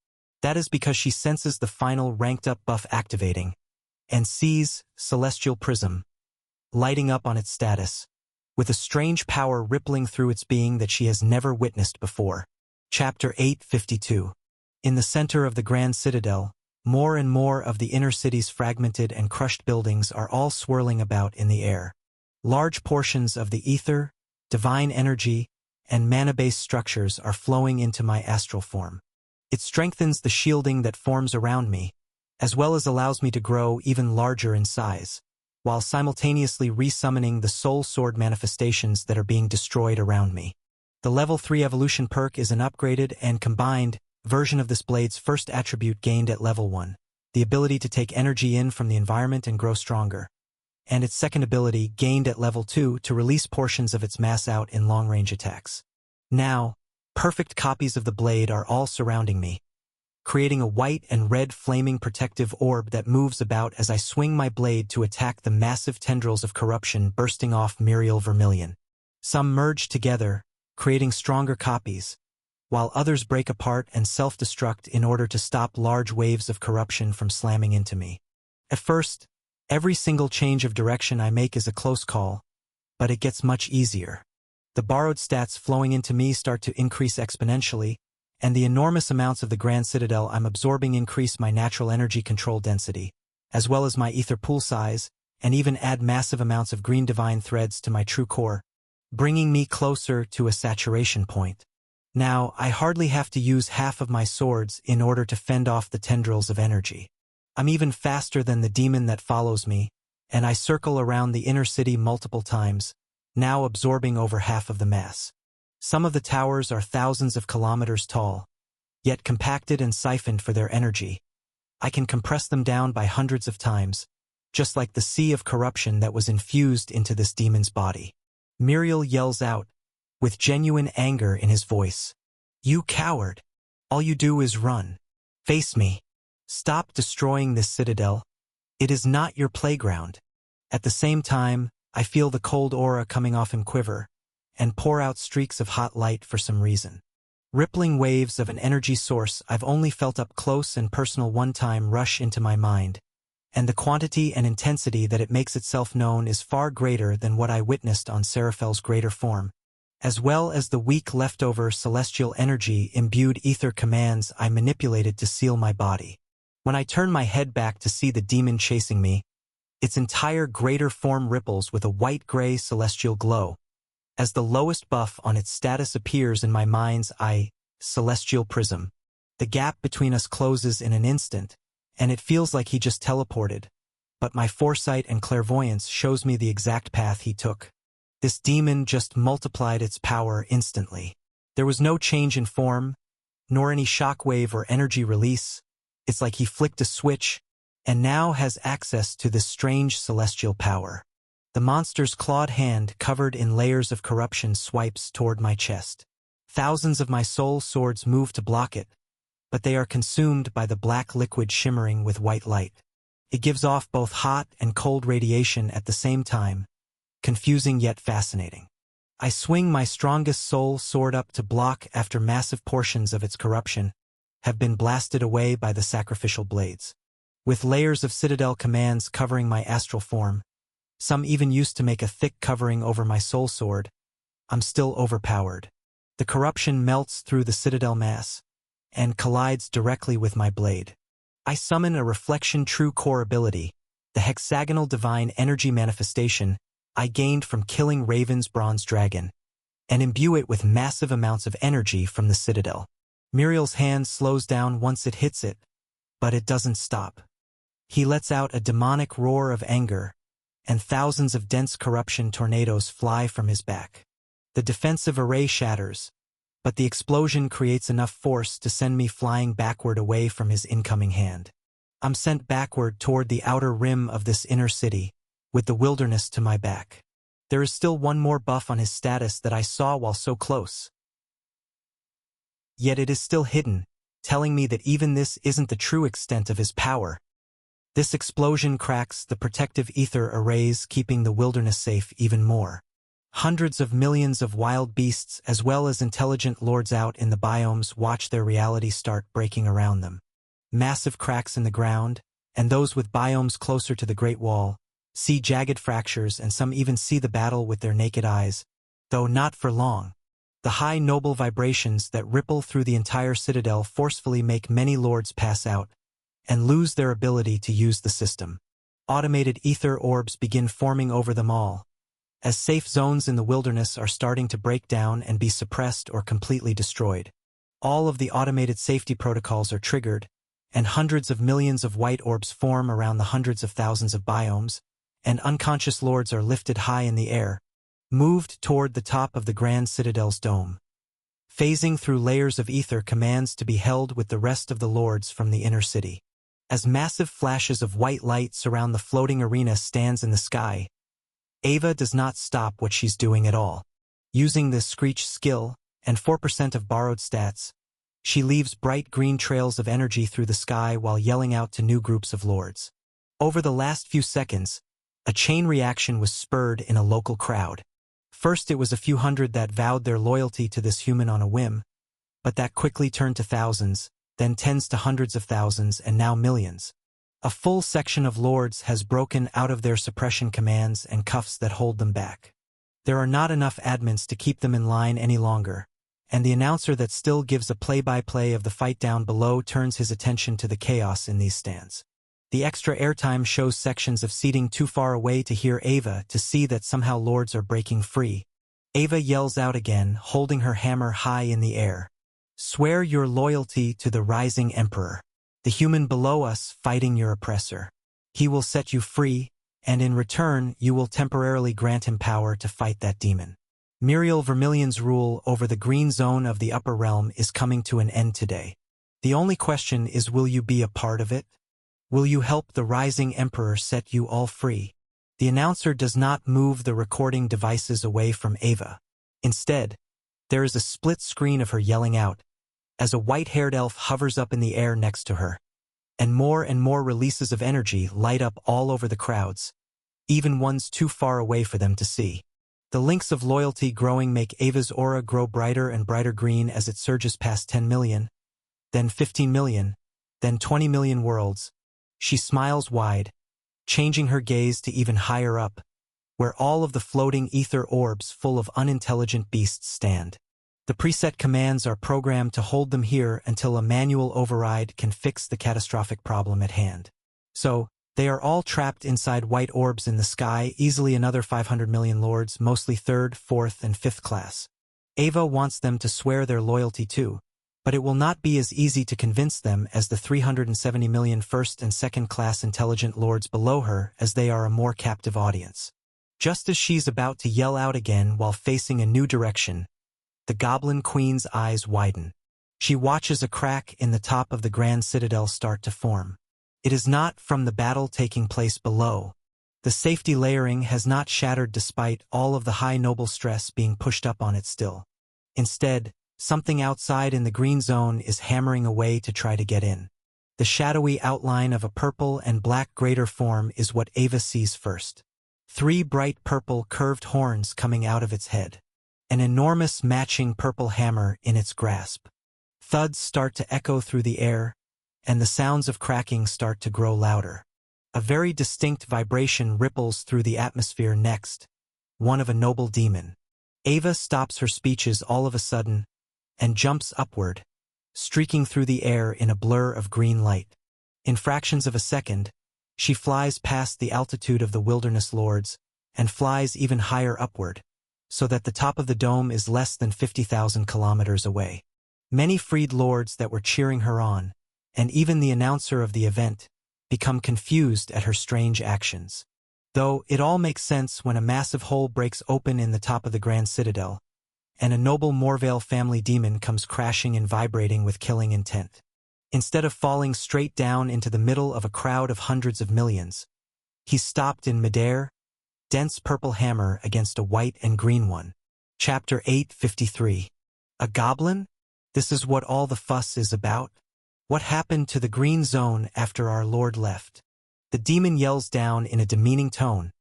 That is because she senses the final ranked-up buff activating, and sees Celestial Prism lighting up on its status, with a strange power rippling through its being that she has never witnessed before. Chapter 852. In the center of the Grand Citadel, more and more of the inner city's fragmented and crushed buildings are all swirling about in the air. Large portions of the ether, divine energy, and mana-based structures are flowing into my astral form. It strengthens the shielding that forms around me, as well as allows me to grow even larger in size, while simultaneously resummoning the soul sword manifestations that are being destroyed around me. The level 3 evolution perk is an upgraded and combined version of this blade's first attribute gained at level 1, the ability to take energy in from the environment and grow stronger, and its second ability gained at level 2 to release portions of its mass out in long-range attacks. Now, perfect copies of the blade are all surrounding me, creating a white and red flaming protective orb that moves about as I swing my blade to attack the massive tendrils of corruption bursting off Muriel Vermilion. Some merge together, creating stronger copies, while others break apart and self-destruct in order to stop large waves of corruption from slamming into me. At first, every single change of direction I make is a close call, but it gets much easier. The borrowed stats flowing into me start to increase exponentially, and the enormous amounts of the Grand Citadel I'm absorbing increase my natural energy control density, as well as my ether pool size, and even add massive amounts of green divine threads to my true core, bringing me closer to a saturation point. Now, I hardly have to use half of my swords in order to fend off the tendrils of energy. I'm even faster than the demon that follows me, and I circle around the inner city multiple times, now absorbing over half of the mass. Some of the towers are thousands of kilometers tall, yet compacted and siphoned for their energy. I can compress them down by hundreds of times, just like the sea of corruption that was infused into this demon's body. Muriel yells out, with genuine anger in his voice. "You coward! All you do is run. Face me." Stop destroying this citadel. It is not your playground. At the same time, I feel the cold aura coming off him quiver, and pour out streaks of hot light for some reason. Rippling waves of an energy source I've only felt up close and personal one time rush into my mind, and the quantity and intensity that it makes itself known is far greater than what I witnessed on Seraphel's greater form, as well as the weak leftover celestial energy-imbued ether commands I manipulated to seal my body. When I turn my head back to see the demon chasing me, its entire greater form ripples with a white-gray celestial glow, as the lowest buff on its status appears in my mind's eye, celestial prism. The gap between us closes in an instant, and it feels like he just teleported, but my foresight and clairvoyance shows me the exact path he took. This demon just multiplied its power instantly. There was no change in form, nor any shockwave or energy release. It's like he flicked a switch, and now has access to this strange celestial power. The monster's clawed hand, covered in layers of corruption, swipes toward my chest. Thousands of my soul swords move to block it, but they are consumed by the black liquid shimmering with white light. It gives off both hot and cold radiation at the same time, confusing yet fascinating. I swing my strongest soul sword up to block after massive portions of its corruption have been blasted away by the sacrificial blades. With layers of citadel commands covering my astral form, some even used to make a thick covering over my soul sword, I'm still overpowered. The corruption melts through the citadel mass and collides directly with my blade. I summon a reflection true core ability, the hexagonal divine energy manifestation I gained from killing Raven's bronze dragon, and imbue it with massive amounts of energy from the citadel. Muriel's hand slows down once it hits it, but it doesn't stop. He lets out a demonic roar of anger, and thousands of dense corruption tornadoes fly from his back. The defensive array shatters, but the explosion creates enough force to send me flying backward away from his incoming hand. I'm sent backward toward the outer rim of this inner city, with the wilderness to my back. There is still one more buff on his status that I saw while so close. Yet it is still hidden, telling me that even this isn't the true extent of his power. This explosion cracks the protective ether arrays, keeping the wilderness safe even more. Hundreds of millions of wild beasts as well as intelligent lords out in the biomes watch their reality start breaking around them. Massive cracks in the ground, and those with biomes closer to the Great Wall see jagged fractures, and some even see the battle with their naked eyes, though not for long. The high noble vibrations that ripple through the entire citadel forcefully make many lords pass out and lose their ability to use the system. Automated ether orbs begin forming over them all, as safe zones in the wilderness are starting to break down and be suppressed or completely destroyed. All of the automated safety protocols are triggered, and hundreds of millions of white orbs form around the hundreds of thousands of biomes, and unconscious lords are lifted high in the air, moved toward the top of the Grand Citadel's dome. Phasing through layers of ether commands to be held with the rest of the lords from the inner city. As massive flashes of white light surround the floating arena stands in the sky, Ava does not stop what she's doing at all. Using this Screech skill, and 4% of borrowed stats, she leaves bright green trails of energy through the sky while yelling out to new groups of lords. Over the last few seconds, a chain reaction was spurred in a local crowd. First it was a few hundred that vowed their loyalty to this human on a whim, but that quickly turned to thousands, then tens to hundreds of thousands, and now millions. A full section of lords has broken out of their suppression commands and cuffs that hold them back. There are not enough admins to keep them in line any longer, and the announcer that still gives a play-by-play of the fight down below turns his attention to the chaos in these stands. The extra airtime shows sections of seating too far away to hear Ava to see that somehow lords are breaking free. Ava yells out again, holding her hammer high in the air. Swear your loyalty to the rising emperor, the human below us fighting your oppressor. He will set you free, and in return you will temporarily grant him power to fight that demon. Muriel Vermillion's rule over the green zone of the upper realm is coming to an end today. The only question is, will you be a part of it? Will you help the rising emperor set you all free? The announcer does not move the recording devices away from Ava. Instead, there is a split screen of her yelling out, as a white-haired elf hovers up in the air next to her. and more releases of energy light up all over the crowds, even ones too far away for them to see. The links of loyalty growing make Ava's aura grow brighter and brighter green as it surges past 10 million, then 15 million, then 20 million worlds. She smiles wide, changing her gaze to even higher up, where all of the floating ether orbs full of unintelligent beasts stand. The preset commands are programmed to hold them here until a manual override can fix the catastrophic problem at hand. So, they are all trapped inside white orbs in the sky, easily another 500 million lords, mostly 3rd, 4th, and 5th class. Ava wants them to swear their loyalty too, but it will not be as easy to convince them as the 370 million 1st and 2nd class intelligent lords below her, as they are a more captive audience. Just as she's about to yell out again while facing a new direction, the Goblin Queen's eyes widen. She watches a crack in the top of the Grand Citadel start to form. It is not from the battle taking place below. The safety layering has not shattered despite all of the high noble stress being pushed up on it still. Instead, something outside in the green zone is hammering away to try to get in. The shadowy outline of a purple and black greater form is what Ava sees first. 3 bright purple curved horns coming out of its head. An enormous matching purple hammer in its grasp. Thuds start to echo through the air, and the sounds of cracking start to grow louder. A very distinct vibration ripples through the atmosphere next, one of a noble demon. Ava stops her speeches all of a sudden and jumps upward, streaking through the air in a blur of green light. In fractions of a second, she flies past the altitude of the Wilderness Lords and flies even higher upward, so that the top of the dome is less than 50,000 kilometers away. Many freed lords that were cheering her on, and even the announcer of the event, become confused at her strange actions. Though it all makes sense when a massive hole breaks open in the top of the Grand Citadel, and a noble Morvale family demon comes crashing and vibrating with killing intent. Instead of falling straight down into the middle of a crowd of hundreds of millions, he stopped in midair, dense purple hammer against a white and green one. Chapter 853. A goblin? This is what all the fuss is about? What happened to the green zone after our lord left? The demon yells down in a demeaning tone,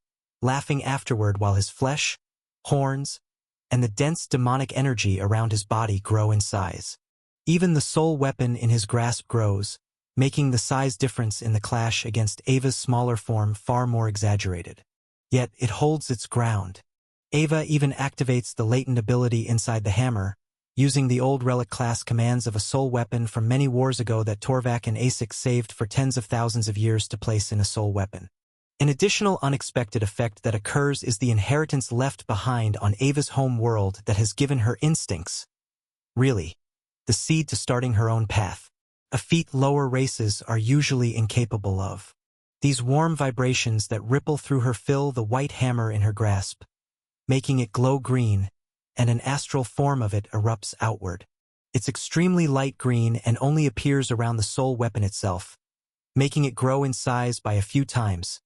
laughing afterward while his flesh, horns, and the dense demonic energy around his body grow in size. Even the soul weapon in his grasp grows, making the size difference in the clash against Ava's smaller form far more exaggerated. Yet it holds its ground. Ava even activates the latent ability inside the hammer, using the old relic class commands of a soul weapon from many wars ago that Torvak and Asik saved for tens of thousands of years to place in a soul weapon. An additional unexpected effect that occurs is the inheritance left behind on Ava's home world that has given her instincts. Really, the seed to starting her own path. A feat lower races are usually incapable of. These warm vibrations that ripple through her fill the white hammer in her grasp, making it glow green, and an astral form of it erupts outward. It's extremely light green and only appears around the soul weapon itself, making it grow in size by a few times,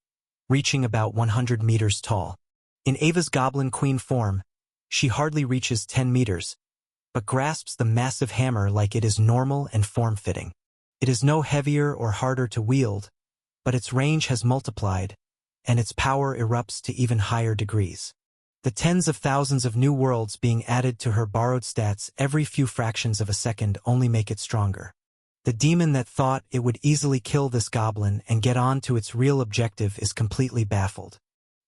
reaching about 100 meters tall. In Ava's Goblin Queen form, she hardly reaches 10 meters, but grasps the massive hammer like it is normal and form-fitting. It is no heavier or harder to wield, but its range has multiplied, and its power erupts to even higher degrees. The tens of thousands of new worlds being added to her borrowed stats every few fractions of a second only make it stronger. The demon that thought it would easily kill this goblin and get on to its real objective is completely baffled.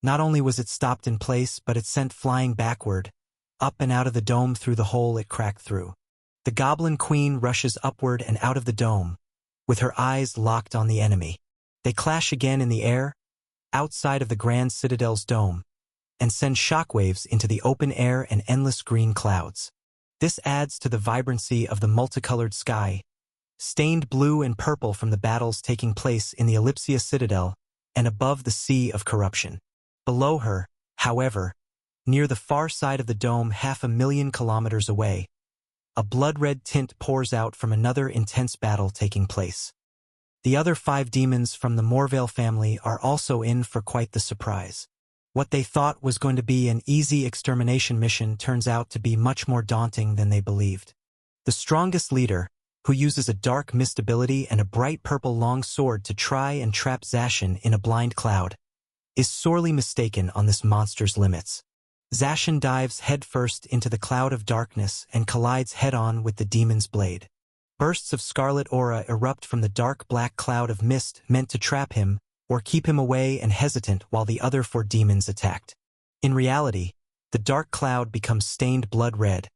Not only was it stopped in place, but it sent flying backward, up and out of the dome through the hole it cracked through. The Goblin Queen rushes upward and out of the dome, with her eyes locked on the enemy. They clash again in the air, outside of the Grand Citadel's dome, and send shockwaves into the open air and endless green clouds. This adds to the vibrancy of the multicolored sky, stained blue and purple from the battles taking place in the Ellipsia Citadel and above the Sea of Corruption. Below her, however, near the far side of the dome 500,000 kilometers away, a blood-red tint pours out from another intense battle taking place. The other 5 demons from the Morvale family are also in for quite the surprise. What they thought was going to be an easy extermination mission turns out to be much more daunting than they believed. The strongest leader, who uses a dark mist ability and a bright purple long sword to try and trap Zacian in a blind cloud, is sorely mistaken on this monster's limits. Zacian dives headfirst into the cloud of darkness and collides head-on with the demon's blade. Bursts of scarlet aura erupt from the dark black cloud of mist meant to trap him or keep him away and hesitant while the other four demons attacked. In reality, the dark cloud becomes stained blood red,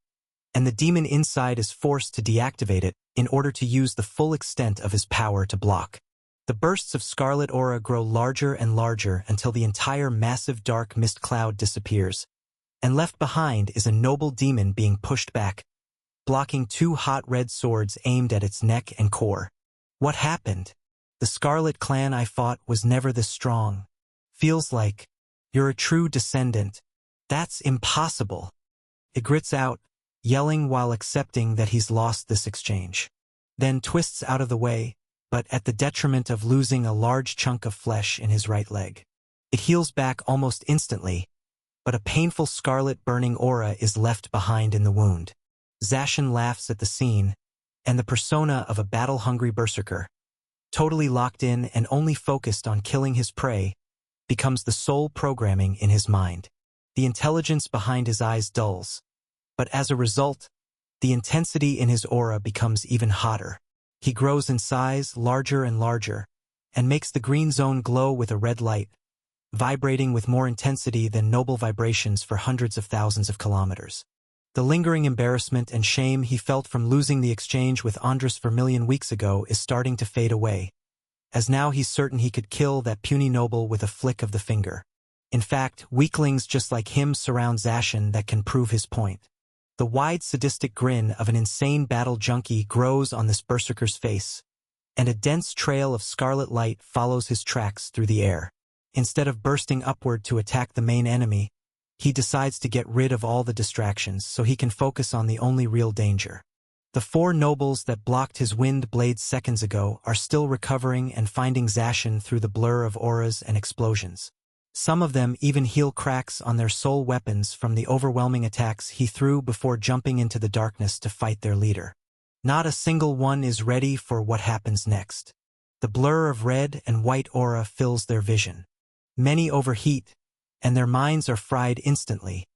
and the demon inside is forced to deactivate it in order to use the full extent of his power to block. The bursts of scarlet aura grow larger and larger until the entire massive dark mist cloud disappears, and left behind is a noble demon being pushed back, blocking two hot red swords aimed at its neck and core. What happened? The Scarlet Clan I fought was never this strong. Feels like you're a true descendant. That's impossible. It grits out, yelling while accepting that he's lost this exchange. Then twists out of the way, but at the detriment of losing a large chunk of flesh in his right leg. It heals back almost instantly, but a painful scarlet burning aura is left behind in the wound. Zacian laughs at the scene, and the persona of a battle-hungry berserker, totally locked in and only focused on killing his prey, becomes the sole programming in his mind. The intelligence behind his eyes dulls, but as a result, the intensity in his aura becomes even hotter. He grows in size, larger and larger, and makes the green zone glow with a red light, vibrating with more intensity than noble vibrations for hundreds of thousands of kilometers. The lingering embarrassment and shame he felt from losing the exchange with Andras Vermilion weeks ago is starting to fade away, as now he's certain he could kill that puny noble with a flick of the finger. In fact, weaklings just like him surround Zacian that can prove his point. The wide sadistic grin of an insane battle junkie grows on this berserker's face, and a dense trail of scarlet light follows his tracks through the air. Instead of bursting upward to attack the main enemy, he decides to get rid of all the distractions so he can focus on the only real danger. The four nobles that blocked his wind blades seconds ago are still recovering and finding Zacian through the blur of auras and explosions. Some of them even heal cracks on their soul weapons from the overwhelming attacks he threw before jumping into the darkness to fight their leader. Not a single one is ready for what happens next. The blur of red and white aura fills their vision. Many overheat, and their minds are fried instantly,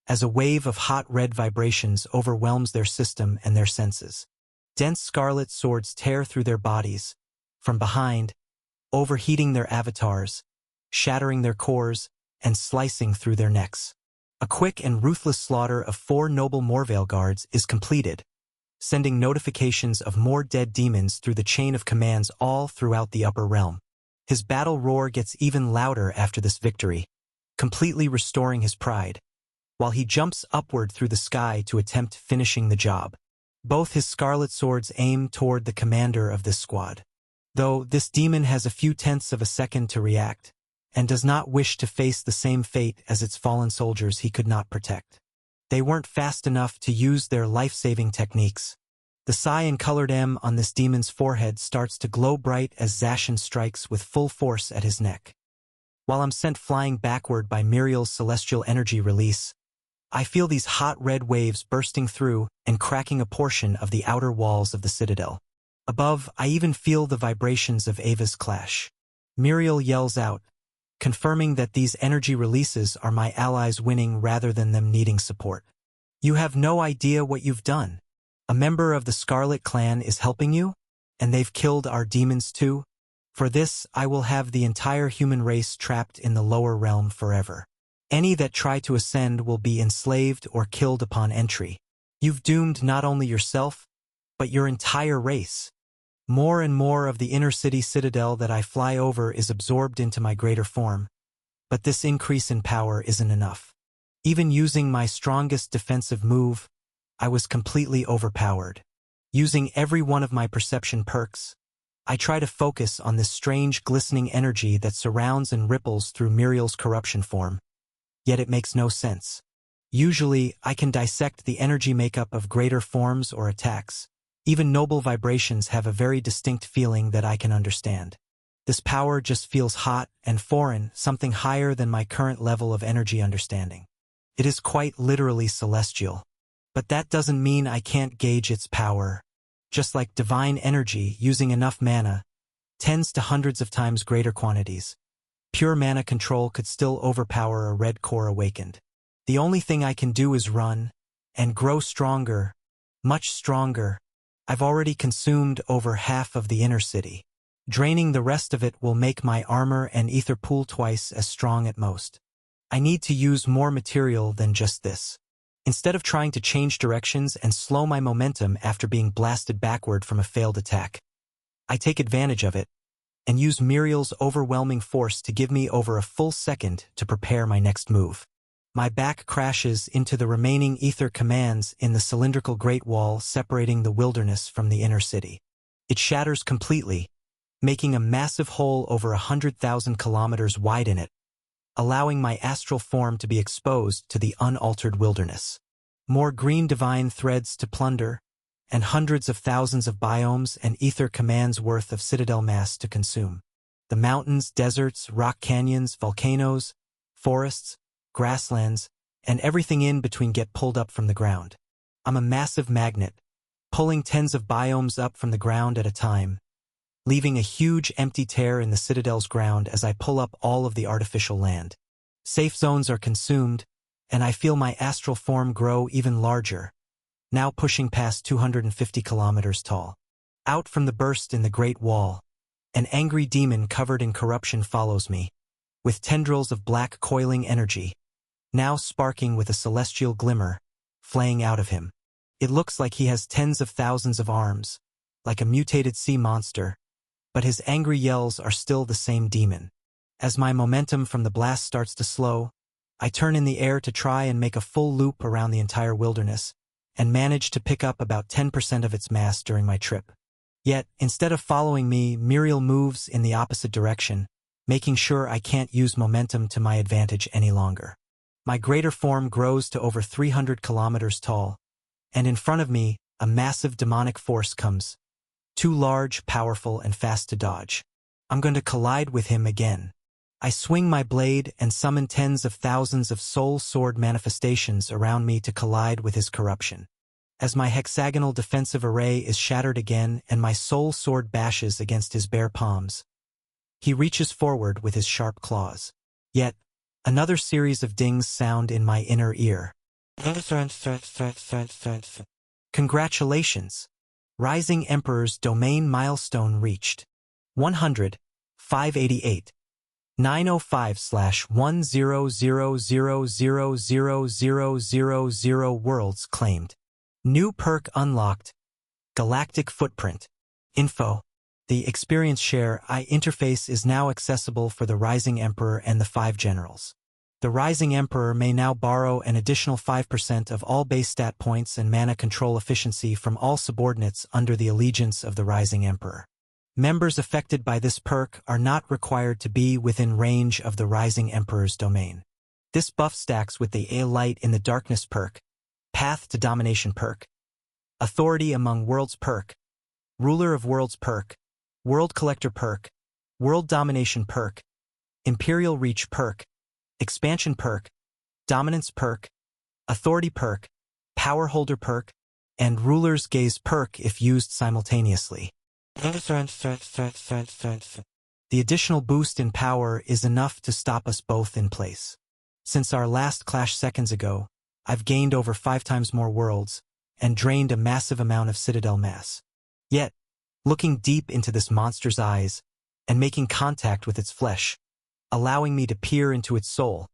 as a wave of hot red vibrations overwhelms their system and their senses. Dense scarlet swords tear through their bodies, from behind, overheating their avatars, shattering their cores, and slicing through their necks. A quick and ruthless slaughter of four noble Morvale guards is completed, sending notifications of more dead demons through the chain of commands all throughout the upper realm. His battle roar gets even louder after this victory, completely restoring his pride, while he jumps upward through the sky to attempt finishing the job. Both his scarlet swords aim toward the commander of this squad. Though this demon has a few tenths of a second to react, and does not wish to face the same fate as its fallen soldiers he could not protect. They weren't fast enough to use their life-saving techniques. The cyan-colored M on this demon's forehead starts to glow bright as Zacian strikes with full force at his neck. While I'm sent flying backward by Muriel's celestial energy release, I feel these hot red waves bursting through and cracking a portion of the outer walls of the citadel. Above, I even feel the vibrations of Ava's clash. Muriel yells out, confirming that these energy releases are my allies winning rather than them needing support. You have no idea what you've done. A member of the Scarlet Clan is helping you, and they've killed our demons too. For this, I will have the entire human race trapped in the lower realm forever. Any that try to ascend will be enslaved or killed upon entry. You've doomed not only yourself, but your entire race. More and more of the inner city citadel that I fly over is absorbed into my greater form, but this increase in power isn't enough. Even using my strongest defensive move, I was completely overpowered. Using every one of my perception perks, I try to focus on this strange glistening energy that surrounds and ripples through Muriel's corruption form, yet it makes no sense. Usually, I can dissect the energy makeup of greater forms or attacks. Even noble vibrations have a very distinct feeling that I can understand. This power just feels hot and foreign, something higher than my current level of energy understanding. It is quite literally celestial. But that doesn't mean I can't gauge its power. just like divine energy using enough mana, tens to hundreds of times greater quantities. Pure mana control could still overpower a red core awakened. The only thing I can do is run and grow stronger, much stronger. I've already consumed over half of the inner city. Draining the rest of it will make my armor and ether pool twice as strong at most. I need to use more material than just this. Instead of trying to change directions and slow my momentum after being blasted backward from a failed attack, I take advantage of it and use Muriel's overwhelming force to give me over a full second to prepare my next move. My back crashes into the remaining ether commands in the cylindrical Great Wall separating the wilderness from the inner city. It shatters completely, making a massive hole over 100,000 kilometers wide in it, allowing my astral form to be exposed to the unaltered wilderness. More green divine threads to plunder, and hundreds of thousands of biomes and ether commands worth of citadel mass to consume. The mountains, deserts, rock canyons, volcanoes, forests, grasslands, and everything in between get pulled up from the ground. I'm a massive magnet, pulling tens of biomes up from the ground at a time, leaving a huge empty tear in the citadel's ground as I pull up all of the artificial land. Safe zones are consumed, and I feel my astral form grow even larger, now pushing past 250 kilometers tall. Out from the burst in the Great Wall, an angry demon covered in corruption follows me, with tendrils of black coiling energy, now sparking with a celestial glimmer, flaying out of him. It looks like he has tens of thousands of arms, like a mutated sea monster, but his angry yells are still the same demon. As my momentum from the blast starts to slow, I turn in the air to try and make a full loop around the entire wilderness, and manage to pick up about 10% of its mass during my trip. Yet, instead of following me, Muriel moves in the opposite direction, making sure I can't use momentum to my advantage any longer. My greater form grows to over 300 kilometers tall, and in front of me, a massive demonic force comes. Too large, powerful, and fast to dodge. I'm going to collide with him again. I swing my blade and summon tens of thousands of soul sword manifestations around me to collide with his corruption. As my hexagonal defensive array is shattered again and my soul sword bashes against his bare palms, he reaches forward with his sharp claws. Yet, another series of dings sound in my inner ear. Congratulations! Rising Emperor's domain milestone reached. 100, 588. 905/1000000000 worlds claimed. New perk unlocked. Galactic Footprint. Info. The experience share I interface is now accessible for the Rising Emperor and the 5 generals. The Rising Emperor may now borrow an additional 5% of all base stat points and mana control efficiency from all subordinates under the allegiance of the Rising Emperor. Members affected by this perk are not required to be within range of the Rising Emperor's domain. This buff stacks with the A Light in the Darkness perk, Path to Domination perk, Authority Among Worlds perk, Ruler of Worlds perk, World Collector perk, World Domination perk, Imperial Reach perk, Expansion perk, Dominance perk, Authority perk, Power Holder perk, and Ruler's Gaze perk if used simultaneously. The additional boost in power is enough to stop us both in place. Since our last clash seconds ago, I've gained over 5 times more worlds and drained a massive amount of citadel mass. Yet, looking deep into this monster's eyes and making contact with its flesh, allowing me to peer into its soul,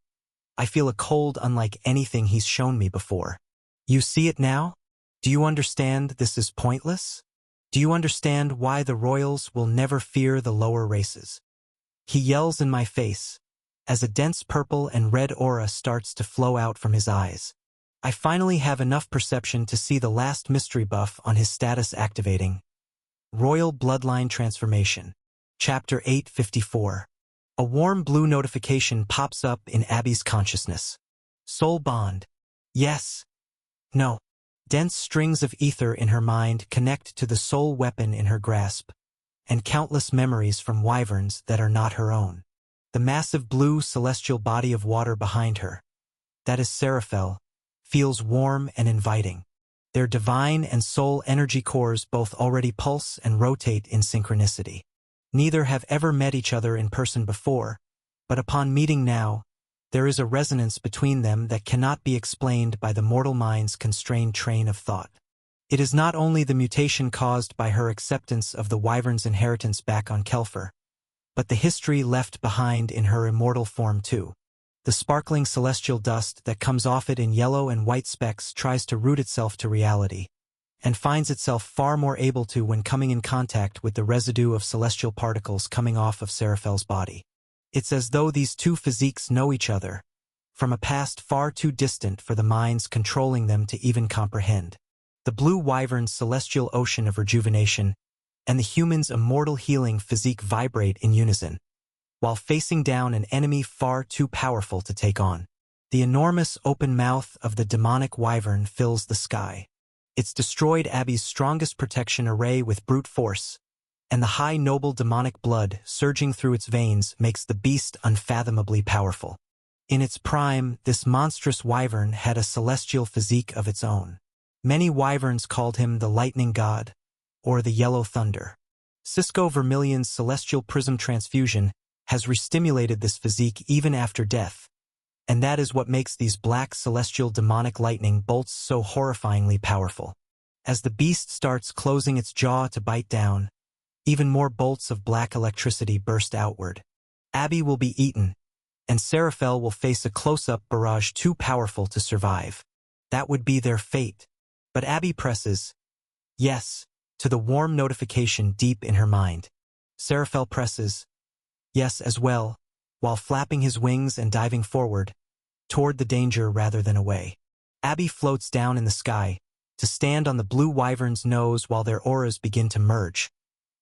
I feel a cold unlike anything he's shown me before. You see it now? Do you understand this is pointless? Do you understand why the royals will never fear the lower races? He yells in my face, as a dense purple and red aura starts to flow out from his eyes. I finally have enough perception to see the last mystery buff on his status activating. Royal Bloodline Transformation. Chapter 854. A warm blue notification pops up in Abby's consciousness. Soul Bond. Yes. No. Dense strings of ether in her mind connect to the soul weapon in her grasp, and countless memories from wyverns that are not her own. The massive blue celestial body of water behind her, that is Seraphel, feels warm and inviting. Their divine and soul energy cores both already pulse and rotate in synchronicity. Neither have ever met each other in person before, but upon meeting now, there is a resonance between them that cannot be explained by the mortal mind's constrained train of thought. It is not only the mutation caused by her acceptance of the Wyvern's inheritance back on Kelfur, but the history left behind in her immortal form too. The sparkling celestial dust that comes off it in yellow and white specks tries to root itself to reality, and finds itself far more able to when coming in contact with the residue of celestial particles coming off of Seraphel's body. It's as though these two physiques know each other, from a past far too distant for the minds controlling them to even comprehend. The blue wyvern's celestial ocean of rejuvenation and the human's immortal healing physique vibrate in unison, while facing down an enemy far too powerful to take on. The enormous open mouth of the demonic wyvern fills the sky. It's destroyed Abby's strongest protection array with brute force, and the high noble demonic blood surging through its veins makes the beast unfathomably powerful. In its prime, this monstrous wyvern had a celestial physique of its own. Many wyverns called him the lightning god, or the yellow thunder. Cisco Vermilion's celestial prism transfusion has restimulated this physique even after death, and that is what makes these black celestial demonic lightning bolts so horrifyingly powerful. As the beast starts closing its jaw to bite down, even more bolts of black electricity burst outward. Abby will be eaten, and Seraphel will face a close-up barrage too powerful to survive. That would be their fate. But Abby presses yes to the warm notification deep in her mind. Seraphel presses yes as well, while flapping his wings and diving forward, toward the danger rather than away. Abby floats down in the sky, to stand on the blue wyvern's nose while their auras begin to merge,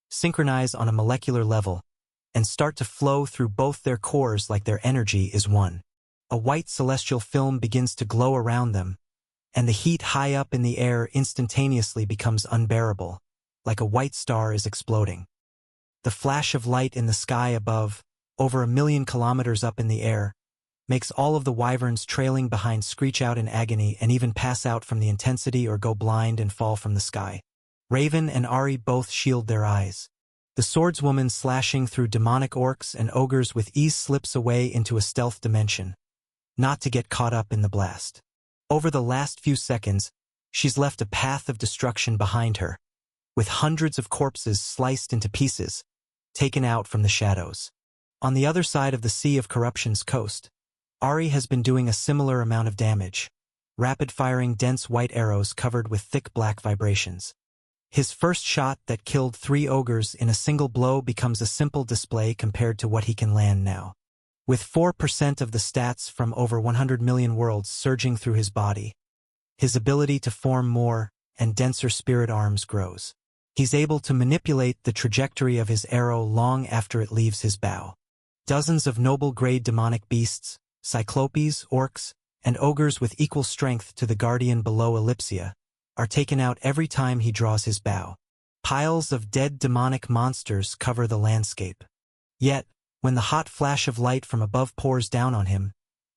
synchronize on a molecular level, and start to flow through both their cores like their energy is one. A white celestial film begins to glow around them, and the heat high up in the air instantaneously becomes unbearable, like a white star is exploding. The flash of light in the sky above, over 1,000,000 kilometers up in the air, makes all of the wyverns trailing behind screech out in agony and even pass out from the intensity or go blind and fall from the sky. Raven and Ari both shield their eyes. The swordswoman slashing through demonic orcs and ogres with ease slips away into a stealth dimension, not to get caught up in the blast. Over the last few seconds, she's left a path of destruction behind her, with hundreds of corpses sliced into pieces, taken out from the shadows. On the other side of the Sea of Corruption's coast, Ari has been doing a similar amount of damage, rapid-firing dense white arrows covered with thick black vibrations. His first shot that killed 3 ogres in a single blow becomes a simple display compared to what he can land now. With 4% of the stats from over 100 million worlds surging through his body, his ability to form more and denser spirit arms grows. He's able to manipulate the trajectory of his arrow long after it leaves his bow. Dozens of noble-grade demonic beasts, cyclopes, orcs, and ogres with equal strength to the guardian below Ellipsia, are taken out every time he draws his bow. Piles of dead demonic monsters cover the landscape. Yet, when the hot flash of light from above pours down on him,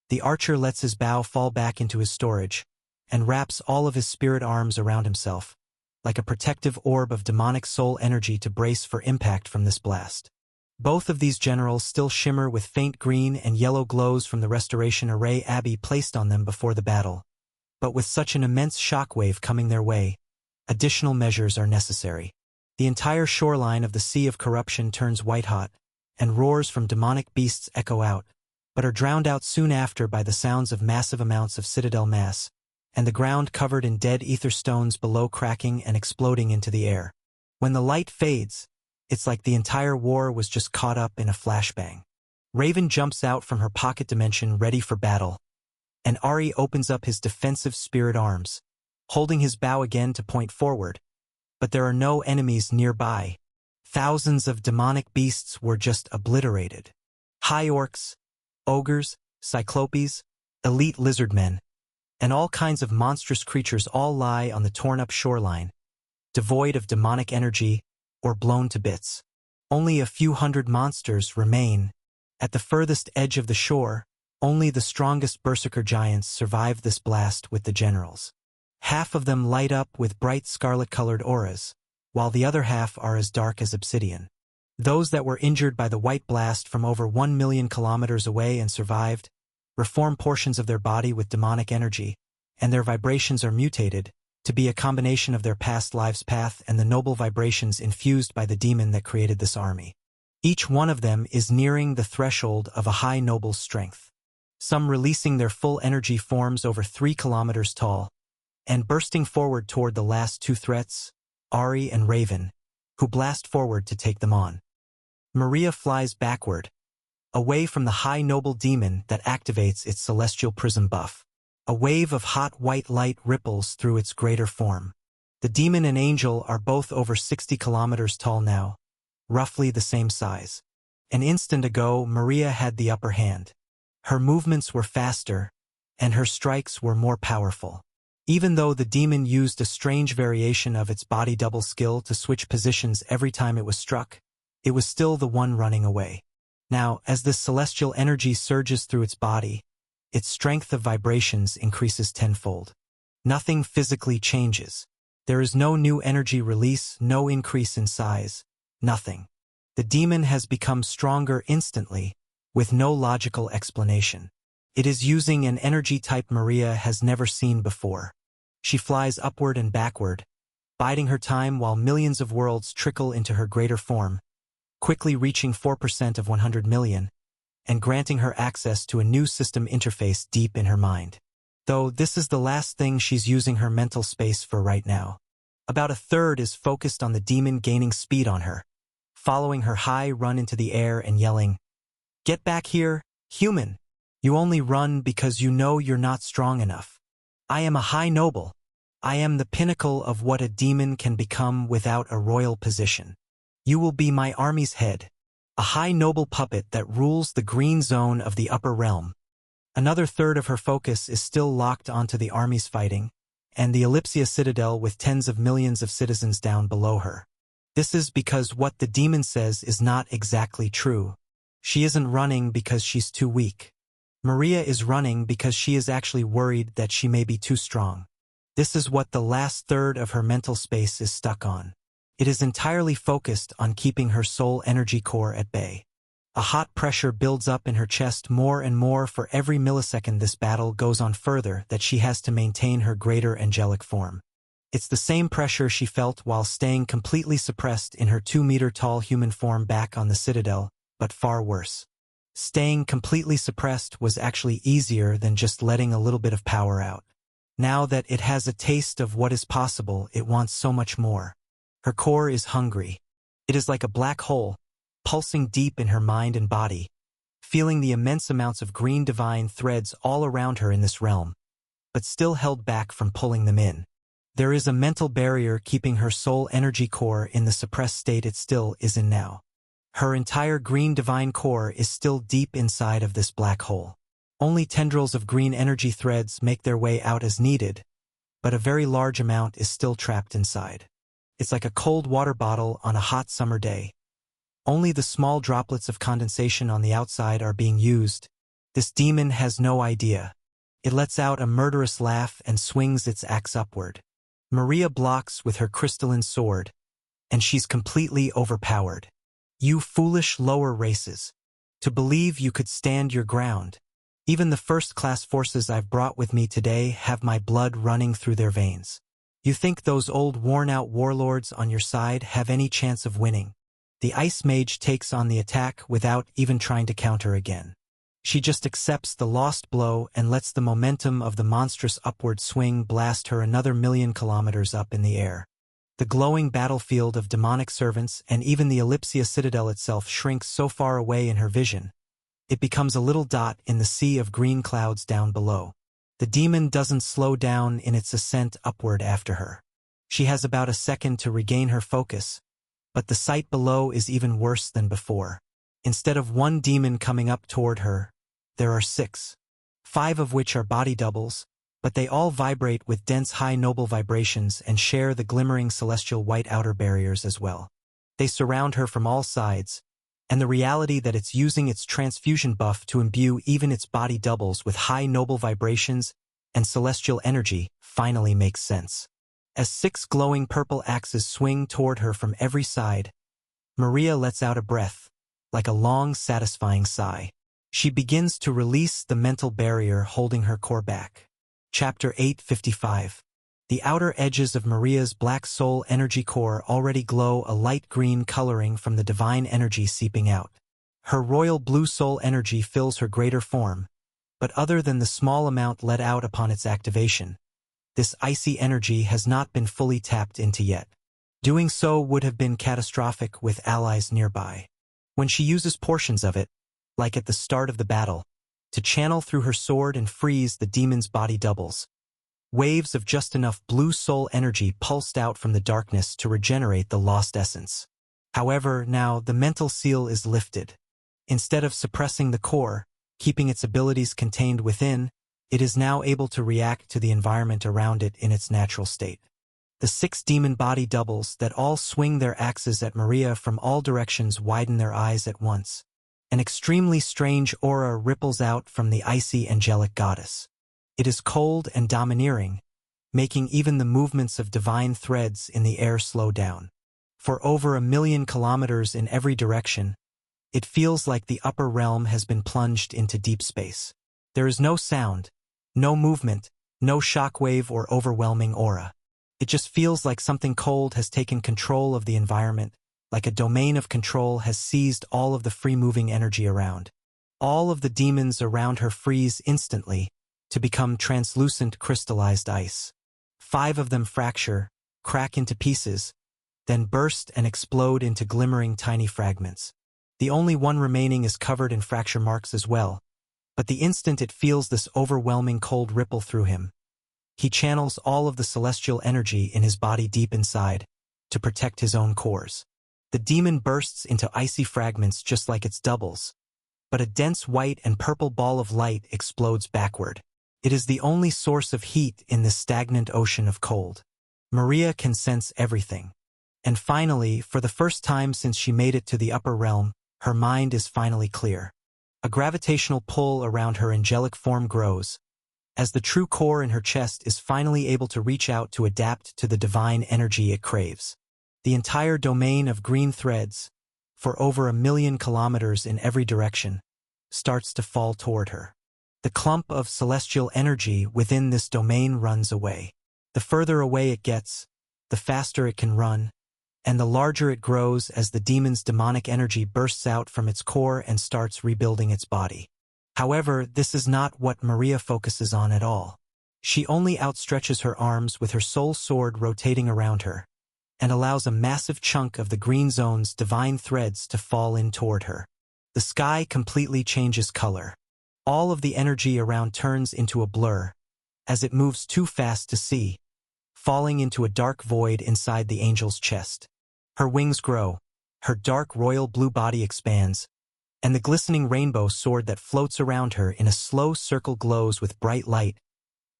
the archer lets his bow fall back into his storage, and wraps all of his spirit arms around himself, like a protective orb of demonic soul energy to brace for impact from this blast. Both of these generals still shimmer with faint green and yellow glows from the restoration array Abby placed on them before the battle. But with such an immense shockwave coming their way, additional measures are necessary. The entire shoreline of the Sea of Corruption turns white-hot, and roars from demonic beasts echo out, but are drowned out soon after by the sounds of massive amounts of citadel mass, and the ground covered in dead ether stones below cracking and exploding into the air. When the light fades, it's like the entire war was just caught up in a flashbang. Raven jumps out from her pocket dimension ready for battle, and Ari opens up his defensive spirit arms, holding his bow again to point forward. But there are no enemies nearby. Thousands of demonic beasts were just obliterated. High orcs, ogres, cyclopes, elite lizardmen, and all kinds of monstrous creatures all lie on the torn-up shoreline, devoid of demonic energy or blown to bits. Only a few hundred monsters remain. At the furthest edge of the shore, only the strongest berserker giants survive this blast with the generals. Half of them light up with bright scarlet-colored auras, while the other half are as dark as obsidian. Those that were injured by the white blast from over 1 million kilometers away and survived, reform portions of their body with demonic energy, and their vibrations are mutated to be a combination of their past lives' path and the noble vibrations infused by the demon that created this army. Each one of them is nearing the threshold of a high noble strength. Some releasing their full energy forms over 3 kilometers tall, and bursting forward toward the last 2 threats, Ari and Raven, who blast forward to take them on. Maria flies backward, away from the high noble demon that activates its celestial prism buff. A wave of hot white light ripples through its greater form. The demon and angel are both over 60 kilometers tall now, roughly the same size. An instant ago, Maria had the upper hand. Her movements were faster, and her strikes were more powerful. Even though the demon used a strange variation of its body double skill to switch positions every time it was struck, it was still the one running away. Now, as this celestial energy surges through its body, its strength of vibrations increases tenfold. Nothing physically changes. There is no new energy release, no increase in size, nothing. The demon has become stronger instantly, with no logical explanation. It is using an energy type Maria has never seen before. She flies upward and backward, biding her time while millions of worlds trickle into her greater form, quickly reaching 4% of 100 million, and granting her access to a new system interface deep in her mind. Though this is the last thing she's using her mental space for right now. About a third is focused on the demon gaining speed on her, following her high run into the air and yelling, "Get back here, human! You only run because you know you're not strong enough. I am a high noble. I am the pinnacle of what a demon can become without a royal position. You will be my army's head, a high noble puppet that rules the green zone of the upper realm." Another third of her focus is still locked onto the armies fighting, and the Ellipsia Citadel with tens of millions of citizens down below her. This is because what the demon says is not exactly true. She isn't running because she's too weak. Maria is running because she is actually worried that she may be too strong. This is what the last third of her mental space is stuck on. It is entirely focused on keeping her soul energy core at bay. A hot pressure builds up in her chest more and more for every millisecond this battle goes on further that she has to maintain her greater angelic form. It's the same pressure she felt while staying completely suppressed in her 2-meter-tall human form back on the Citadel, but far worse. Staying completely suppressed was actually easier than just letting a little bit of power out. Now that it has a taste of what is possible, it wants so much more. Her core is hungry. It is like a black hole, pulsing deep in her mind and body, feeling the immense amounts of green divine threads all around her in this realm, but still held back from pulling them in. There is a mental barrier keeping her soul energy core in the suppressed state it still is in now. Her entire green divine core is still deep inside of this black hole. Only tendrils of green energy threads make their way out as needed, but a very large amount is still trapped inside. It's like a cold water bottle on a hot summer day. Only the small droplets of condensation on the outside are being used. This demon has no idea. It lets out a murderous laugh and swings its axe upward. Maria blocks with her crystalline sword, and she's completely overpowered. You foolish lower races. To believe you could stand your ground. Even the first-class forces I've brought with me today have my blood running through their veins. You think those old worn-out warlords on your side have any chance of winning? The Ice Mage takes on the attack without even trying to counter again. She just accepts the lost blow and lets the momentum of the monstrous upward swing blast her another 1,000,000 kilometers up in the air. The glowing battlefield of demonic servants and even the Ellipsia Citadel itself shrinks so far away in her vision, it becomes a little dot in the sea of green clouds down below. The demon doesn't slow down in its ascent upward after her. She has about a second to regain her focus, but the sight below is even worse than before. Instead of one demon coming up toward her, there are 6. 5 of which are body doubles, but they all vibrate with dense high noble vibrations and share the glimmering celestial white outer barriers as well. They surround her from all sides, and the reality that it's using its transfusion buff to imbue even its body doubles with high noble vibrations and celestial energy finally makes sense. As 6 glowing purple axes swing toward her from every side, Maria lets out a breath, like a long, satisfying sigh. She begins to release the mental barrier holding her core back. Chapter 855. The outer edges of Maria's black soul energy core already glow a light green coloring from the divine energy seeping out. Her royal blue soul energy fills her greater form, but other than the small amount let out upon its activation, this icy energy has not been fully tapped into yet. Doing so would have been catastrophic with allies nearby. When she uses portions of it, like at the start of the battle, to channel through her sword and freeze the demon's body doubles, waves of just enough blue soul energy pulsed out from the darkness to regenerate the lost essence. However, now the mental seal is lifted. Instead of suppressing the core, keeping its abilities contained within, it is now able to react to the environment around it in its natural state. The 6 demon body doubles that all swing their axes at Maria from all directions widen their eyes at once. An extremely strange aura ripples out from the icy angelic goddess. It is cold and domineering, making even the movements of divine threads in the air slow down. For over 1,000,000 kilometers in every direction, it feels like the upper realm has been plunged into deep space. There is no sound, no movement, no shockwave or overwhelming aura. It just feels like something cold has taken control of the environment, like a domain of control has seized all of the free-moving energy around. All of the demons around her freeze instantly to become translucent crystallized ice. 5 of them fracture, crack into pieces, then burst and explode into glimmering tiny fragments. The only one remaining is covered in fracture marks as well, but the instant it feels this overwhelming cold ripple through him, he channels all of the celestial energy in his body deep inside to protect his own cores. The demon bursts into icy fragments just like its doubles, but a dense white and purple ball of light explodes backward. It is the only source of heat in this stagnant ocean of cold. Maria can sense everything. And finally, for the first time since she made it to the upper realm, her mind is finally clear. A gravitational pull around her angelic form grows, as the true core in her chest is finally able to reach out to adapt to the divine energy it craves. The entire domain of green threads, for over 1,000,000 kilometers in every direction, starts to fall toward her. The clump of celestial energy within this domain runs away. The further away it gets, the faster it can run, and the larger it grows as the demon's demonic energy bursts out from its core and starts rebuilding its body. However, this is not what Maria focuses on at all. She only outstretches her arms with her soul sword rotating around her, and allows a massive chunk of the green zone's divine threads to fall in toward her. The sky completely changes color. All of the energy around turns into a blur, as it moves too fast to see, falling into a dark void inside the angel's chest. Her wings grow, her dark royal blue body expands, and the glistening rainbow sword that floats around her in a slow circle glows with bright light,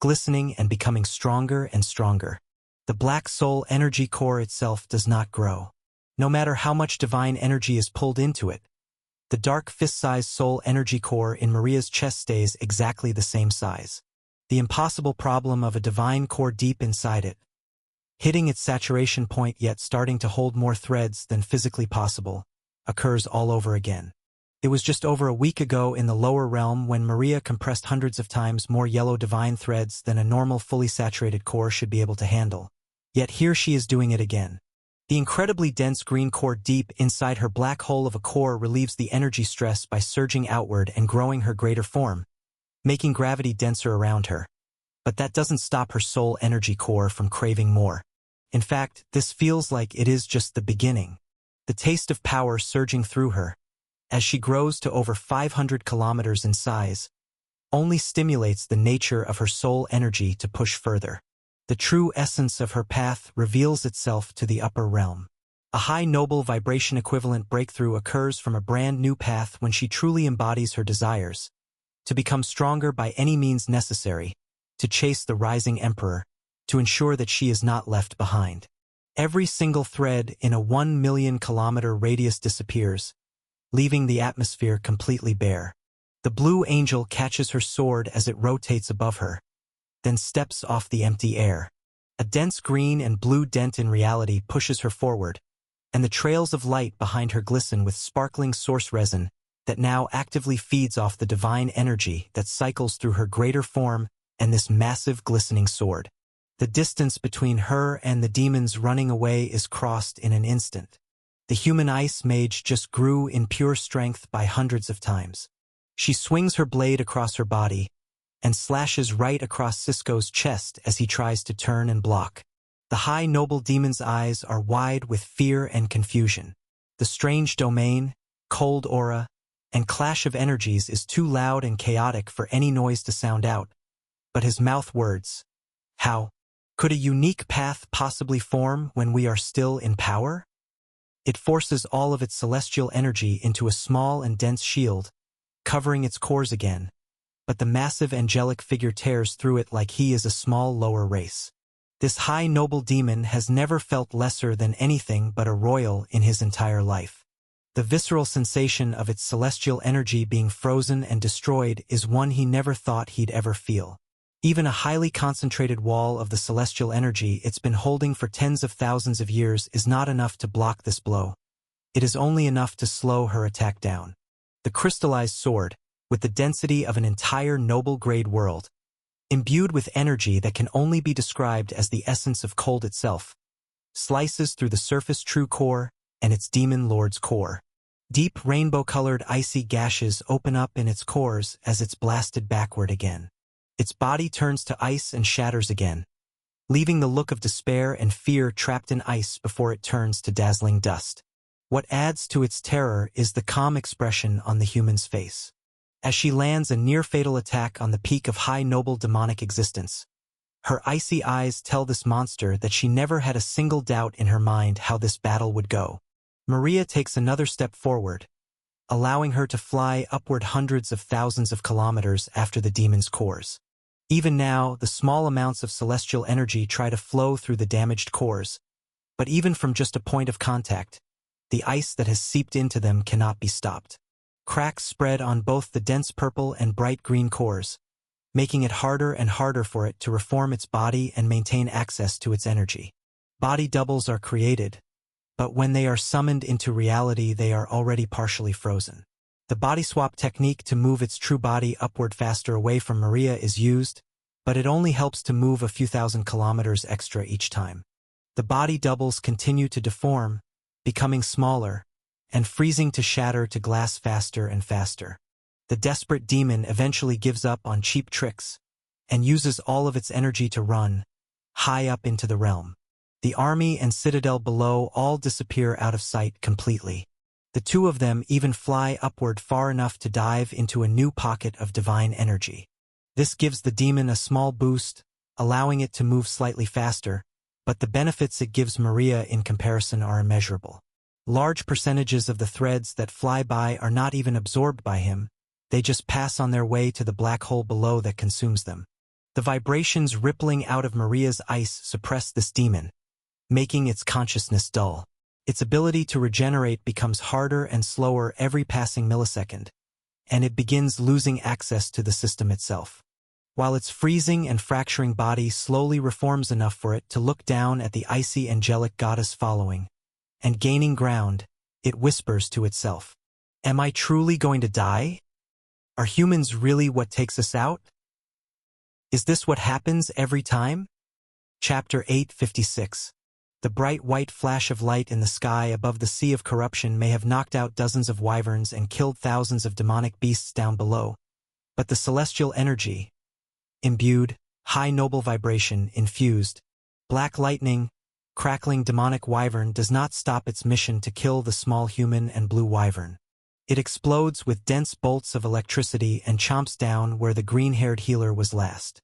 glistening and becoming stronger and stronger. The black soul energy core itself does not grow. No matter how much divine energy is pulled into it, the dark fist-sized soul energy core in Maria's chest stays exactly the same size. The impossible problem of a divine core deep inside it, hitting its saturation point yet starting to hold more threads than physically possible, occurs all over again. It was just over a week ago in the lower realm when Maria compressed hundreds of times more yellow divine threads than a normal fully saturated core should be able to handle. Yet here she is doing it again. The incredibly dense green core deep inside her black hole of a core relieves the energy stress by surging outward and growing her greater form, making gravity denser around her. But that doesn't stop her soul energy core from craving more. In fact, this feels like it is just the beginning. The taste of power surging through her, as she grows to over 500 kilometers in size, only stimulates the nature of her soul energy to push further. The true essence of her path reveals itself to the upper realm. A high noble vibration equivalent breakthrough occurs from a brand new path when she truly embodies her desires, to become stronger by any means necessary, to chase the rising emperor, to ensure that she is not left behind. Every single thread in a 1,000,000 kilometer radius disappears, leaving the atmosphere completely bare. The blue angel catches her sword as it rotates above her, then steps off the empty air. A dense green and blue dent in reality pushes her forward, and the trails of light behind her glisten with sparkling source resin that now actively feeds off the divine energy that cycles through her greater form and this massive glistening sword. The distance between her and the demons running away is crossed in an instant. The human ice mage just grew in pure strength by hundreds of times. She swings her blade across her body and slashes right across Cisco's chest as he tries to turn and block. The high noble demon's eyes are wide with fear and confusion. The strange domain, cold aura, and clash of energies is too loud and chaotic for any noise to sound out. But his mouth words. How could a unique path possibly form when we are still in power? It forces all of its celestial energy into a small and dense shield, covering its cores again, but the massive angelic figure tears through it like he is a small lower race. This high noble demon has never felt lesser than anything but a royal in his entire life. The visceral sensation of its celestial energy being frozen and destroyed is one he never thought he'd ever feel. Even a highly concentrated wall of the celestial energy it's been holding for tens of thousands of years is not enough to block this blow. It is only enough to slow her attack down. The crystallized sword, with the density of an entire noble-grade world, imbued with energy that can only be described as the essence of cold itself, slices through the surface true core and its demon lord's core. Deep rainbow-colored icy gashes open up in its cores as it's blasted backward again. Its body turns to ice and shatters again, leaving the look of despair and fear trapped in ice before it turns to dazzling dust. What adds to its terror is the calm expression on the human's face. As she lands a near-fatal attack on the peak of high noble demonic existence, her icy eyes tell this monster that she never had a single doubt in her mind how this battle would go. Maria takes another step forward, allowing her to fly upward hundreds of thousands of kilometers after the demon's cores. Even now, the small amounts of celestial energy try to flow through the damaged cores, but even from just a point of contact, the ice that has seeped into them cannot be stopped. Cracks spread on both the dense purple and bright green cores, making it harder and harder for it to reform its body and maintain access to its energy. Body doubles are created, but when they are summoned into reality they are already partially frozen. The body swap technique to move its true body upward faster away from Maria is used, but it only helps to move a few thousand kilometers extra each time. The body doubles continue to deform, becoming smaller, and freezing to shatter to glass faster and faster. The desperate demon eventually gives up on cheap tricks and uses all of its energy to run, high up into the realm. The army and citadel below all disappear out of sight completely. The two of them even fly upward far enough to dive into a new pocket of divine energy. This gives the demon a small boost, allowing it to move slightly faster, but the benefits it gives Maria in comparison are immeasurable. Large percentages of the threads that fly by are not even absorbed by him, they just pass on their way to the black hole below that consumes them. The vibrations rippling out of Maria's ice suppress this demon, making its consciousness dull. Its ability to regenerate becomes harder and slower every passing millisecond, and it begins losing access to the system itself. While its freezing and fracturing body slowly reforms enough for it to look down at the icy angelic goddess following, and gaining ground, it whispers to itself, "Am I truly going to die? Are humans really what takes us out? Is this what happens every time?" Chapter 856. The bright white flash of light in the sky above the sea of corruption may have knocked out dozens of wyverns and killed thousands of demonic beasts down below, but the celestial energy, imbued, high noble vibration, infused, black lightning, crackling demonic wyvern does not stop its mission to kill the small human and blue wyvern. It explodes with dense bolts of electricity and chomps down where the green-haired healer was last.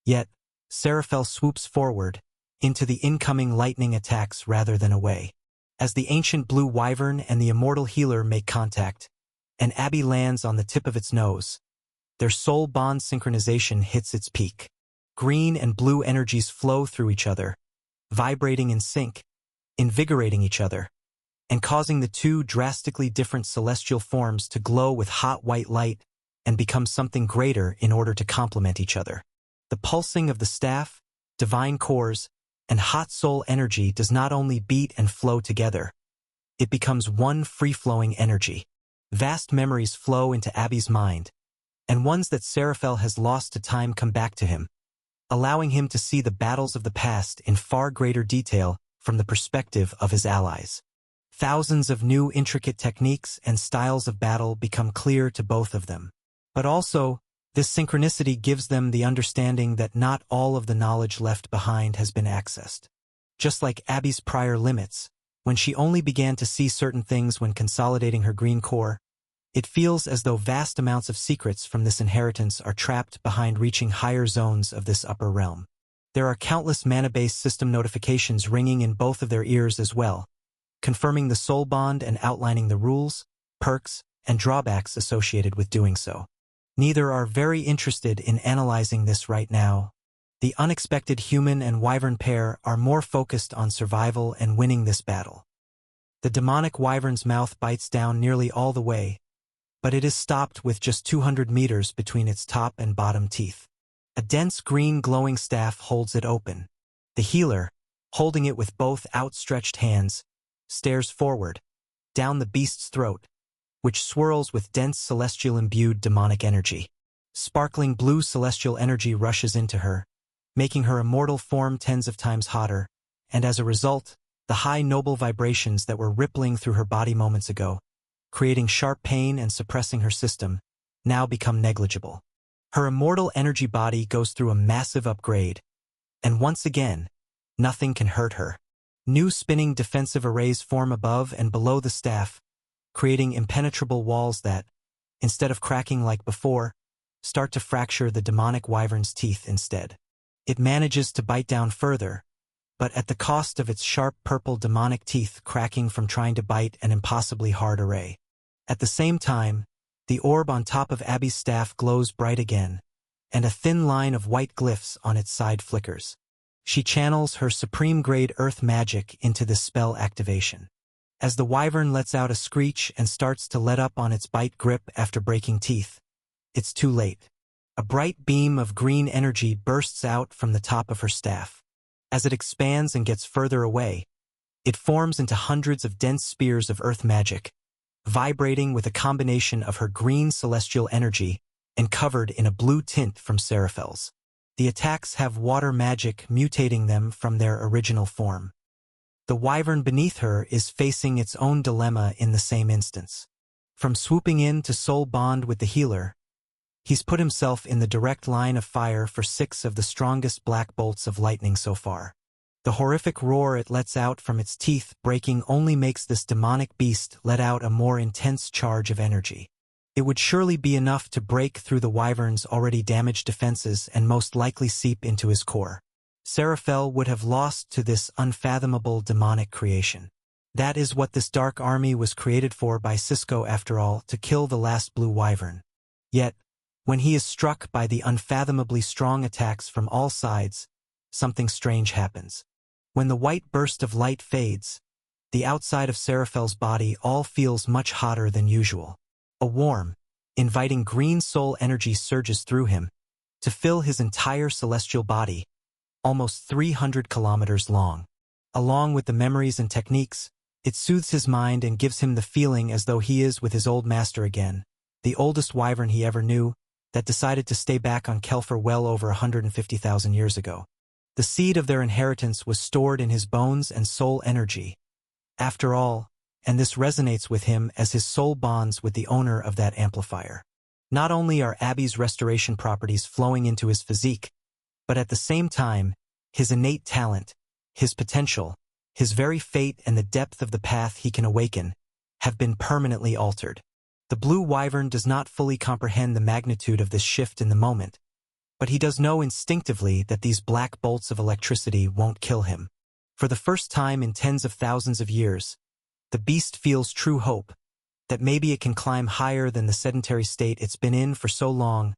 Yet, Seraphel swoops forward, into the incoming lightning attacks rather than away. As the ancient blue wyvern and the immortal healer make contact, and Abby lands on the tip of its nose, their soul bond synchronization hits its peak. Green and blue energies flow through each other, vibrating in sync, invigorating each other, and causing the two drastically different celestial forms to glow with hot white light and become something greater in order to complement each other. The pulsing of the staff, divine cores, and hot soul energy does not only beat and flow together. It becomes one free-flowing energy. Vast memories flow into Abby's mind, and ones that Seraphel has lost to time come back to him, allowing him to see the battles of the past in far greater detail from the perspective of his allies. Thousands of new intricate techniques and styles of battle become clear to both of them. But also, this synchronicity gives them the understanding that not all of the knowledge left behind has been accessed. Just like Abby's prior limits, when she only began to see certain things when consolidating her green core, it feels as though vast amounts of secrets from this inheritance are trapped behind reaching higher zones of this upper realm. There are countless mana-based system notifications ringing in both of their ears as well, confirming the soul bond and outlining the rules, perks, and drawbacks associated with doing so. Neither are very interested in analyzing this right now. The unexpected human and wyvern pair are more focused on survival and winning this battle. The demonic wyvern's mouth bites down nearly all the way, but it is stopped with just 200 meters between its top and bottom teeth. A dense green glowing staff holds it open. The healer, holding it with both outstretched hands, stares forward, down the beast's throat, which swirls with dense celestial-imbued demonic energy. Sparkling blue celestial energy rushes into her, making her immortal form tens of times hotter, and as a result, the high noble vibrations that were rippling through her body moments ago, creating sharp pain and suppressing her system, now become negligible. Her immortal energy body goes through a massive upgrade, and once again, nothing can hurt her. New spinning defensive arrays form above and below the staff, creating impenetrable walls that, instead of cracking like before, start to fracture the demonic wyvern's teeth instead. It manages to bite down further, but at the cost of its sharp purple demonic teeth cracking from trying to bite an impossibly hard array. At the same time, the orb on top of Abby's staff glows bright again, and a thin line of white glyphs on its side flickers. She channels her supreme-grade earth magic into this spell activation. As the wyvern lets out a screech and starts to let up on its bite grip after breaking teeth, it's too late. A bright beam of green energy bursts out from the top of her staff. As it expands and gets further away, it forms into hundreds of dense spears of earth magic, vibrating with a combination of her green celestial energy and covered in a blue tint from Seraphel's. The attacks have water magic mutating them from their original form. The wyvern beneath her is facing its own dilemma in the same instance. From swooping in to soul bond with the healer, he's put himself in the direct line of fire for 6 of the strongest black bolts of lightning so far. The horrific roar it lets out from its teeth breaking only makes this demonic beast let out a more intense charge of energy. It would surely be enough to break through the wyvern's already damaged defenses and most likely seep into his core. Seraphel would have lost to this unfathomable demonic creation. That is what this dark army was created for by Cisco after all, to kill the last blue wyvern. Yet, when he is struck by the unfathomably strong attacks from all sides, something strange happens. When the white burst of light fades, the outside of Seraphel's body all feels much hotter than usual. A warm, inviting green soul energy surges through him, to fill his entire celestial body, almost 300 kilometers long. Along with the memories and techniques, it soothes his mind and gives him the feeling as though he is with his old master again, the oldest wyvern he ever knew, that decided to stay back on Kelfer well over 150,000 years ago. The seed of their inheritance was stored in his bones and soul energy. After all, and this resonates with him as his soul bonds with the owner of that amplifier. Not only are Abby's restoration properties flowing into his physique, but at the same time, his innate talent, his potential, his very fate and the depth of the path he can awaken, have been permanently altered. The blue wyvern does not fully comprehend the magnitude of this shift in the moment, but he does know instinctively that these black bolts of electricity won't kill him. For the first time in tens of thousands of years, the beast feels true hope, that maybe it can climb higher than the sedentary state it's been in for so long,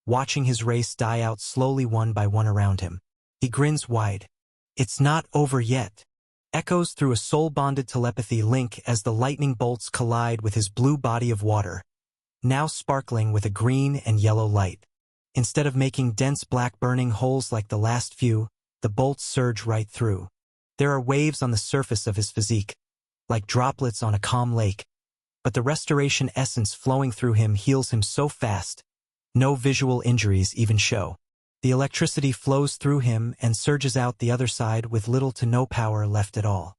watching his race die out slowly one by one around him. He grins wide. "It's not over yet," echoes through a soul-bonded telepathy link as the lightning bolts collide with his blue body of water, now sparkling with a green and yellow light. Instead of making dense black burning holes like the last few, the bolts surge right through. There are waves on the surface of his physique, like droplets on a calm lake, but the restoration essence flowing through him heals him so fast, no visual injuries even show. The electricity flows through him and surges out the other side with little to no power left at all.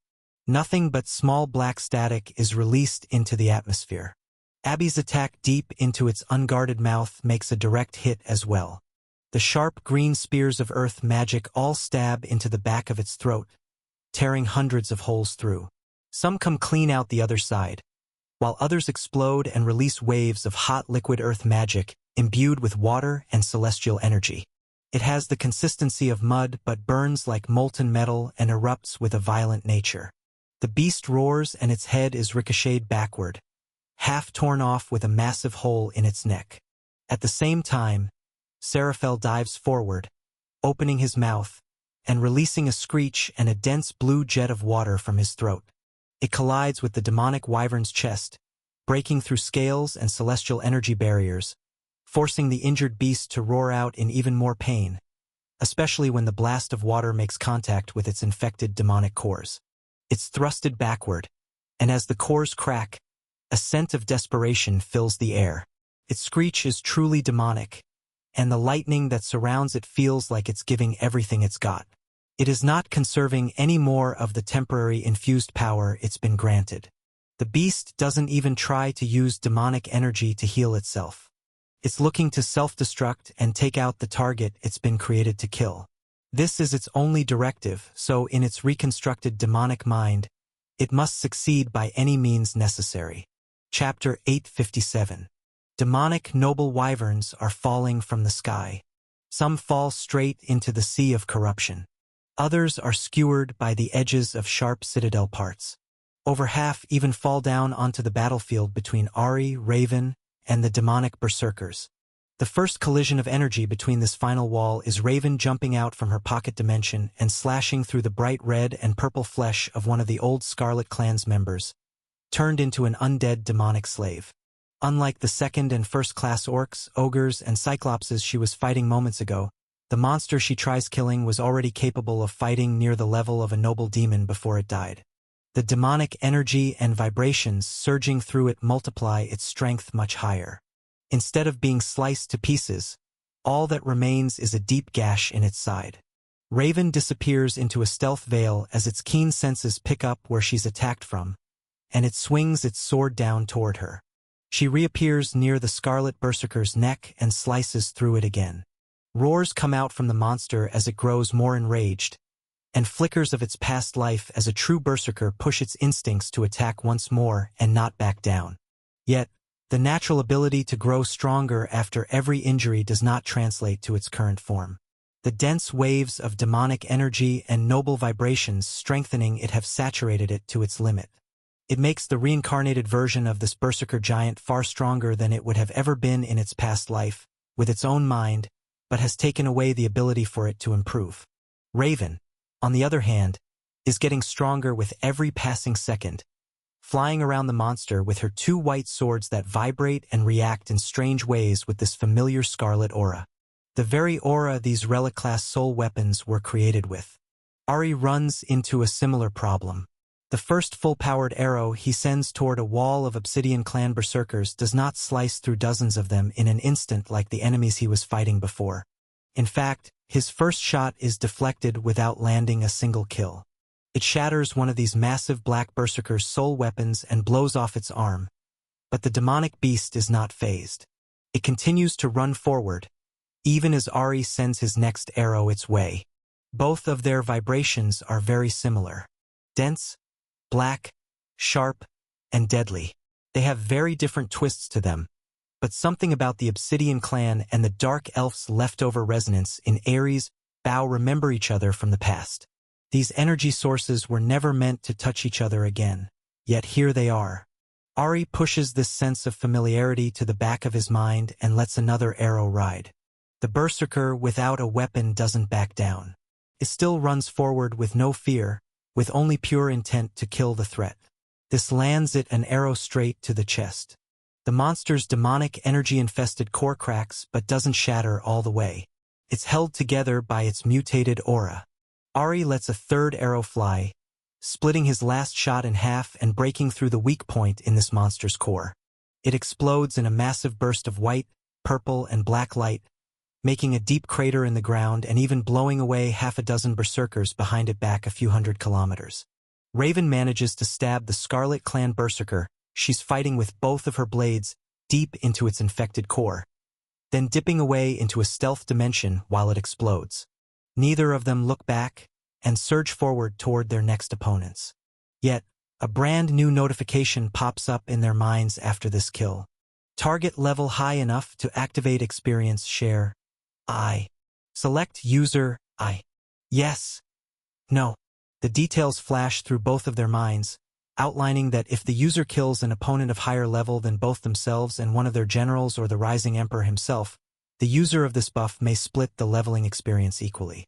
Nothing but small black static is released into the atmosphere. Abby's attack deep into its unguarded mouth makes a direct hit as well. The sharp green spears of earth magic all stab into the back of its throat, tearing hundreds of holes through. Some come clean out the other side, while others explode and release waves of hot liquid earth magic imbued with water and celestial energy. It has the consistency of mud but burns like molten metal and erupts with a violent nature. The beast roars and its head is ricocheted backward, half torn off with a massive hole in its neck. At the same time, Seraphel dives forward, opening his mouth, and releasing a screech and a dense blue jet of water from his throat. It collides with the demonic wyvern's chest, breaking through scales and celestial energy barriers, forcing the injured beast to roar out in even more pain, especially when the blast of water makes contact with its infected demonic cores. It's thrusted backward, and as the cores crack, a scent of desperation fills the air. Its screech is truly demonic, and the lightning that surrounds it feels like it's giving everything it's got. It is not conserving any more of the temporary infused power it's been granted. The beast doesn't even try to use demonic energy to heal itself. It's looking to self-destruct and take out the target it's been created to kill. This is its only directive, so in its reconstructed demonic mind, it must succeed by any means necessary. Chapter 857. Demonic noble wyverns are falling from the sky. Some fall straight into the sea of corruption. Others are skewered by the edges of sharp citadel parts. Over half even fall down onto the battlefield between Ari, Raven, and the demonic berserkers. The first collision of energy between this final wall is Raven jumping out from her pocket dimension and slashing through the bright red and purple flesh of one of the old Scarlet Clan's members, turned into an undead demonic slave. Unlike the second and first-class orcs, ogres, and cyclopses she was fighting moments ago, the monster she tries killing was already capable of fighting near the level of a noble demon before it died. The demonic energy and vibrations surging through it multiply its strength much higher. Instead of being sliced to pieces, all that remains is a deep gash in its side. Raven disappears into a stealth veil as its keen senses pick up where she's attacked from, and it swings its sword down toward her. She reappears near the Scarlet Berserker's neck and slices through it again. Roars come out from the monster as it grows more enraged, and flickers of its past life as a true berserker push its instincts to attack once more and not back down. Yet, the natural ability to grow stronger after every injury does not translate to its current form. The dense waves of demonic energy and noble vibrations strengthening it have saturated it to its limit. It makes the reincarnated version of this berserker giant far stronger than it would have ever been in its past life, with its own mind, but has taken away the ability for it to improve. Raven, on the other hand, is getting stronger with every passing second, flying around the monster with her two white swords that vibrate and react in strange ways with this familiar scarlet aura. The very aura these relic-class soul weapons were created with. Ari runs into a similar problem. The first full-powered arrow he sends toward a wall of Obsidian Clan berserkers does not slice through dozens of them in an instant like the enemies he was fighting before. In fact, his first shot is deflected without landing a single kill. It shatters one of these massive black berserkers' soul weapons and blows off its arm. But the demonic beast is not fazed. It continues to run forward, even as Ari sends his next arrow its way. Both of their vibrations are very similar. Dense, black, sharp, and deadly. They have very different twists to them, but something about the Obsidian Clan and the Dark Elf's leftover resonance in Ares Bow remember each other from the past. These energy sources were never meant to touch each other again, yet here they are. Ari pushes this sense of familiarity to the back of his mind and lets another arrow ride. The berserker without a weapon doesn't back down. It still runs forward with no fear, with only pure intent to kill the threat. This lands it an arrow straight to the chest. The monster's demonic energy-infested core cracks but doesn't shatter all the way. It's held together by its mutated aura. Ahri lets a third arrow fly, splitting his last shot in half and breaking through the weak point in this monster's core. It explodes in a massive burst of white, purple, and black light, making a deep crater in the ground and even blowing away half a dozen berserkers behind it back a few hundred kilometers. Raven manages to stab the Scarlet Clan berserker she's fighting with both of her blades deep into its infected core, then dipping away into a stealth dimension while it explodes. Neither of them look back and surge forward toward their next opponents. Yet, a brand new notification pops up in their minds after this kill. Target level high enough to activate experience share. I. Select user I. Yes. No. The details flash through both of their minds, outlining that if the user kills an opponent of higher level than both themselves and one of their generals or the Rising Emperor himself, the user of this buff may split the leveling experience equally.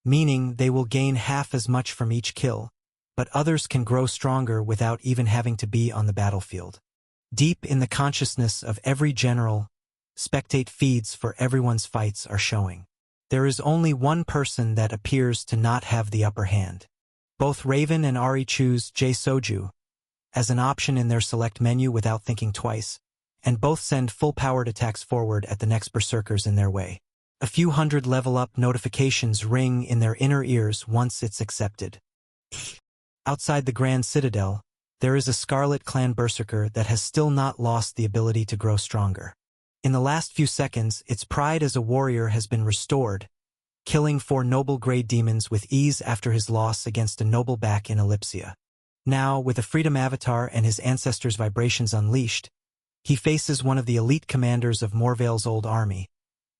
Meaning they will gain half as much from each kill, but others can grow stronger without even having to be on the battlefield. Deep in the consciousness of every general, spectate feeds for everyone's fights are showing. There is only one person that appears to not have the upper hand. Both Raven and Ahri choose J-Soju as an option in their select menu without thinking twice, and both send full-powered attacks forward at the next berserkers in their way. A few hundred level-up notifications ring in their inner ears once it's accepted. Outside the Grand Citadel, there is a Scarlet Clan berserker that has still not lost the ability to grow stronger. In the last few seconds, its pride as a warrior has been restored, killing 4 noble-grade demons with ease after his loss against a noble back in Ellipsia. Now, with a Freedom Avatar and his ancestors' vibrations unleashed, he faces one of the elite commanders of Morvale's old army,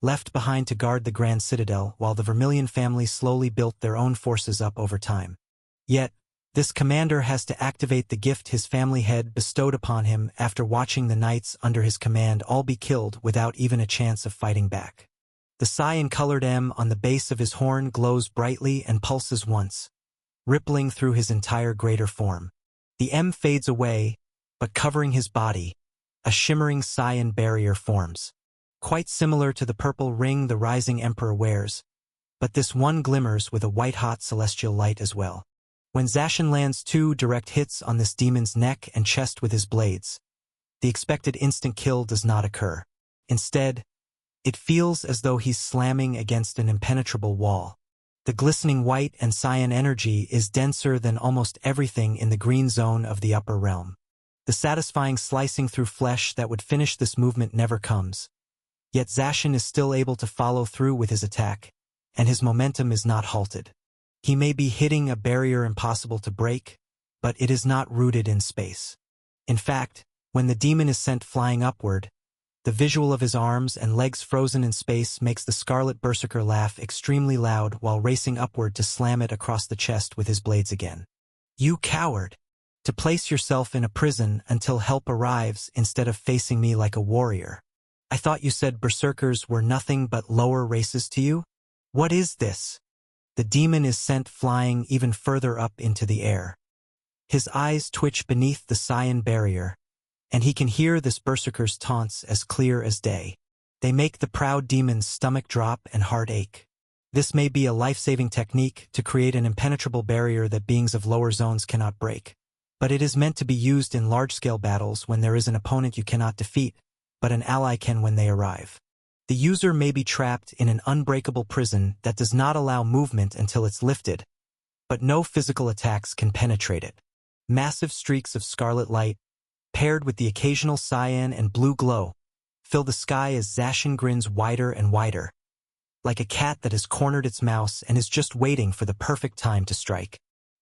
left behind to guard the Grand Citadel while the Vermilion family slowly built their own forces up over time. Yet, this commander has to activate the gift his family had bestowed upon him after watching the knights under his command all be killed without even a chance of fighting back. The cyan-colored M on the base of his horn glows brightly and pulses once, rippling through his entire greater form. The M fades away, but covering his body, a shimmering cyan barrier forms. Quite similar to the purple ring the Rising Emperor wears, but this one glimmers with a white-hot celestial light as well. When Zacian lands 2 direct hits on this demon's neck and chest with his blades, the expected instant kill does not occur. Instead, it feels as though he's slamming against an impenetrable wall. The glistening white and cyan energy is denser than almost everything in the green zone of the upper realm. The satisfying slicing through flesh that would finish this movement never comes. Yet Zacian is still able to follow through with his attack, and his momentum is not halted. He may be hitting a barrier impossible to break, but it is not rooted in space. In fact, when the demon is sent flying upward, the visual of his arms and legs frozen in space makes the Scarlet Berserker laugh extremely loud while racing upward to slam it across the chest with his blades again. You coward! To place yourself in a prison until help arrives instead of facing me like a warrior. I thought you said berserkers were nothing but lower races to you? What is this? The demon is sent flying even further up into the air. His eyes twitch beneath the cyan barrier, and he can hear this berserker's taunts as clear as day. They make the proud demon's stomach drop and heart ache. This may be a life-saving technique to create an impenetrable barrier that beings of lower zones cannot break, but it is meant to be used in large-scale battles when there is an opponent you cannot defeat, but an ally can when they arrive. The user may be trapped in an unbreakable prison that does not allow movement until it's lifted, but no physical attacks can penetrate it. Massive streaks of scarlet light, paired with the occasional cyan and blue glow, fill the sky as Zacian grins wider and wider, like a cat that has cornered its mouse and is just waiting for the perfect time to strike.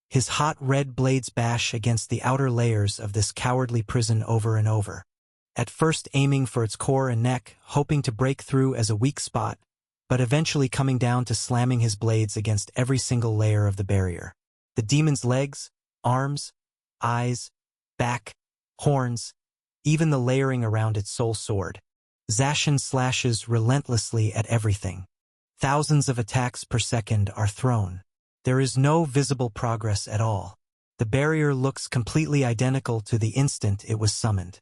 His hot red blades bash against the outer layers of this cowardly prison over and over, at first aiming for its core and neck, hoping to break through as a weak spot, but eventually coming down to slamming his blades against every single layer of the barrier. The demon's legs, arms, eyes, back, horns, even the layering around its soul sword. Zacian slashes relentlessly at everything. Thousands of attacks per second are thrown. There is no visible progress at all. The barrier looks completely identical to the instant it was summoned.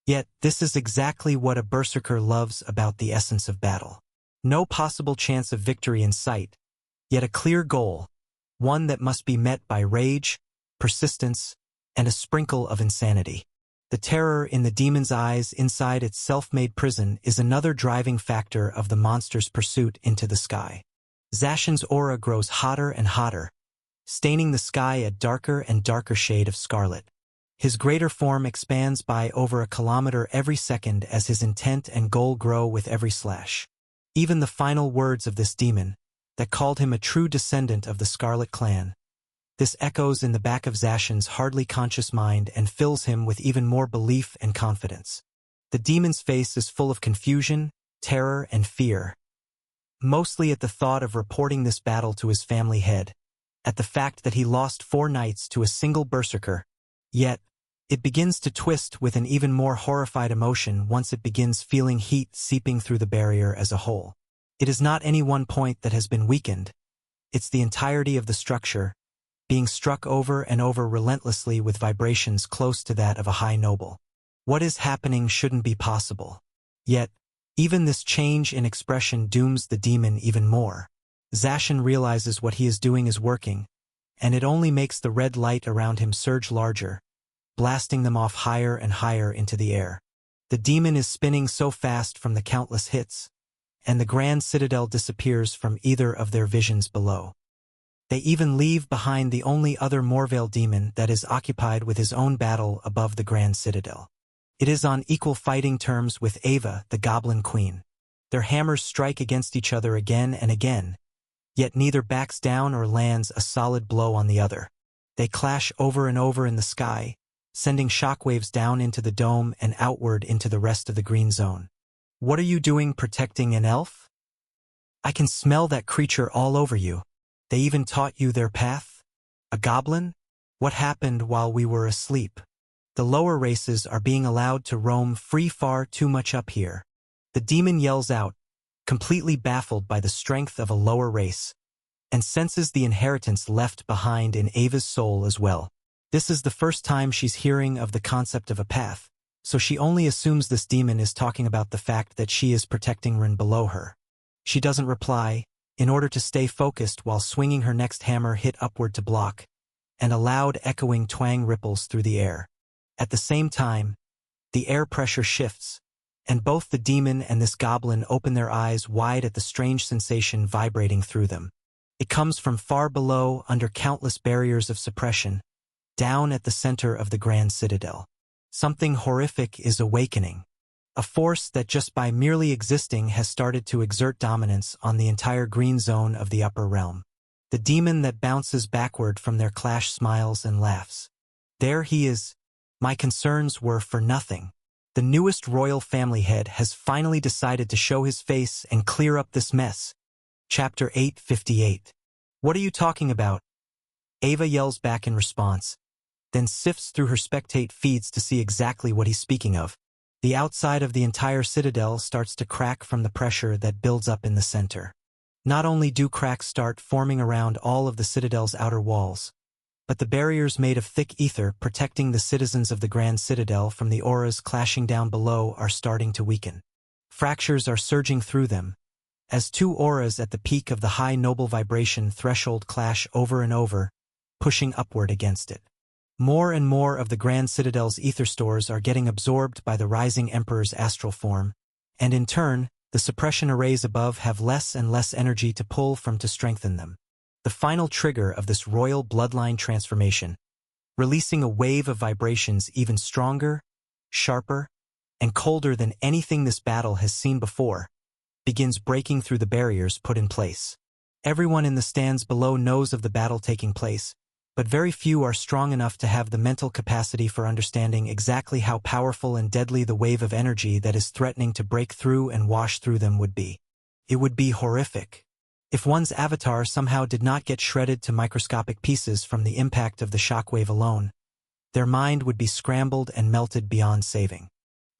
Yet, this is exactly what a berserker loves about the essence of battle. No possible chance of victory in sight, yet a clear goal, one that must be met by rage, persistence, and a sprinkle of insanity. The terror in the demon's eyes inside its self-made prison is another driving factor of the monster's pursuit into the sky. Zacian's aura grows hotter and hotter, staining the sky a darker and darker shade of scarlet. His greater form expands by over a kilometer every second as his intent and goal grow with every slash. Even the final words of this demon, that called him a true descendant of the Scarlet Clan, this echoes in the back of Zacian's hardly conscious mind and fills him with even more belief and confidence. The demon's face is full of confusion, terror, and fear, mostly at the thought of reporting this battle to his family head, at the fact that he lost 4 knights to a single berserker. Yet, it begins to twist with an even more horrified emotion once it begins feeling heat seeping through the barrier as a whole. It is not any one point that has been weakened. It's the entirety of the structure, being struck over and over relentlessly with vibrations close to that of a high noble. What is happening shouldn't be possible. Yet, even this change in expression dooms the demon even more. Zacian realizes what he is doing is working, and it only makes the red light around him surge larger, blasting them off higher and higher into the air. The demon is spinning so fast from the countless hits, and the Grand Citadel disappears from either of their visions below. They even leave behind the only other Morvale demon that is occupied with his own battle above the Grand Citadel. It is on equal fighting terms with Ava, the Goblin Queen. Their hammers strike against each other again and again, yet neither backs down or lands a solid blow on the other. They clash over and over in the sky, sending shockwaves down into the dome and outward into the rest of the green zone. What are you doing protecting an elf? I can smell that creature all over you. They even taught you their path? A goblin? What happened while we were asleep? The lower races are being allowed to roam free far too much up here. The demon yells out, completely baffled by the strength of a lower race, and senses the inheritance left behind in Ava's soul as well. This is the first time she's hearing of the concept of a path, so she only assumes this demon is talking about the fact that she is protecting Rin below her. She doesn't reply, in order to stay focused while swinging her next hammer hit upward to block, and a loud echoing twang ripples through the air. At the same time, the air pressure shifts, and both the demon and this goblin open their eyes wide at the strange sensation vibrating through them. It comes from far below, under countless barriers of suppression, down at the center of the Grand Citadel. Something horrific is awakening. A force that just by merely existing has started to exert dominance on the entire green zone of the upper realm. The demon that bounces backward from their clash smiles and laughs. There he is. My concerns were for nothing. The newest royal family head has finally decided to show his face and clear up this mess. Chapter 858. What are you talking about? Ava yells back in response, then sifts through her spectate feeds to see exactly what he's speaking of. The outside of the entire citadel starts to crack from the pressure that builds up in the center. Not only do cracks start forming around all of the citadel's outer walls, but the barriers made of thick ether protecting the citizens of the Grand Citadel from the auras clashing down below are starting to weaken. Fractures are surging through them, as 2 auras at the peak of the high noble vibration threshold clash over and over, pushing upward against it. More and more of the Grand Citadel's ether stores are getting absorbed by the rising Emperor's astral form, and in turn, the suppression arrays above have less and less energy to pull from to strengthen them. The final trigger of this royal bloodline transformation, releasing a wave of vibrations even stronger, sharper, and colder than anything this battle has seen before, begins breaking through the barriers put in place. Everyone in the stands below knows of the battle taking place, but very few are strong enough to have the mental capacity for understanding exactly how powerful and deadly the wave of energy that is threatening to break through and wash through them would be. It would be horrific. If one's avatar somehow did not get shredded to microscopic pieces from the impact of the shockwave alone, their mind would be scrambled and melted beyond saving.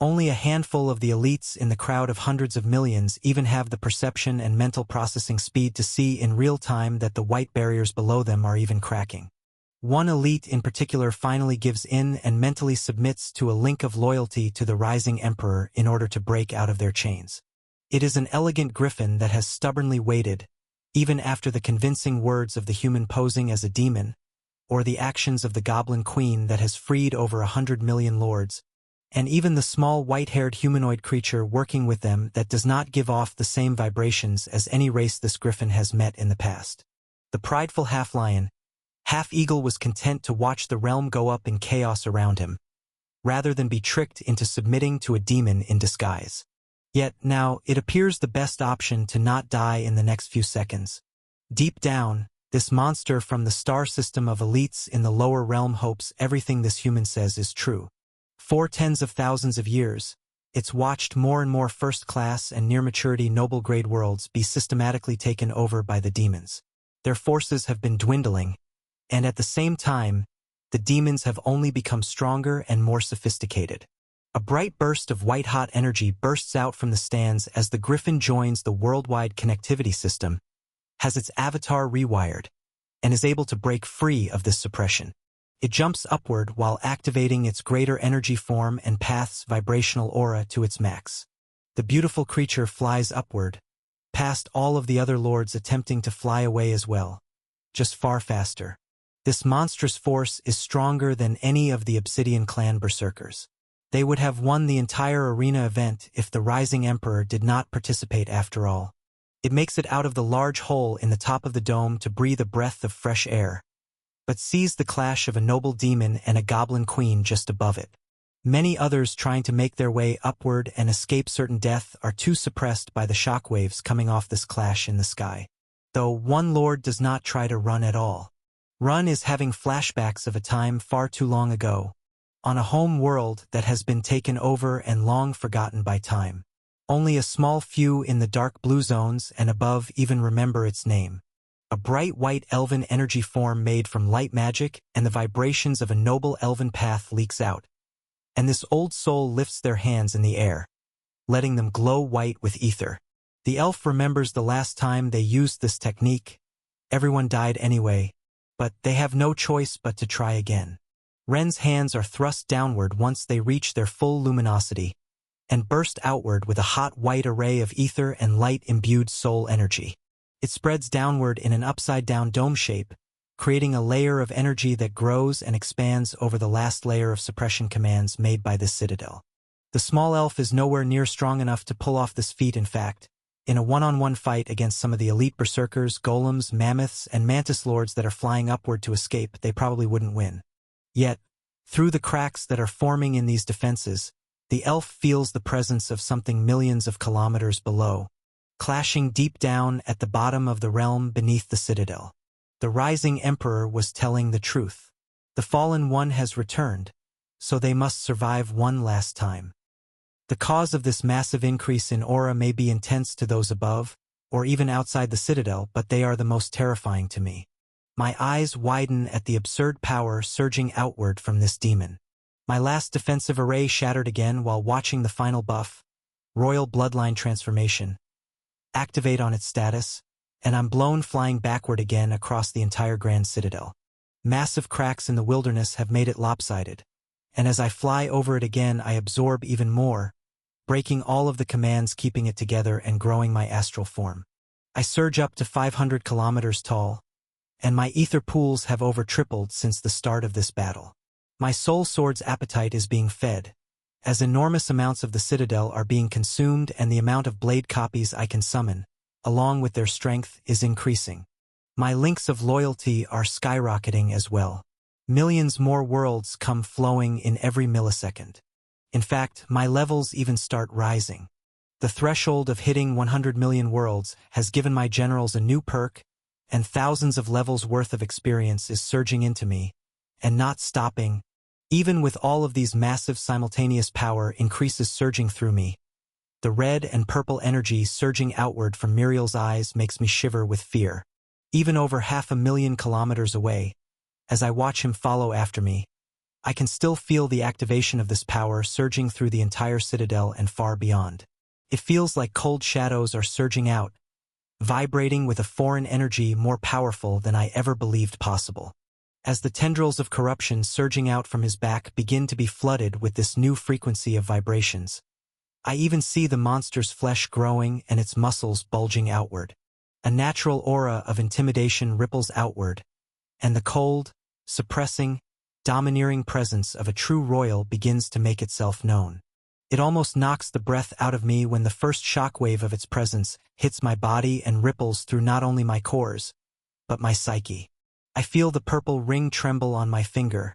Only a handful of the elites in the crowd of hundreds of millions even have the perception and mental processing speed to see in real time that the white barriers below them are even cracking. One elite in particular finally gives in and mentally submits to a link of loyalty to the rising emperor in order to break out of their chains. It is an elegant griffin that has stubbornly waited, even after the convincing words of the human posing as a demon, or the actions of the goblin queen that has freed over 100 million lords, and even the small white-haired humanoid creature working with them that does not give off the same vibrations as any race this griffin has met in the past. The prideful half-lion, half-eagle was content to watch the realm go up in chaos around him, rather than be tricked into submitting to a demon in disguise. Yet now, it appears the best option to not die in the next few seconds. Deep down, this monster from the star system of elites in the lower realm hopes everything this human says is true. For tens of thousands of years, it's watched more and more first-class and near-maturity noble-grade worlds be systematically taken over by the demons. Their forces have been dwindling, and at the same time, the demons have only become stronger and more sophisticated. A bright burst of white-hot energy bursts out from the stands as the griffin joins the worldwide connectivity system, has its avatar rewired, and is able to break free of this suppression. It jumps upward while activating its greater energy form and path's vibrational aura to its max. The beautiful creature flies upward, past all of the other lords attempting to fly away as well, just far faster. This monstrous force is stronger than any of the Obsidian Clan berserkers. They would have won the entire arena event if the Rising Emperor did not participate after all. It makes it out of the large hole in the top of the dome to breathe a breath of fresh air, but sees the clash of a noble demon and a goblin queen just above it. Many others trying to make their way upward and escape certain death are too suppressed by the shockwaves coming off this clash in the sky. Though one lord does not try to run at all. Run is having flashbacks of a time far too long ago, on a home world that has been taken over and long forgotten by time. Only a small few in the dark blue zones and above even remember its name. A bright white elven energy form made from light magic and the vibrations of a noble elven path leaks out, and this old soul lifts their hands in the air, letting them glow white with ether. The elf remembers the last time they used this technique. Everyone died anyway, but they have no choice but to try again. Ren's hands are thrust downward once they reach their full luminosity, and burst outward with a hot white array of ether and light-imbued soul energy. It spreads downward in an upside-down dome shape, creating a layer of energy that grows and expands over the last layer of suppression commands made by this citadel. The small elf is nowhere near strong enough to pull off this feat. In fact, in a one-on-one fight against some of the elite berserkers, golems, mammoths, and mantis lords that are flying upward to escape, they probably wouldn't win. Yet, through the cracks that are forming in these defenses, the elf feels the presence of something millions of kilometers below, clashing deep down at the bottom of the realm beneath the citadel. The rising emperor was telling the truth. The fallen one has returned, so they must survive one last time. The cause of this massive increase in aura may be intense to those above, or even outside the citadel, but they are the most terrifying to me. My eyes widen at the absurd power surging outward from this demon. My last defensive array shattered again while watching the final buff, Royal Bloodline Transformation, activate on its status, and I'm blown flying backward again across the entire Grand Citadel. Massive cracks in the wilderness have made it lopsided, and as I fly over it again I absorb even more, breaking all of the commands keeping it together and growing my astral form. I surge up to 500 kilometers tall, and my ether pools have over tripled since the start of this battle. My soul sword's appetite is being fed, as enormous amounts of the citadel are being consumed and the amount of blade copies I can summon, along with their strength, is increasing. My links of loyalty are skyrocketing as well. Millions more worlds come flowing in every millisecond. In fact, my levels even start rising. The threshold of hitting 100 million worlds has given my generals a new perk, and thousands of levels worth of experience is surging into me, and not stopping. Even with all of these massive simultaneous power increases surging through me, the red and purple energy surging outward from Muriel's eyes makes me shiver with fear. Even over 500,000 kilometers away, as I watch him follow after me, I can still feel the activation of this power surging through the entire citadel and far beyond. It feels like cold shadows are surging out, vibrating with a foreign energy more powerful than I ever believed possible. as the tendrils of corruption surging out from his back begin to be flooded with this new frequency of vibrations. I even see the monster's flesh growing and its muscles bulging outward. A natural aura of intimidation ripples outward, and the cold, suppressing, domineering presence of a true royal begins to make itself known. It almost knocks the breath out of me when the first shockwave of its presence hits my body and ripples through not only my cores, but my psyche. I feel the purple ring tremble on my finger,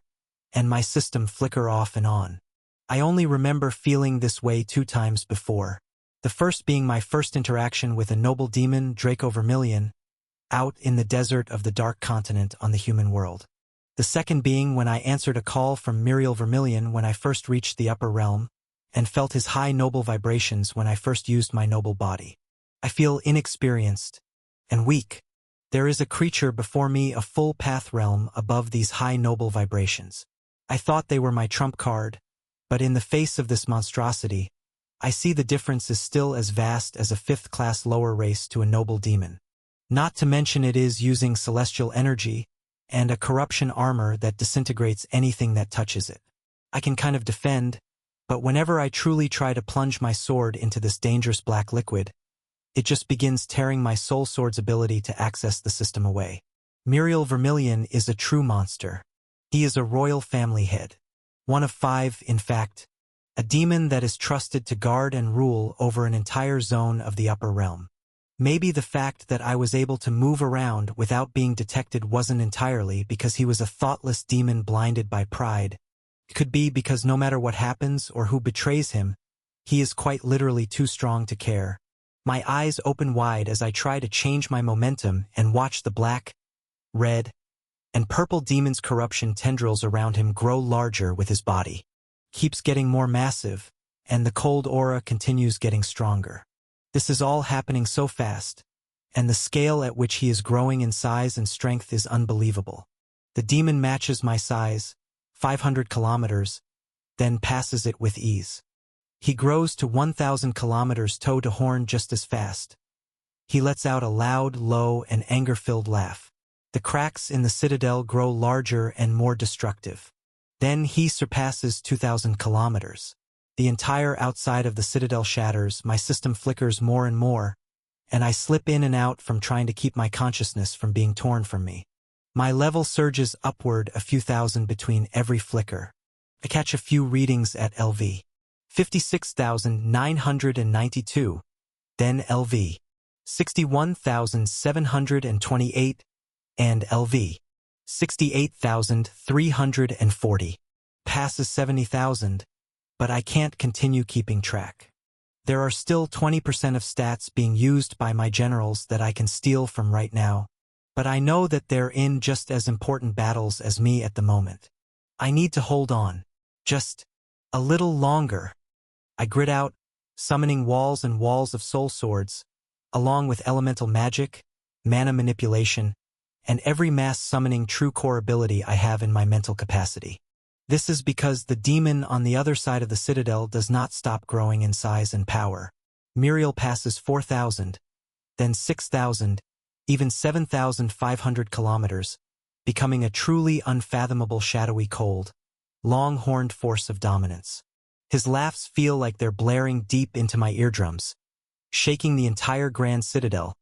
and my system flicker off and on. I only remember feeling this way 2 times before. The first being my first interaction with a noble demon, Draco Vermilion, out in the desert of the Dark Continent on the human world. The second being when I answered a call from Muriel Vermilion when I first reached the upper realm, and felt his high noble vibrations when I first used my noble body. I feel inexperienced and weak. There is a creature before me, a full path realm above these high noble vibrations. I thought they were my trump card, but in the face of this monstrosity, I see the difference is still as vast as a 5th-class lower race to a noble demon. Not to mention it is using celestial energy and a corruption armor that disintegrates anything that touches it. I can kind of defend, but whenever I truly try to plunge my sword into this dangerous black liquid, it just begins tearing my soul sword's ability to access the system away. Muriel Vermilion is a true monster. He is a royal family head. One of 5, in fact. A demon that is trusted to guard and rule over an entire zone of the upper realm. Maybe the fact that I was able to move around without being detected wasn't entirely because he was a thoughtless demon blinded by pride. It could be because no matter what happens or who betrays him, he is quite literally too strong to care. My eyes open wide as I try to change my momentum and watch the black, red, and purple demon's corruption tendrils around him grow larger with his body. Keeps getting more massive, and the cold aura continues getting stronger. This is all happening so fast, and the scale at which he is growing in size and strength is unbelievable. The demon matches my size, 500 kilometers, then passes it with ease. He grows to 1,000 kilometers toe to horn just as fast. He lets out a loud, low, and anger-filled laugh. The cracks in the citadel grow larger and more destructive. Then he surpasses 2,000 kilometers. The entire outside of the citadel shatters, my system flickers more and more, and I slip in and out from trying to keep my consciousness from being torn from me. My level surges upward a few thousand between every flicker. I catch a few readings at LV. 56,992, then LV. 61,728, and LV. 68,340. Passes 70,000, but I can't continue keeping track. There are still 20% of stats being used by my generals that I can steal from right now, but I know that they're in just as important battles as me at the moment. I need to hold on. Just a little longer. I grit out, summoning walls and walls of soul swords, along with elemental magic, mana manipulation, and every mass summoning true core ability I have in my mental capacity. This is because the demon on the other side of the citadel does not stop growing in size and power. Muriel passes 4,000, then 6,000, even 7,500 kilometers, becoming a truly unfathomable shadowy cold, long-horned force of dominance. His laughs feel like they're blaring deep into my eardrums, shaking the entire Grand Citadel,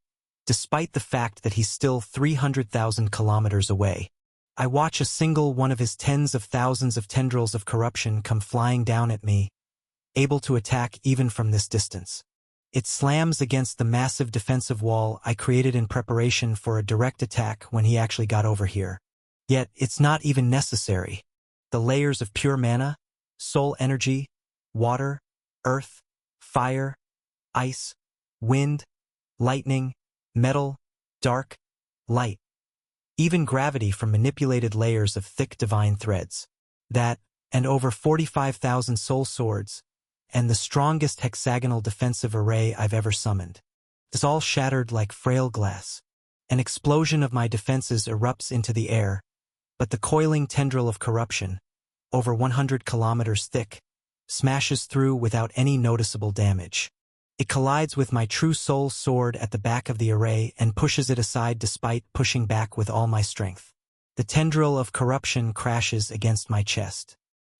despite the fact that he's still 300,000 kilometers away. I watch a single one of his tens of thousands of tendrils of corruption come flying down at me, able to attack even from this distance. It slams against the massive defensive wall I created in preparation for a direct attack when he actually got over here. Yet it's not even necessary. The layers of pure mana, soul energy, water, earth, fire, ice, wind, lightning, metal, dark, light. Even gravity from manipulated layers of thick divine threads. That, and over 45,000 soul swords, and the strongest hexagonal defensive array I've ever summoned. It's all shattered like frail glass. An explosion of my defenses erupts into the air, but the coiling tendril of corruption, over 100 kilometers thick, smashes through without any noticeable damage. It collides with my true soul sword at the back of the array and pushes it aside despite pushing back with all my strength. The tendril of corruption crashes against my chest.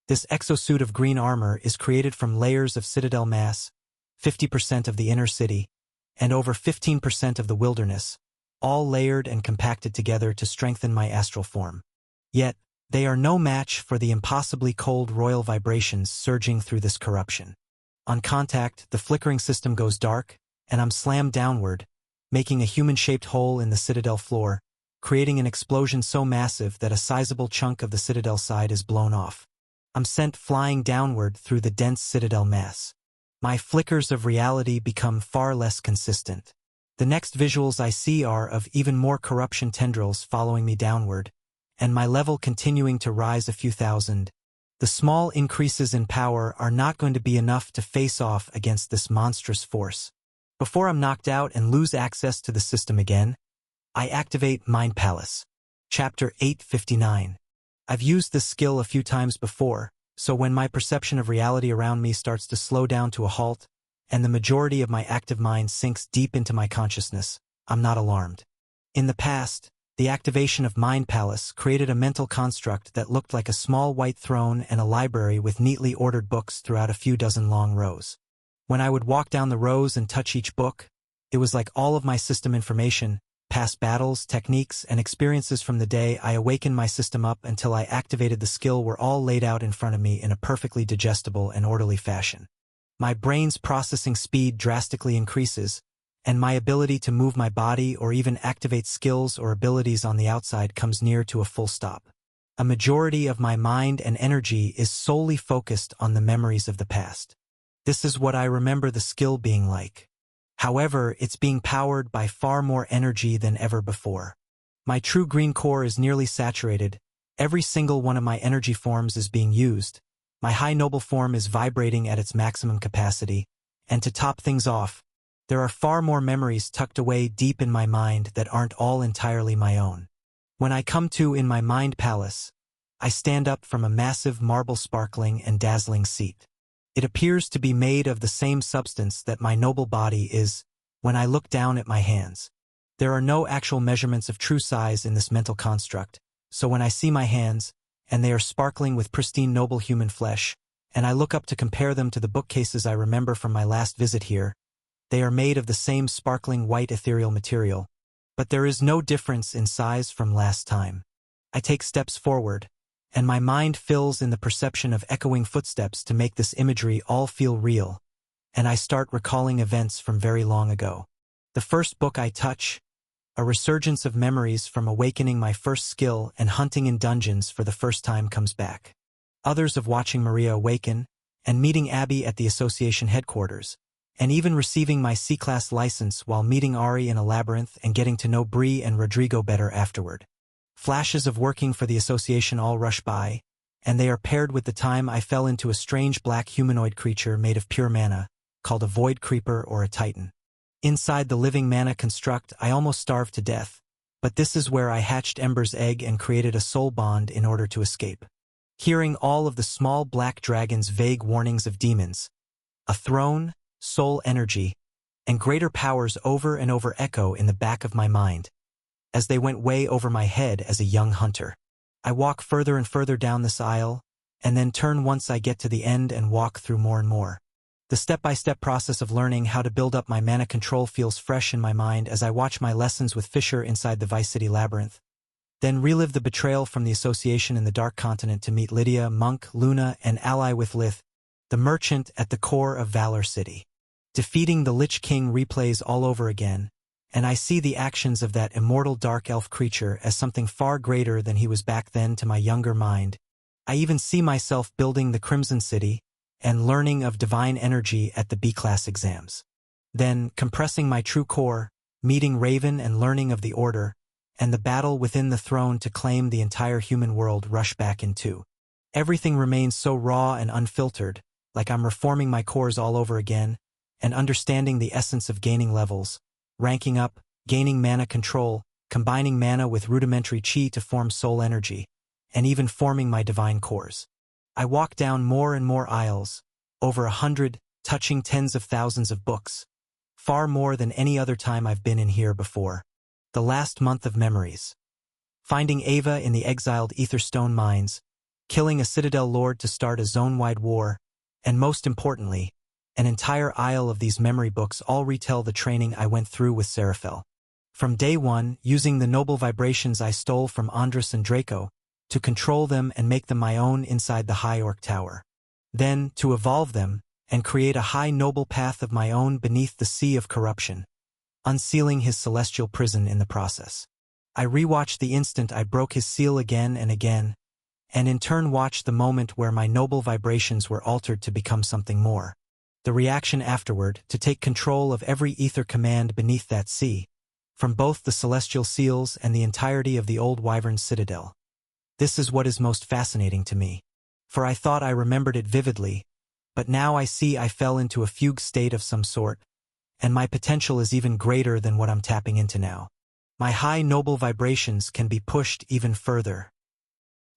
This exosuit of green armor is created from layers of citadel mass, 50% of the inner city, and over 15% of the wilderness, all layered and compacted together to strengthen my astral form. Yet, they are no match for the impossibly cold royal vibrations surging through this corruption. On contact, the flickering system goes dark, and I'm slammed downward, making a human-shaped hole in the citadel floor, creating an explosion so massive that a sizable chunk of the citadel side is blown off. I'm sent flying downward through the dense citadel mass. My flickers of reality become far less consistent. The next visuals I see are of even more corruption tendrils following me downward, and my level continuing to rise a few thousand. The small increases in power are not going to be enough to face off against this monstrous force. Before I'm knocked out and lose access to the system again, I activate Mind Palace. Chapter 859. I've used this skill a few times before, so when my perception of reality around me starts to slow down to a halt, and the majority of my active mind sinks deep into my consciousness, I'm not alarmed. In the past, the activation of Mind Palace created a mental construct that looked like a small white throne and a library with neatly ordered books throughout a few dozen long rows. When I would walk down the rows and touch each book, it was like all of my system information, past battles, techniques, and experiences from the day I awakened my system up until I activated the skill were all laid out in front of me in a perfectly digestible and orderly fashion. My brain's processing speed drastically increases, and my ability to move my body or even activate skills or abilities on the outside comes near to a full stop. A majority of my mind and energy is solely focused on the memories of the past. This is what I remember the skill being like. However, it's being powered by far more energy than ever before. My true green core is nearly saturated. Every single one of my energy forms is being used. My high noble form is vibrating at its maximum capacity. And to top things off, there are far more memories tucked away deep in my mind that aren't all entirely my own. When I come to in my mind palace, I stand up from a massive marble sparkling and dazzling seat. It appears to be made of the same substance that my noble body is when I look down at my hands. There are no actual measurements of true size in this mental construct, so when I see my hands, and they are sparkling with pristine noble human flesh, and I look up to compare them to the bookcases I remember from my last visit here, they are made of the same sparkling white ethereal material, but there is no difference in size from last time. I take steps forward, and my mind fills in the perception of echoing footsteps to make this imagery all feel real, and I start recalling events from very long ago. The first book I touch, a resurgence of memories from awakening my first skill and hunting in dungeons for the first time comes back. Others of watching Maria awaken, and meeting Abby at the association headquarters, and even receiving my C-Class license while meeting Ari in a labyrinth and getting to know Bree and Rodrigo better afterward. Flashes of working for the association all rush by, and they are paired with the time I fell into a strange black humanoid creature made of pure mana, called a void creeper or a titan. Inside the living mana construct, I almost starved to death, but this is where I hatched Ember's egg and created a soul bond in order to escape. Hearing all of the small black dragon's vague warnings of demons, a throne, soul energy, and greater powers over and over echo in the back of my mind, as they went way over my head as a young hunter. I walk further and further down this aisle, and then turn once I get to the end and walk through more and more. The step-by-step process of learning how to build up my mana control feels fresh in my mind as I watch my lessons with Fisher inside the Vice City Labyrinth. Then relive the betrayal from the association in the Dark Continent to meet Lydia, Monk, Luna, and ally with Lith, the merchant at the core of Valor City. Defeating the Lich King replays all over again, and I see the actions of that immortal dark elf creature as something far greater than he was back then to my younger mind. I even see myself building the Crimson City and learning of divine energy at the B-Class exams. Then, compressing my true core, meeting Raven and learning of the Order, and the battle within the throne to claim the entire human world rush back into. Everything remains so raw and unfiltered, like I'm reforming my cores all over again, and understanding the essence of gaining levels, ranking up, gaining mana control, combining mana with rudimentary chi to form soul energy, and even forming my divine cores. I walk down more and more aisles, over 100, touching tens of thousands of books, far more than any other time I've been in here before. The last month of memories. finding Ava in the exiled Etherstone mines, killing a Citadel Lord to start a zone-wide war, and most importantly, an entire aisle of these memory books all retell the training I went through with Seraphel. From day one, using the noble vibrations I stole from Andras and Draco, to control them and make them my own inside the High Orc Tower. Then, to evolve them, and create a high noble path of my own beneath the sea of corruption, unsealing his celestial prison in the process. I rewatched the instant I broke his seal again and again, and in turn watched the moment where my noble vibrations were altered to become something more. The reaction afterward, to take control of every ether command beneath that sea, from both the celestial seals and the entirety of the old Wyvern Citadel. This is what is most fascinating to me. For I thought I remembered it vividly, but now I see I fell into a fugue state of some sort, and my potential is even greater than what I'm tapping into now. My high noble vibrations can be pushed even further.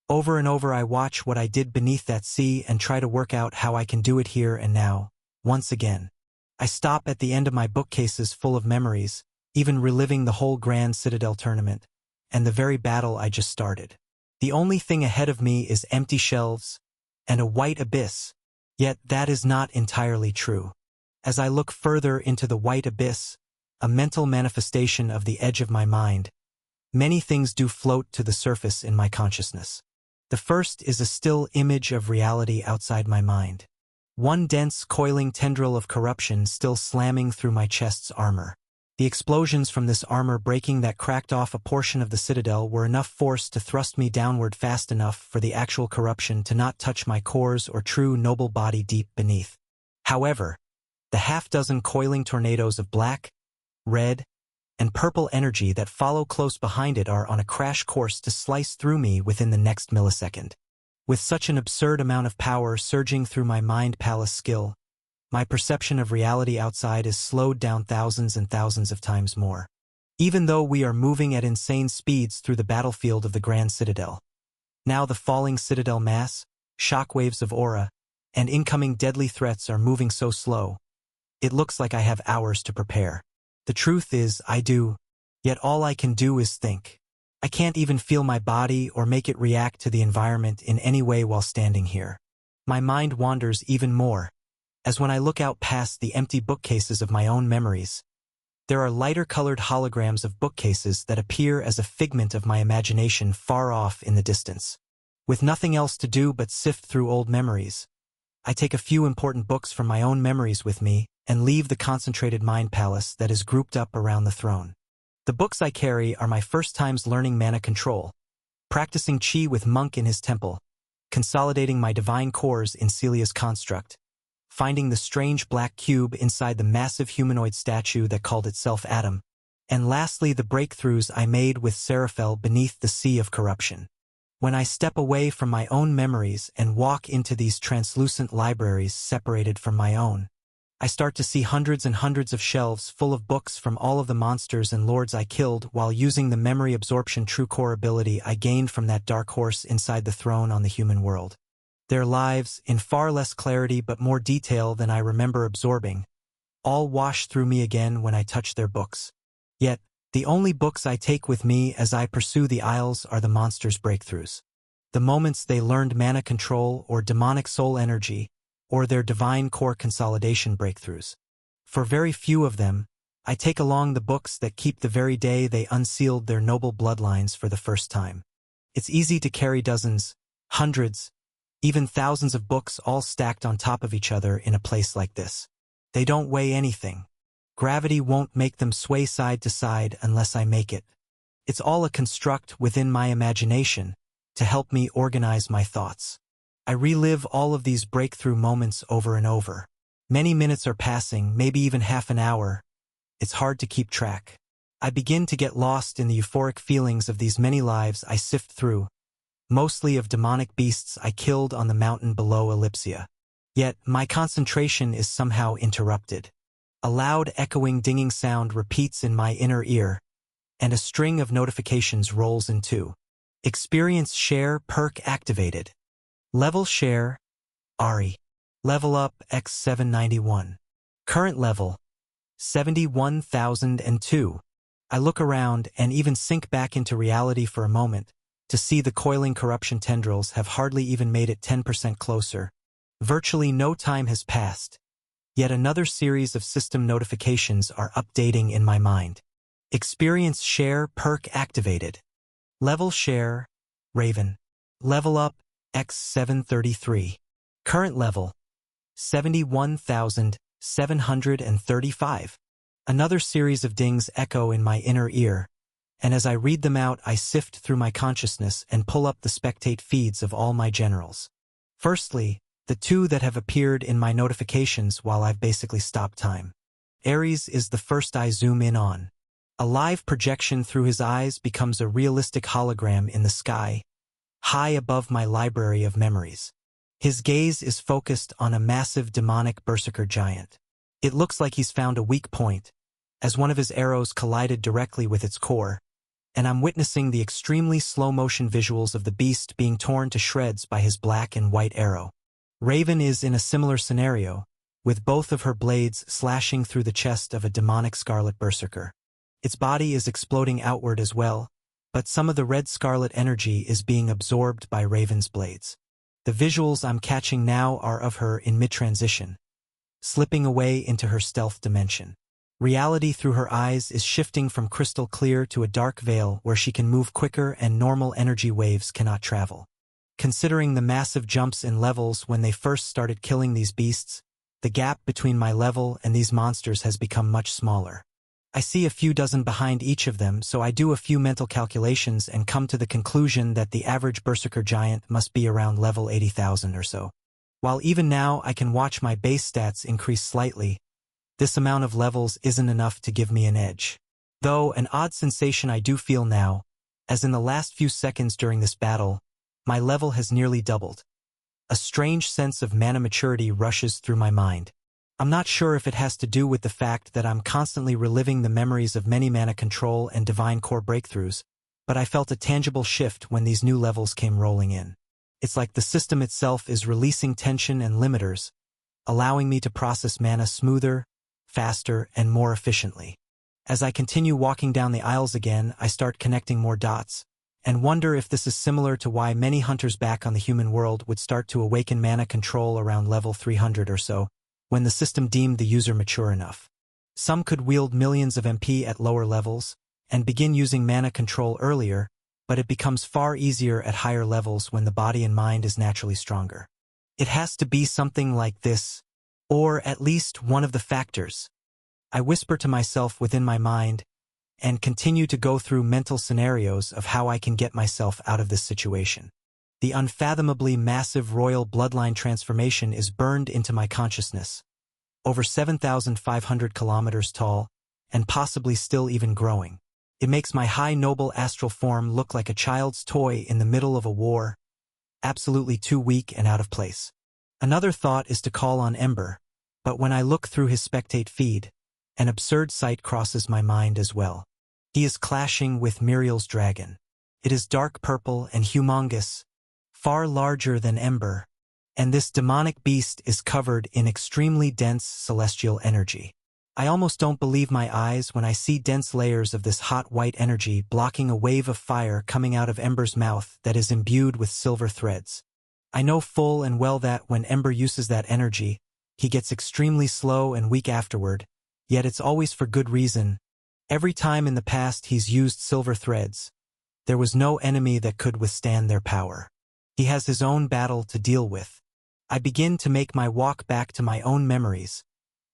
Over and over I watch what I did beneath that sea and try to work out how I can do it here and now, once again. I stop at the end of my bookcases full of memories, even reliving the whole Grand Citadel tournament, and the very battle I just started. The only thing ahead of me is empty shelves and a white abyss, yet that is not entirely true. As I look further into the white abyss, a mental manifestation of the edge of my mind, many things do float to the surface in my consciousness. The first is a still image of reality outside my mind. One dense, coiling tendril of corruption still slamming through my chest's armor. The explosions from this armor breaking that cracked off a portion of the citadel were enough force to thrust me downward fast enough for the actual corruption to not touch my cores or true noble body deep beneath. However, the half-dozen coiling tornadoes of black, red, and purple energy that follow close behind it are on a crash course to slice through me within the next millisecond. With such an absurd amount of power surging through my mind palace skill, my perception of reality outside is slowed down thousands and thousands of times more. Even though we are moving at insane speeds through the battlefield of the Grand Citadel. Now the falling citadel mass, shockwaves of aura, and incoming deadly threats are moving so slow, it looks like I have hours to prepare. The truth is, I do, yet all I can do is think. I can't even feel my body or make it react to the environment in any way while standing here. My mind wanders even more, as when I look out past the empty bookcases of my own memories, there are lighter-colored holograms of bookcases that appear as a figment of my imagination far off in the distance. With nothing else to do but sift through old memories, I take a few important books from my own memories with me and leave the concentrated mind palace that is grouped up around the throne. The books I carry are my first times learning mana control, practicing chi with Monk in his temple, consolidating my divine cores in Celia's construct, finding the strange black cube inside the massive humanoid statue that called itself Adam, and lastly the breakthroughs I made with Seraphel beneath the sea of corruption. When I step away from my own memories and walk into these translucent libraries separated from my own, I start to see hundreds and hundreds of shelves full of books from all of the monsters and lords I killed while using the memory absorption true core ability I gained from that dark horse inside the throne on the human world. Their lives, in far less clarity but more detail than I remember absorbing, all wash through me again when I touch their books. Yet, the only books I take with me as I pursue the Isles are the monsters' breakthroughs. The moments they learned mana control or demonic soul energy, or their divine core consolidation breakthroughs. For very few of them, I take along the books that keep the very day they unsealed their noble bloodlines for the first time. It's easy to carry dozens, hundreds, even thousands of books all stacked on top of each other in a place like this. They don't weigh anything. Gravity won't make them sway side to side unless I make it. It's all a construct within my imagination to help me organize my thoughts. I relive all of these breakthrough moments over and over. Many minutes are passing, maybe even half an hour. It's hard to keep track. I begin to get lost in the euphoric feelings of these many lives I sift through, mostly of demonic beasts I killed on the mountain below Ellipsia. Yet, my concentration is somehow interrupted. A loud echoing dinging sound repeats in my inner ear, and a string of notifications rolls in two. Experience Share perk activated. Level Share, Ari. Level Up X791. Current level, 71,002. I look around and even sink back into reality for a moment to see the coiling corruption tendrils have hardly even made it 10% closer. Virtually no time has passed. Yet another series of system notifications are updating in my mind. Experience share perk activated. Level share, Raven. Level up, X733. Current level, 71,735. Another series of dings echo in my inner ear, and as I read them out, I sift through my consciousness and pull up the spectate feeds of all my generals. Firstly, the two that have appeared in my notifications while I've basically stopped time. Ares is the first I zoom in on. A live projection through his eyes becomes a realistic hologram in the sky, high above my library of memories. His gaze is focused on a massive demonic berserker giant. It looks like he's found a weak point, as one of his arrows collided directly with its core, and I'm witnessing the extremely slow-motion visuals of the beast being torn to shreds by his black and white arrow. Raven is in a similar scenario, with both of her blades slashing through the chest of a demonic scarlet berserker. Its body is exploding outward as well, but some of the red scarlet energy is being absorbed by Raven's blades. The visuals I'm catching now are of her in mid-transition, slipping away into her stealth dimension. Reality through her eyes is shifting from crystal clear to a dark veil where she can move quicker and normal energy waves cannot travel. Considering the massive jumps in levels when they first started killing these beasts, the gap between my level and these monsters has become much smaller. I see a few dozen behind each of them, so I do a few mental calculations and come to the conclusion that the average berserker giant must be around level 80,000 or so. While even now I can watch my base stats increase slightly, this amount of levels isn't enough to give me an edge. Though an odd sensation I do feel now, as in the last few seconds during this battle, my level has nearly doubled. A strange sense of mana maturity rushes through my mind. I'm not sure if it has to do with the fact that I'm constantly reliving the memories of many mana control and divine core breakthroughs, but I felt a tangible shift when these new levels came rolling in. It's like the system itself is releasing tension and limiters, allowing me to process mana smoother, faster, and more efficiently. As I continue walking down the aisles again, I start connecting more dots, and wonder if this is similar to why many hunters back on the human world would start to awaken mana control around level 300 or so, when the system deemed the user mature enough. Some could wield millions of MP at lower levels, and begin using mana control earlier, but it becomes far easier at higher levels when the body and mind is naturally stronger. It has to be something like this, or at least one of the factors. I whisper to myself within my mind, and continue to go through mental scenarios of how I can get myself out of this situation. The unfathomably massive royal bloodline transformation is burned into my consciousness, over 7,500 kilometers tall, and possibly still even growing. It makes my high noble astral form look like a child's toy in the middle of a war, absolutely too weak and out of place. Another thought is to call on Ember, but when I look through his spectate feed, an absurd sight crosses my mind as well. He is clashing with Muriel's dragon. It is dark purple and humongous, far larger than Ember, and this demonic beast is covered in extremely dense celestial energy. I almost don't believe my eyes when I see dense layers of this hot white energy blocking a wave of fire coming out of Ember's mouth that is imbued with silver threads. I know full and well that when Ember uses that energy, he gets extremely slow and weak afterward, yet it's always for good reason. Every time in the past he's used silver threads, there was no enemy that could withstand their power. He has his own battle to deal with. I begin to make my walk back to my own memories,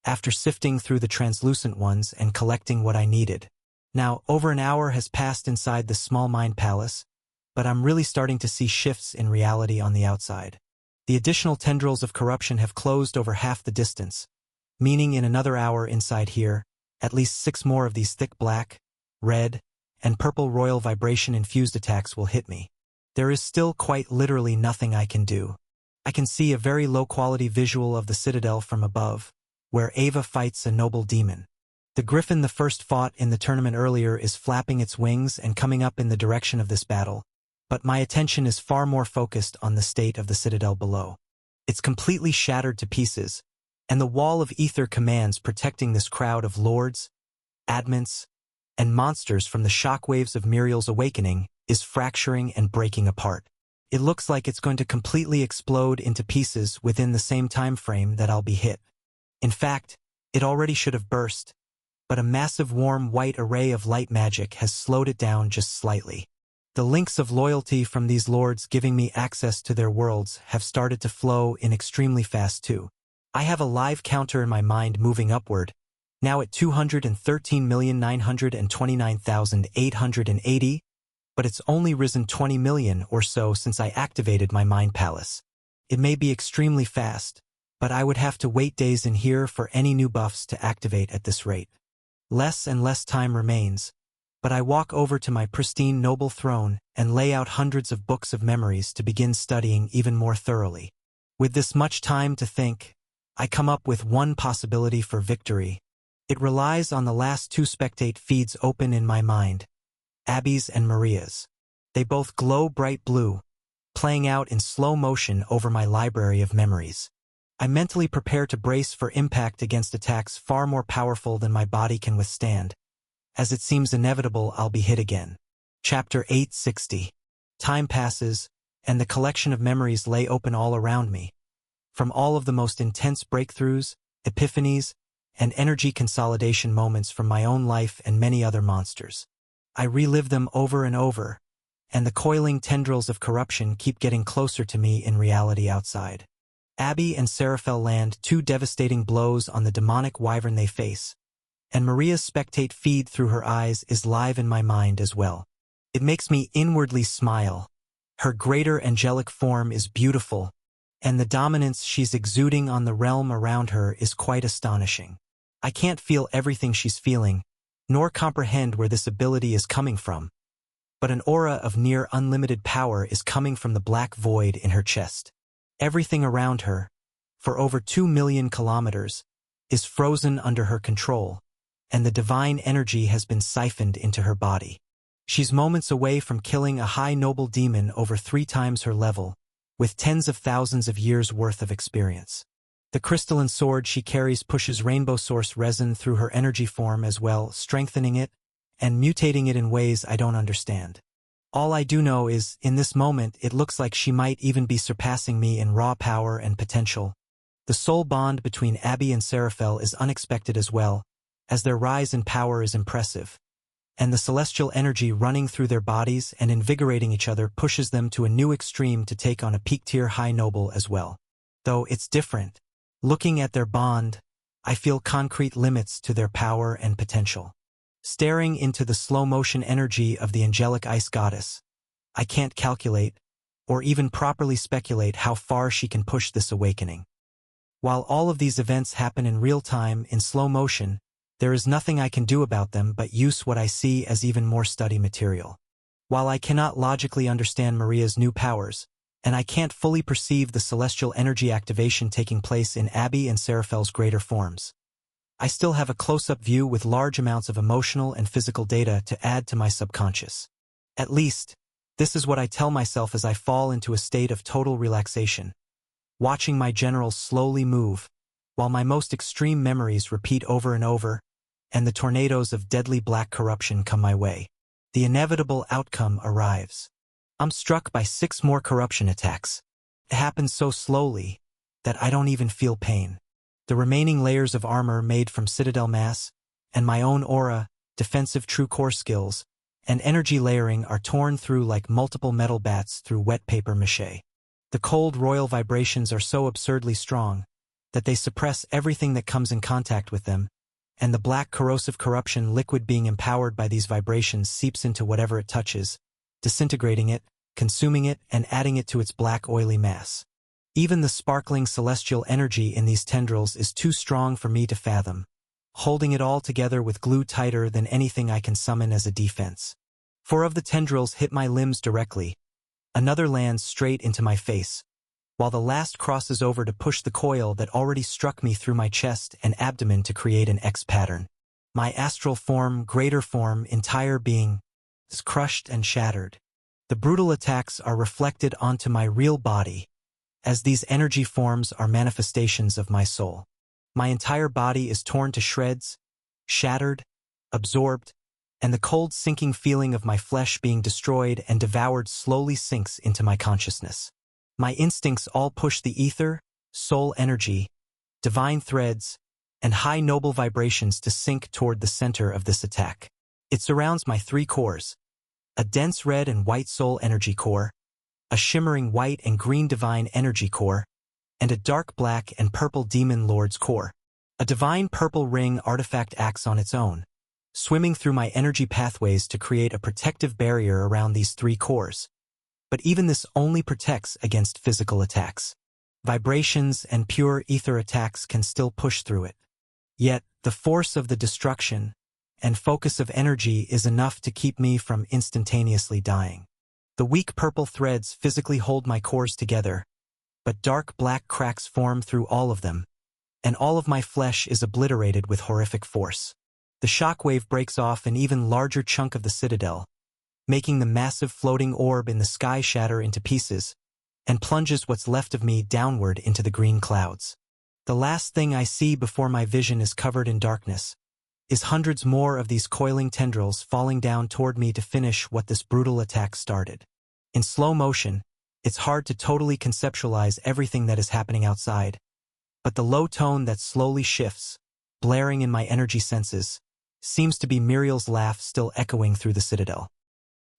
after sifting through the translucent ones and collecting what I needed. Now, over an hour has passed inside the small mind palace, but I'm really starting to see shifts in reality on the outside. The additional tendrils of corruption have closed over half the distance, meaning in another hour inside here, at least 6 more of these thick black, red, and purple royal vibration-infused attacks will hit me. There is still quite literally nothing I can do. I can see a very low-quality visual of the citadel from above, where Ava fights a noble demon. The griffin the first fought in the tournament earlier is flapping its wings and coming up in the direction of this battle, but my attention is far more focused on the state of the citadel below. It's completely shattered to pieces, and the wall of ether commands protecting this crowd of lords, admins, and monsters from the shockwaves of Muriel's awakening is fracturing and breaking apart. It looks like it's going to completely explode into pieces within the same time frame that I'll be hit. In fact, it already should have burst, but a massive warm white array of light magic has slowed it down just slightly. The links of loyalty from these lords giving me access to their worlds have started to flow in extremely fast too. I have a live counter in my mind moving upward, now at 213,929,880, but it's only risen 20 million or so since I activated my mind palace. It may be extremely fast, but I would have to wait days in here for any new buffs to activate at this rate. Less and less time remains, but I walk over to my pristine noble throne and lay out hundreds of books of memories to begin studying even more thoroughly. With this much time to think, I come up with one possibility for victory. It relies on the last two spectate feeds open in my mind, Abby's and Maria's. They both glow bright blue, playing out in slow motion over my library of memories. I mentally prepare to brace for impact against attacks far more powerful than my body can withstand. As it seems inevitable, I'll be hit again. Chapter 860. Time passes, and the collection of memories lay open all around me. From all of the most intense breakthroughs, epiphanies, and energy consolidation moments from my own life and many other monsters. I relive them over and over, and the coiling tendrils of corruption keep getting closer to me in reality outside. Abby and Seraphel land two devastating blows on the demonic wyvern they face, and Maria's spectate feed through her eyes is live in my mind as well. It makes me inwardly smile. Her greater angelic form is beautiful, and the dominance she's exuding on the realm around her is quite astonishing. I can't feel everything she's feeling, nor comprehend where this ability is coming from, but an aura of near unlimited power is coming from the black void in her chest. Everything around her, for over 2 million kilometers, is frozen under her control, and the divine energy has been siphoned into her body. She's moments away from killing a high noble demon over 3 times her level, with tens of thousands of years' worth of experience. The crystalline sword she carries pushes rainbow source resin through her energy form as well, strengthening it and mutating it in ways I don't understand. All I do know is, in this moment, it looks like she might even be surpassing me in raw power and potential. The soul bond between Abby and Seraphel is unexpected as well, as their rise in power is impressive, and the celestial energy running through their bodies and invigorating each other pushes them to a new extreme to take on a peak-tier high noble as well. Though it's different. Looking at their bond, I feel concrete limits to their power and potential. Staring into the slow-motion energy of the angelic ice goddess, I can't calculate, or even properly speculate how far she can push this awakening. While all of these events happen in real time, in slow motion, there is nothing I can do about them but use what I see as even more study material. While I cannot logically understand Maria's new powers, and I can't fully perceive the celestial energy activation taking place in Abby and Seraphel's greater forms, I still have a close-up view with large amounts of emotional and physical data to add to my subconscious. At least, this is what I tell myself as I fall into a state of total relaxation, watching my generals slowly move, while my most extreme memories repeat over and over, and the tornadoes of deadly black corruption come my way. The inevitable outcome arrives. I'm struck by 6 more corruption attacks. It happens so slowly that I don't even feel pain. The remaining layers of armor made from Citadel mass, and my own aura, defensive true core skills, and energy layering are torn through like multiple metal bats through wet paper mache. The cold royal vibrations are so absurdly strong that they suppress everything that comes in contact with them, and the black corrosive corruption liquid being empowered by these vibrations seeps into whatever it touches, disintegrating it, consuming it, and adding it to its black oily mass. Even the sparkling celestial energy in these tendrils is too strong for me to fathom, holding it all together with glue tighter than anything I can summon as a defense. 4 of the tendrils hit my limbs directly. Another lands straight into my face, while the last crosses over to push the coil that already struck me through my chest and abdomen to create an X pattern. My astral form, greater form, entire being is crushed and shattered. The brutal attacks are reflected onto my real body, as these energy forms are manifestations of my soul. My entire body is torn to shreds, shattered, absorbed, and the cold sinking feeling of my flesh being destroyed and devoured slowly sinks into my consciousness. My instincts all push the ether, soul energy, divine threads, and high noble vibrations to sink toward the center of this attack. It surrounds my three cores: a dense red and white soul energy core, a shimmering white and green divine energy core, and a dark black and purple demon lord's core. A divine purple ring artifact acts on its own, swimming through my energy pathways to create a protective barrier around these three cores. But even this only protects against physical attacks. Vibrations and pure ether attacks can still push through it. Yet, the force of the destruction and focus of energy is enough to keep me from instantaneously dying. The weak purple threads physically hold my cores together, but dark black cracks form through all of them, and all of my flesh is obliterated with horrific force. The shockwave breaks off an even larger chunk of the citadel, making the massive floating orb in the sky shatter into pieces, and plunges what's left of me downward into the green clouds. The last thing I see before my vision is covered in darkness is hundreds more of these coiling tendrils falling down toward me to finish what this brutal attack started. In slow motion, it's hard to totally conceptualize everything that is happening outside, but the low tone that slowly shifts, blaring in my energy senses, seems to be Muriel's laugh still echoing through the citadel.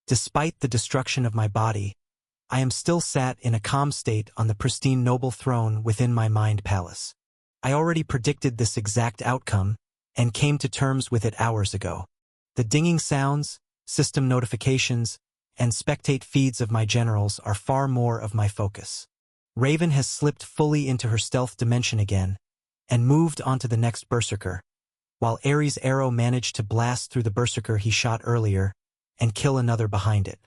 Despite the destruction of my body, I am still sat in a calm state on the pristine noble throne within my mind palace. I already predicted this exact outcome and came to terms with it hours ago. The dinging sounds, system notifications, and spectate feeds of my generals are far more of my focus. Raven has slipped fully into her stealth dimension again and moved onto the next berserker, while Ares' arrow managed to blast through the berserker he shot earlier and kill another behind it.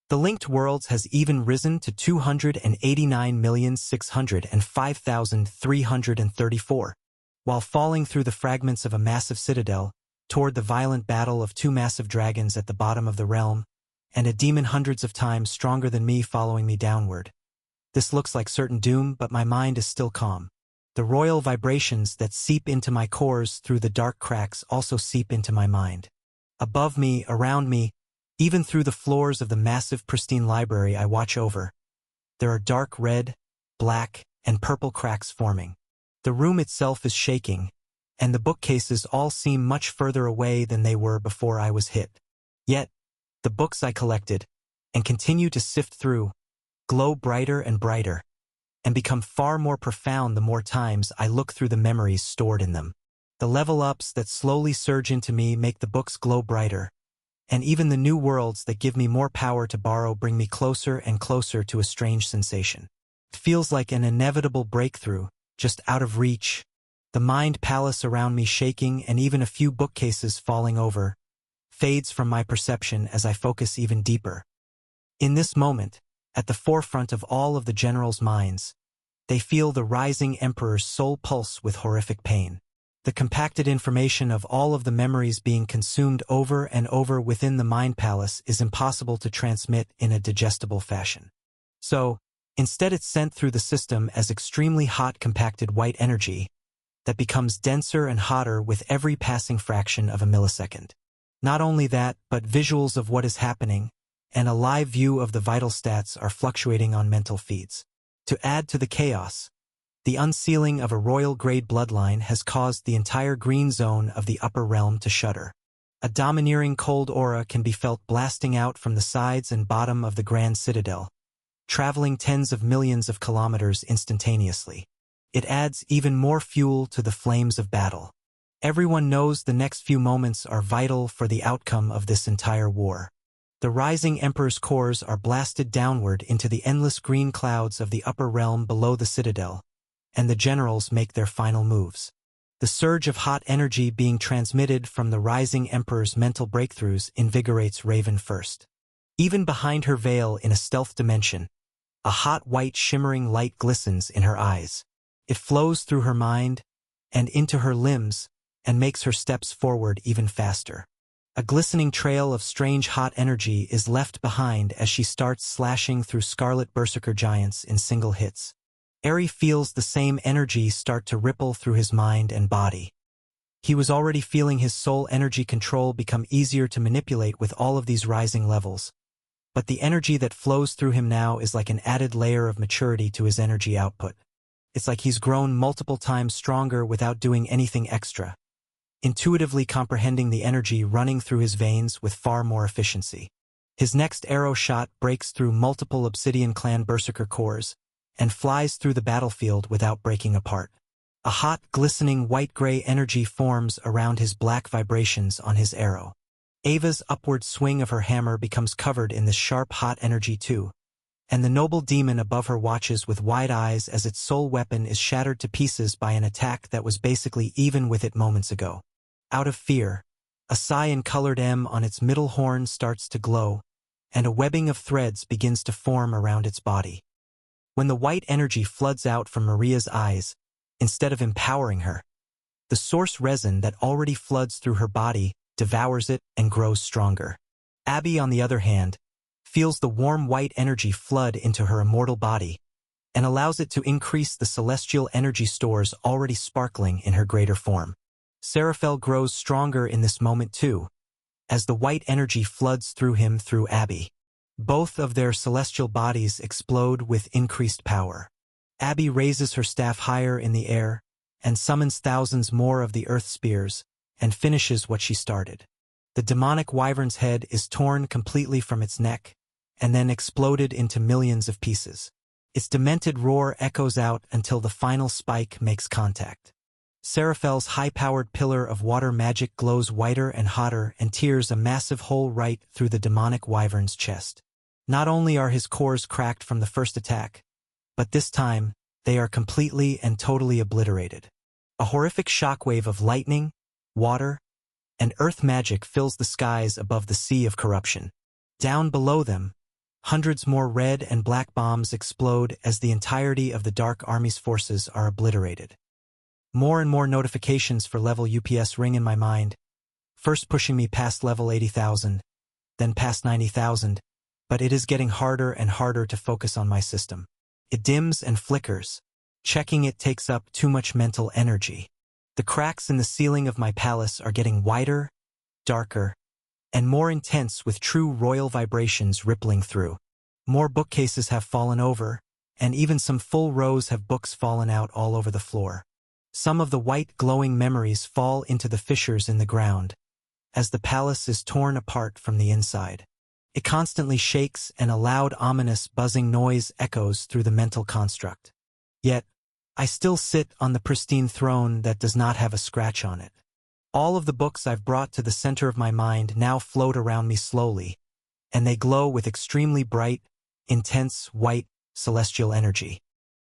The linked worlds has even risen to 289,605,334, while falling through the fragments of a massive citadel toward the violent battle of two massive dragons at the bottom of the realm, and a demon hundreds of times stronger than me following me downward. This looks like certain doom, but my mind is still calm. The royal vibrations that seep into my cores through the dark cracks also seep into my mind. Above me, around me, even through the floors of the massive pristine library I watch over, there are dark red, black, and purple cracks forming. The room itself is shaking, and the bookcases all seem much further away than they were before I was hit. Yet, the books I collected, and continue to sift through, glow brighter and brighter, and become far more profound the more times I look through the memories stored in them. The level-ups that slowly surge into me make the books glow brighter, and even the new worlds that give me more power to borrow bring me closer and closer to a strange sensation. It feels like an inevitable breakthrough, just out of reach, the mind palace around me shaking and even a few bookcases falling over, fades from my perception as I focus even deeper. In this moment, at the forefront of all of the generals' minds, they feel the rising emperor's soul pulse with horrific pain. The compacted information of all of the memories being consumed over and over within the mind palace is impossible to transmit in a digestible fashion. So, instead it's sent through the system as extremely hot compacted white energy that becomes denser and hotter with every passing fraction of a millisecond. Not only that, but visuals of what is happening and a live view of the vital stats are fluctuating on mental feeds. To add to the chaos, the unsealing of a royal-grade bloodline has caused the entire green zone of the upper realm to shudder. A domineering cold aura can be felt blasting out from the sides and bottom of the Grand Citadel, traveling tens of millions of kilometers instantaneously. It adds even more fuel to the flames of battle. Everyone knows the next few moments are vital for the outcome of this entire war. The rising Emperor's cores are blasted downward into the endless green clouds of the upper realm below the Citadel, and the generals make their final moves. The surge of hot energy being transmitted from the rising Emperor's mental breakthroughs invigorates Raven first. Even behind her veil in a stealth dimension, a hot white shimmering light glistens in her eyes. It flows through her mind and into her limbs and makes her steps forward even faster. A glistening trail of strange hot energy is left behind as she starts slashing through scarlet berserker giants in single hits. Aerie feels the same energy start to ripple through his mind and body. He was already feeling his soul energy control become easier to manipulate with all of these rising levels. But the energy that flows through him now is like an added layer of maturity to his energy output. It's like he's grown multiple times stronger without doing anything extra, intuitively comprehending the energy running through his veins with far more efficiency. His next arrow shot breaks through multiple Obsidian Clan Berserker cores and flies through the battlefield without breaking apart. A hot, glistening white-gray energy forms around his black vibrations on his arrow. Ava's upward swing of her hammer becomes covered in this sharp, hot energy too, and the noble demon above her watches with wide eyes as its sole weapon is shattered to pieces by an attack that was basically even with it moments ago. Out of fear, a cyan-colored M on its middle horn starts to glow, and a webbing of threads begins to form around its body. When the white energy floods out from Maria's eyes, instead of empowering her, the source resin that already floods through her body devours it and grows stronger. Abby, on the other hand, feels the warm white energy flood into her immortal body and allows it to increase the celestial energy stores already sparkling in her greater form. Seraphel grows stronger in this moment too, as the white energy floods through him through Abby. Both of their celestial bodies explode with increased power. Abby raises her staff higher in the air and summons thousands more of the earth spears and finishes what she started. The demonic wyvern's head is torn completely from its neck and then exploded into millions of pieces. Its demented roar echoes out until the final spike makes contact. Seraphel's high-powered pillar of water magic glows whiter and hotter and tears a massive hole right through the demonic wyvern's chest. Not only are his cores cracked from the first attack, but this time they are completely and totally obliterated. A horrific shockwave of lightning, water, and earth magic fills the skies above the sea of corruption. Down below them, hundreds more red and black bombs explode as the entirety of the Dark Army's forces are obliterated. More and more notifications for level UPS ring in my mind, first pushing me past level 80,000, then past 90,000, but it is getting harder and harder to focus on my system. It dims and flickers. Checking it takes up too much mental energy. The cracks in the ceiling of my palace are getting wider, darker, and more intense with true royal vibrations rippling through. More bookcases have fallen over, and even some full rows have books fallen out all over the floor. Some of the white glowing memories fall into the fissures in the ground, as the palace is torn apart from the inside. It constantly shakes and a loud ominous buzzing noise echoes through the mental construct. Yet, I still sit on the pristine throne that does not have a scratch on it. All of the books I've brought to the center of my mind now float around me slowly, and they glow with extremely bright, intense, white, celestial energy.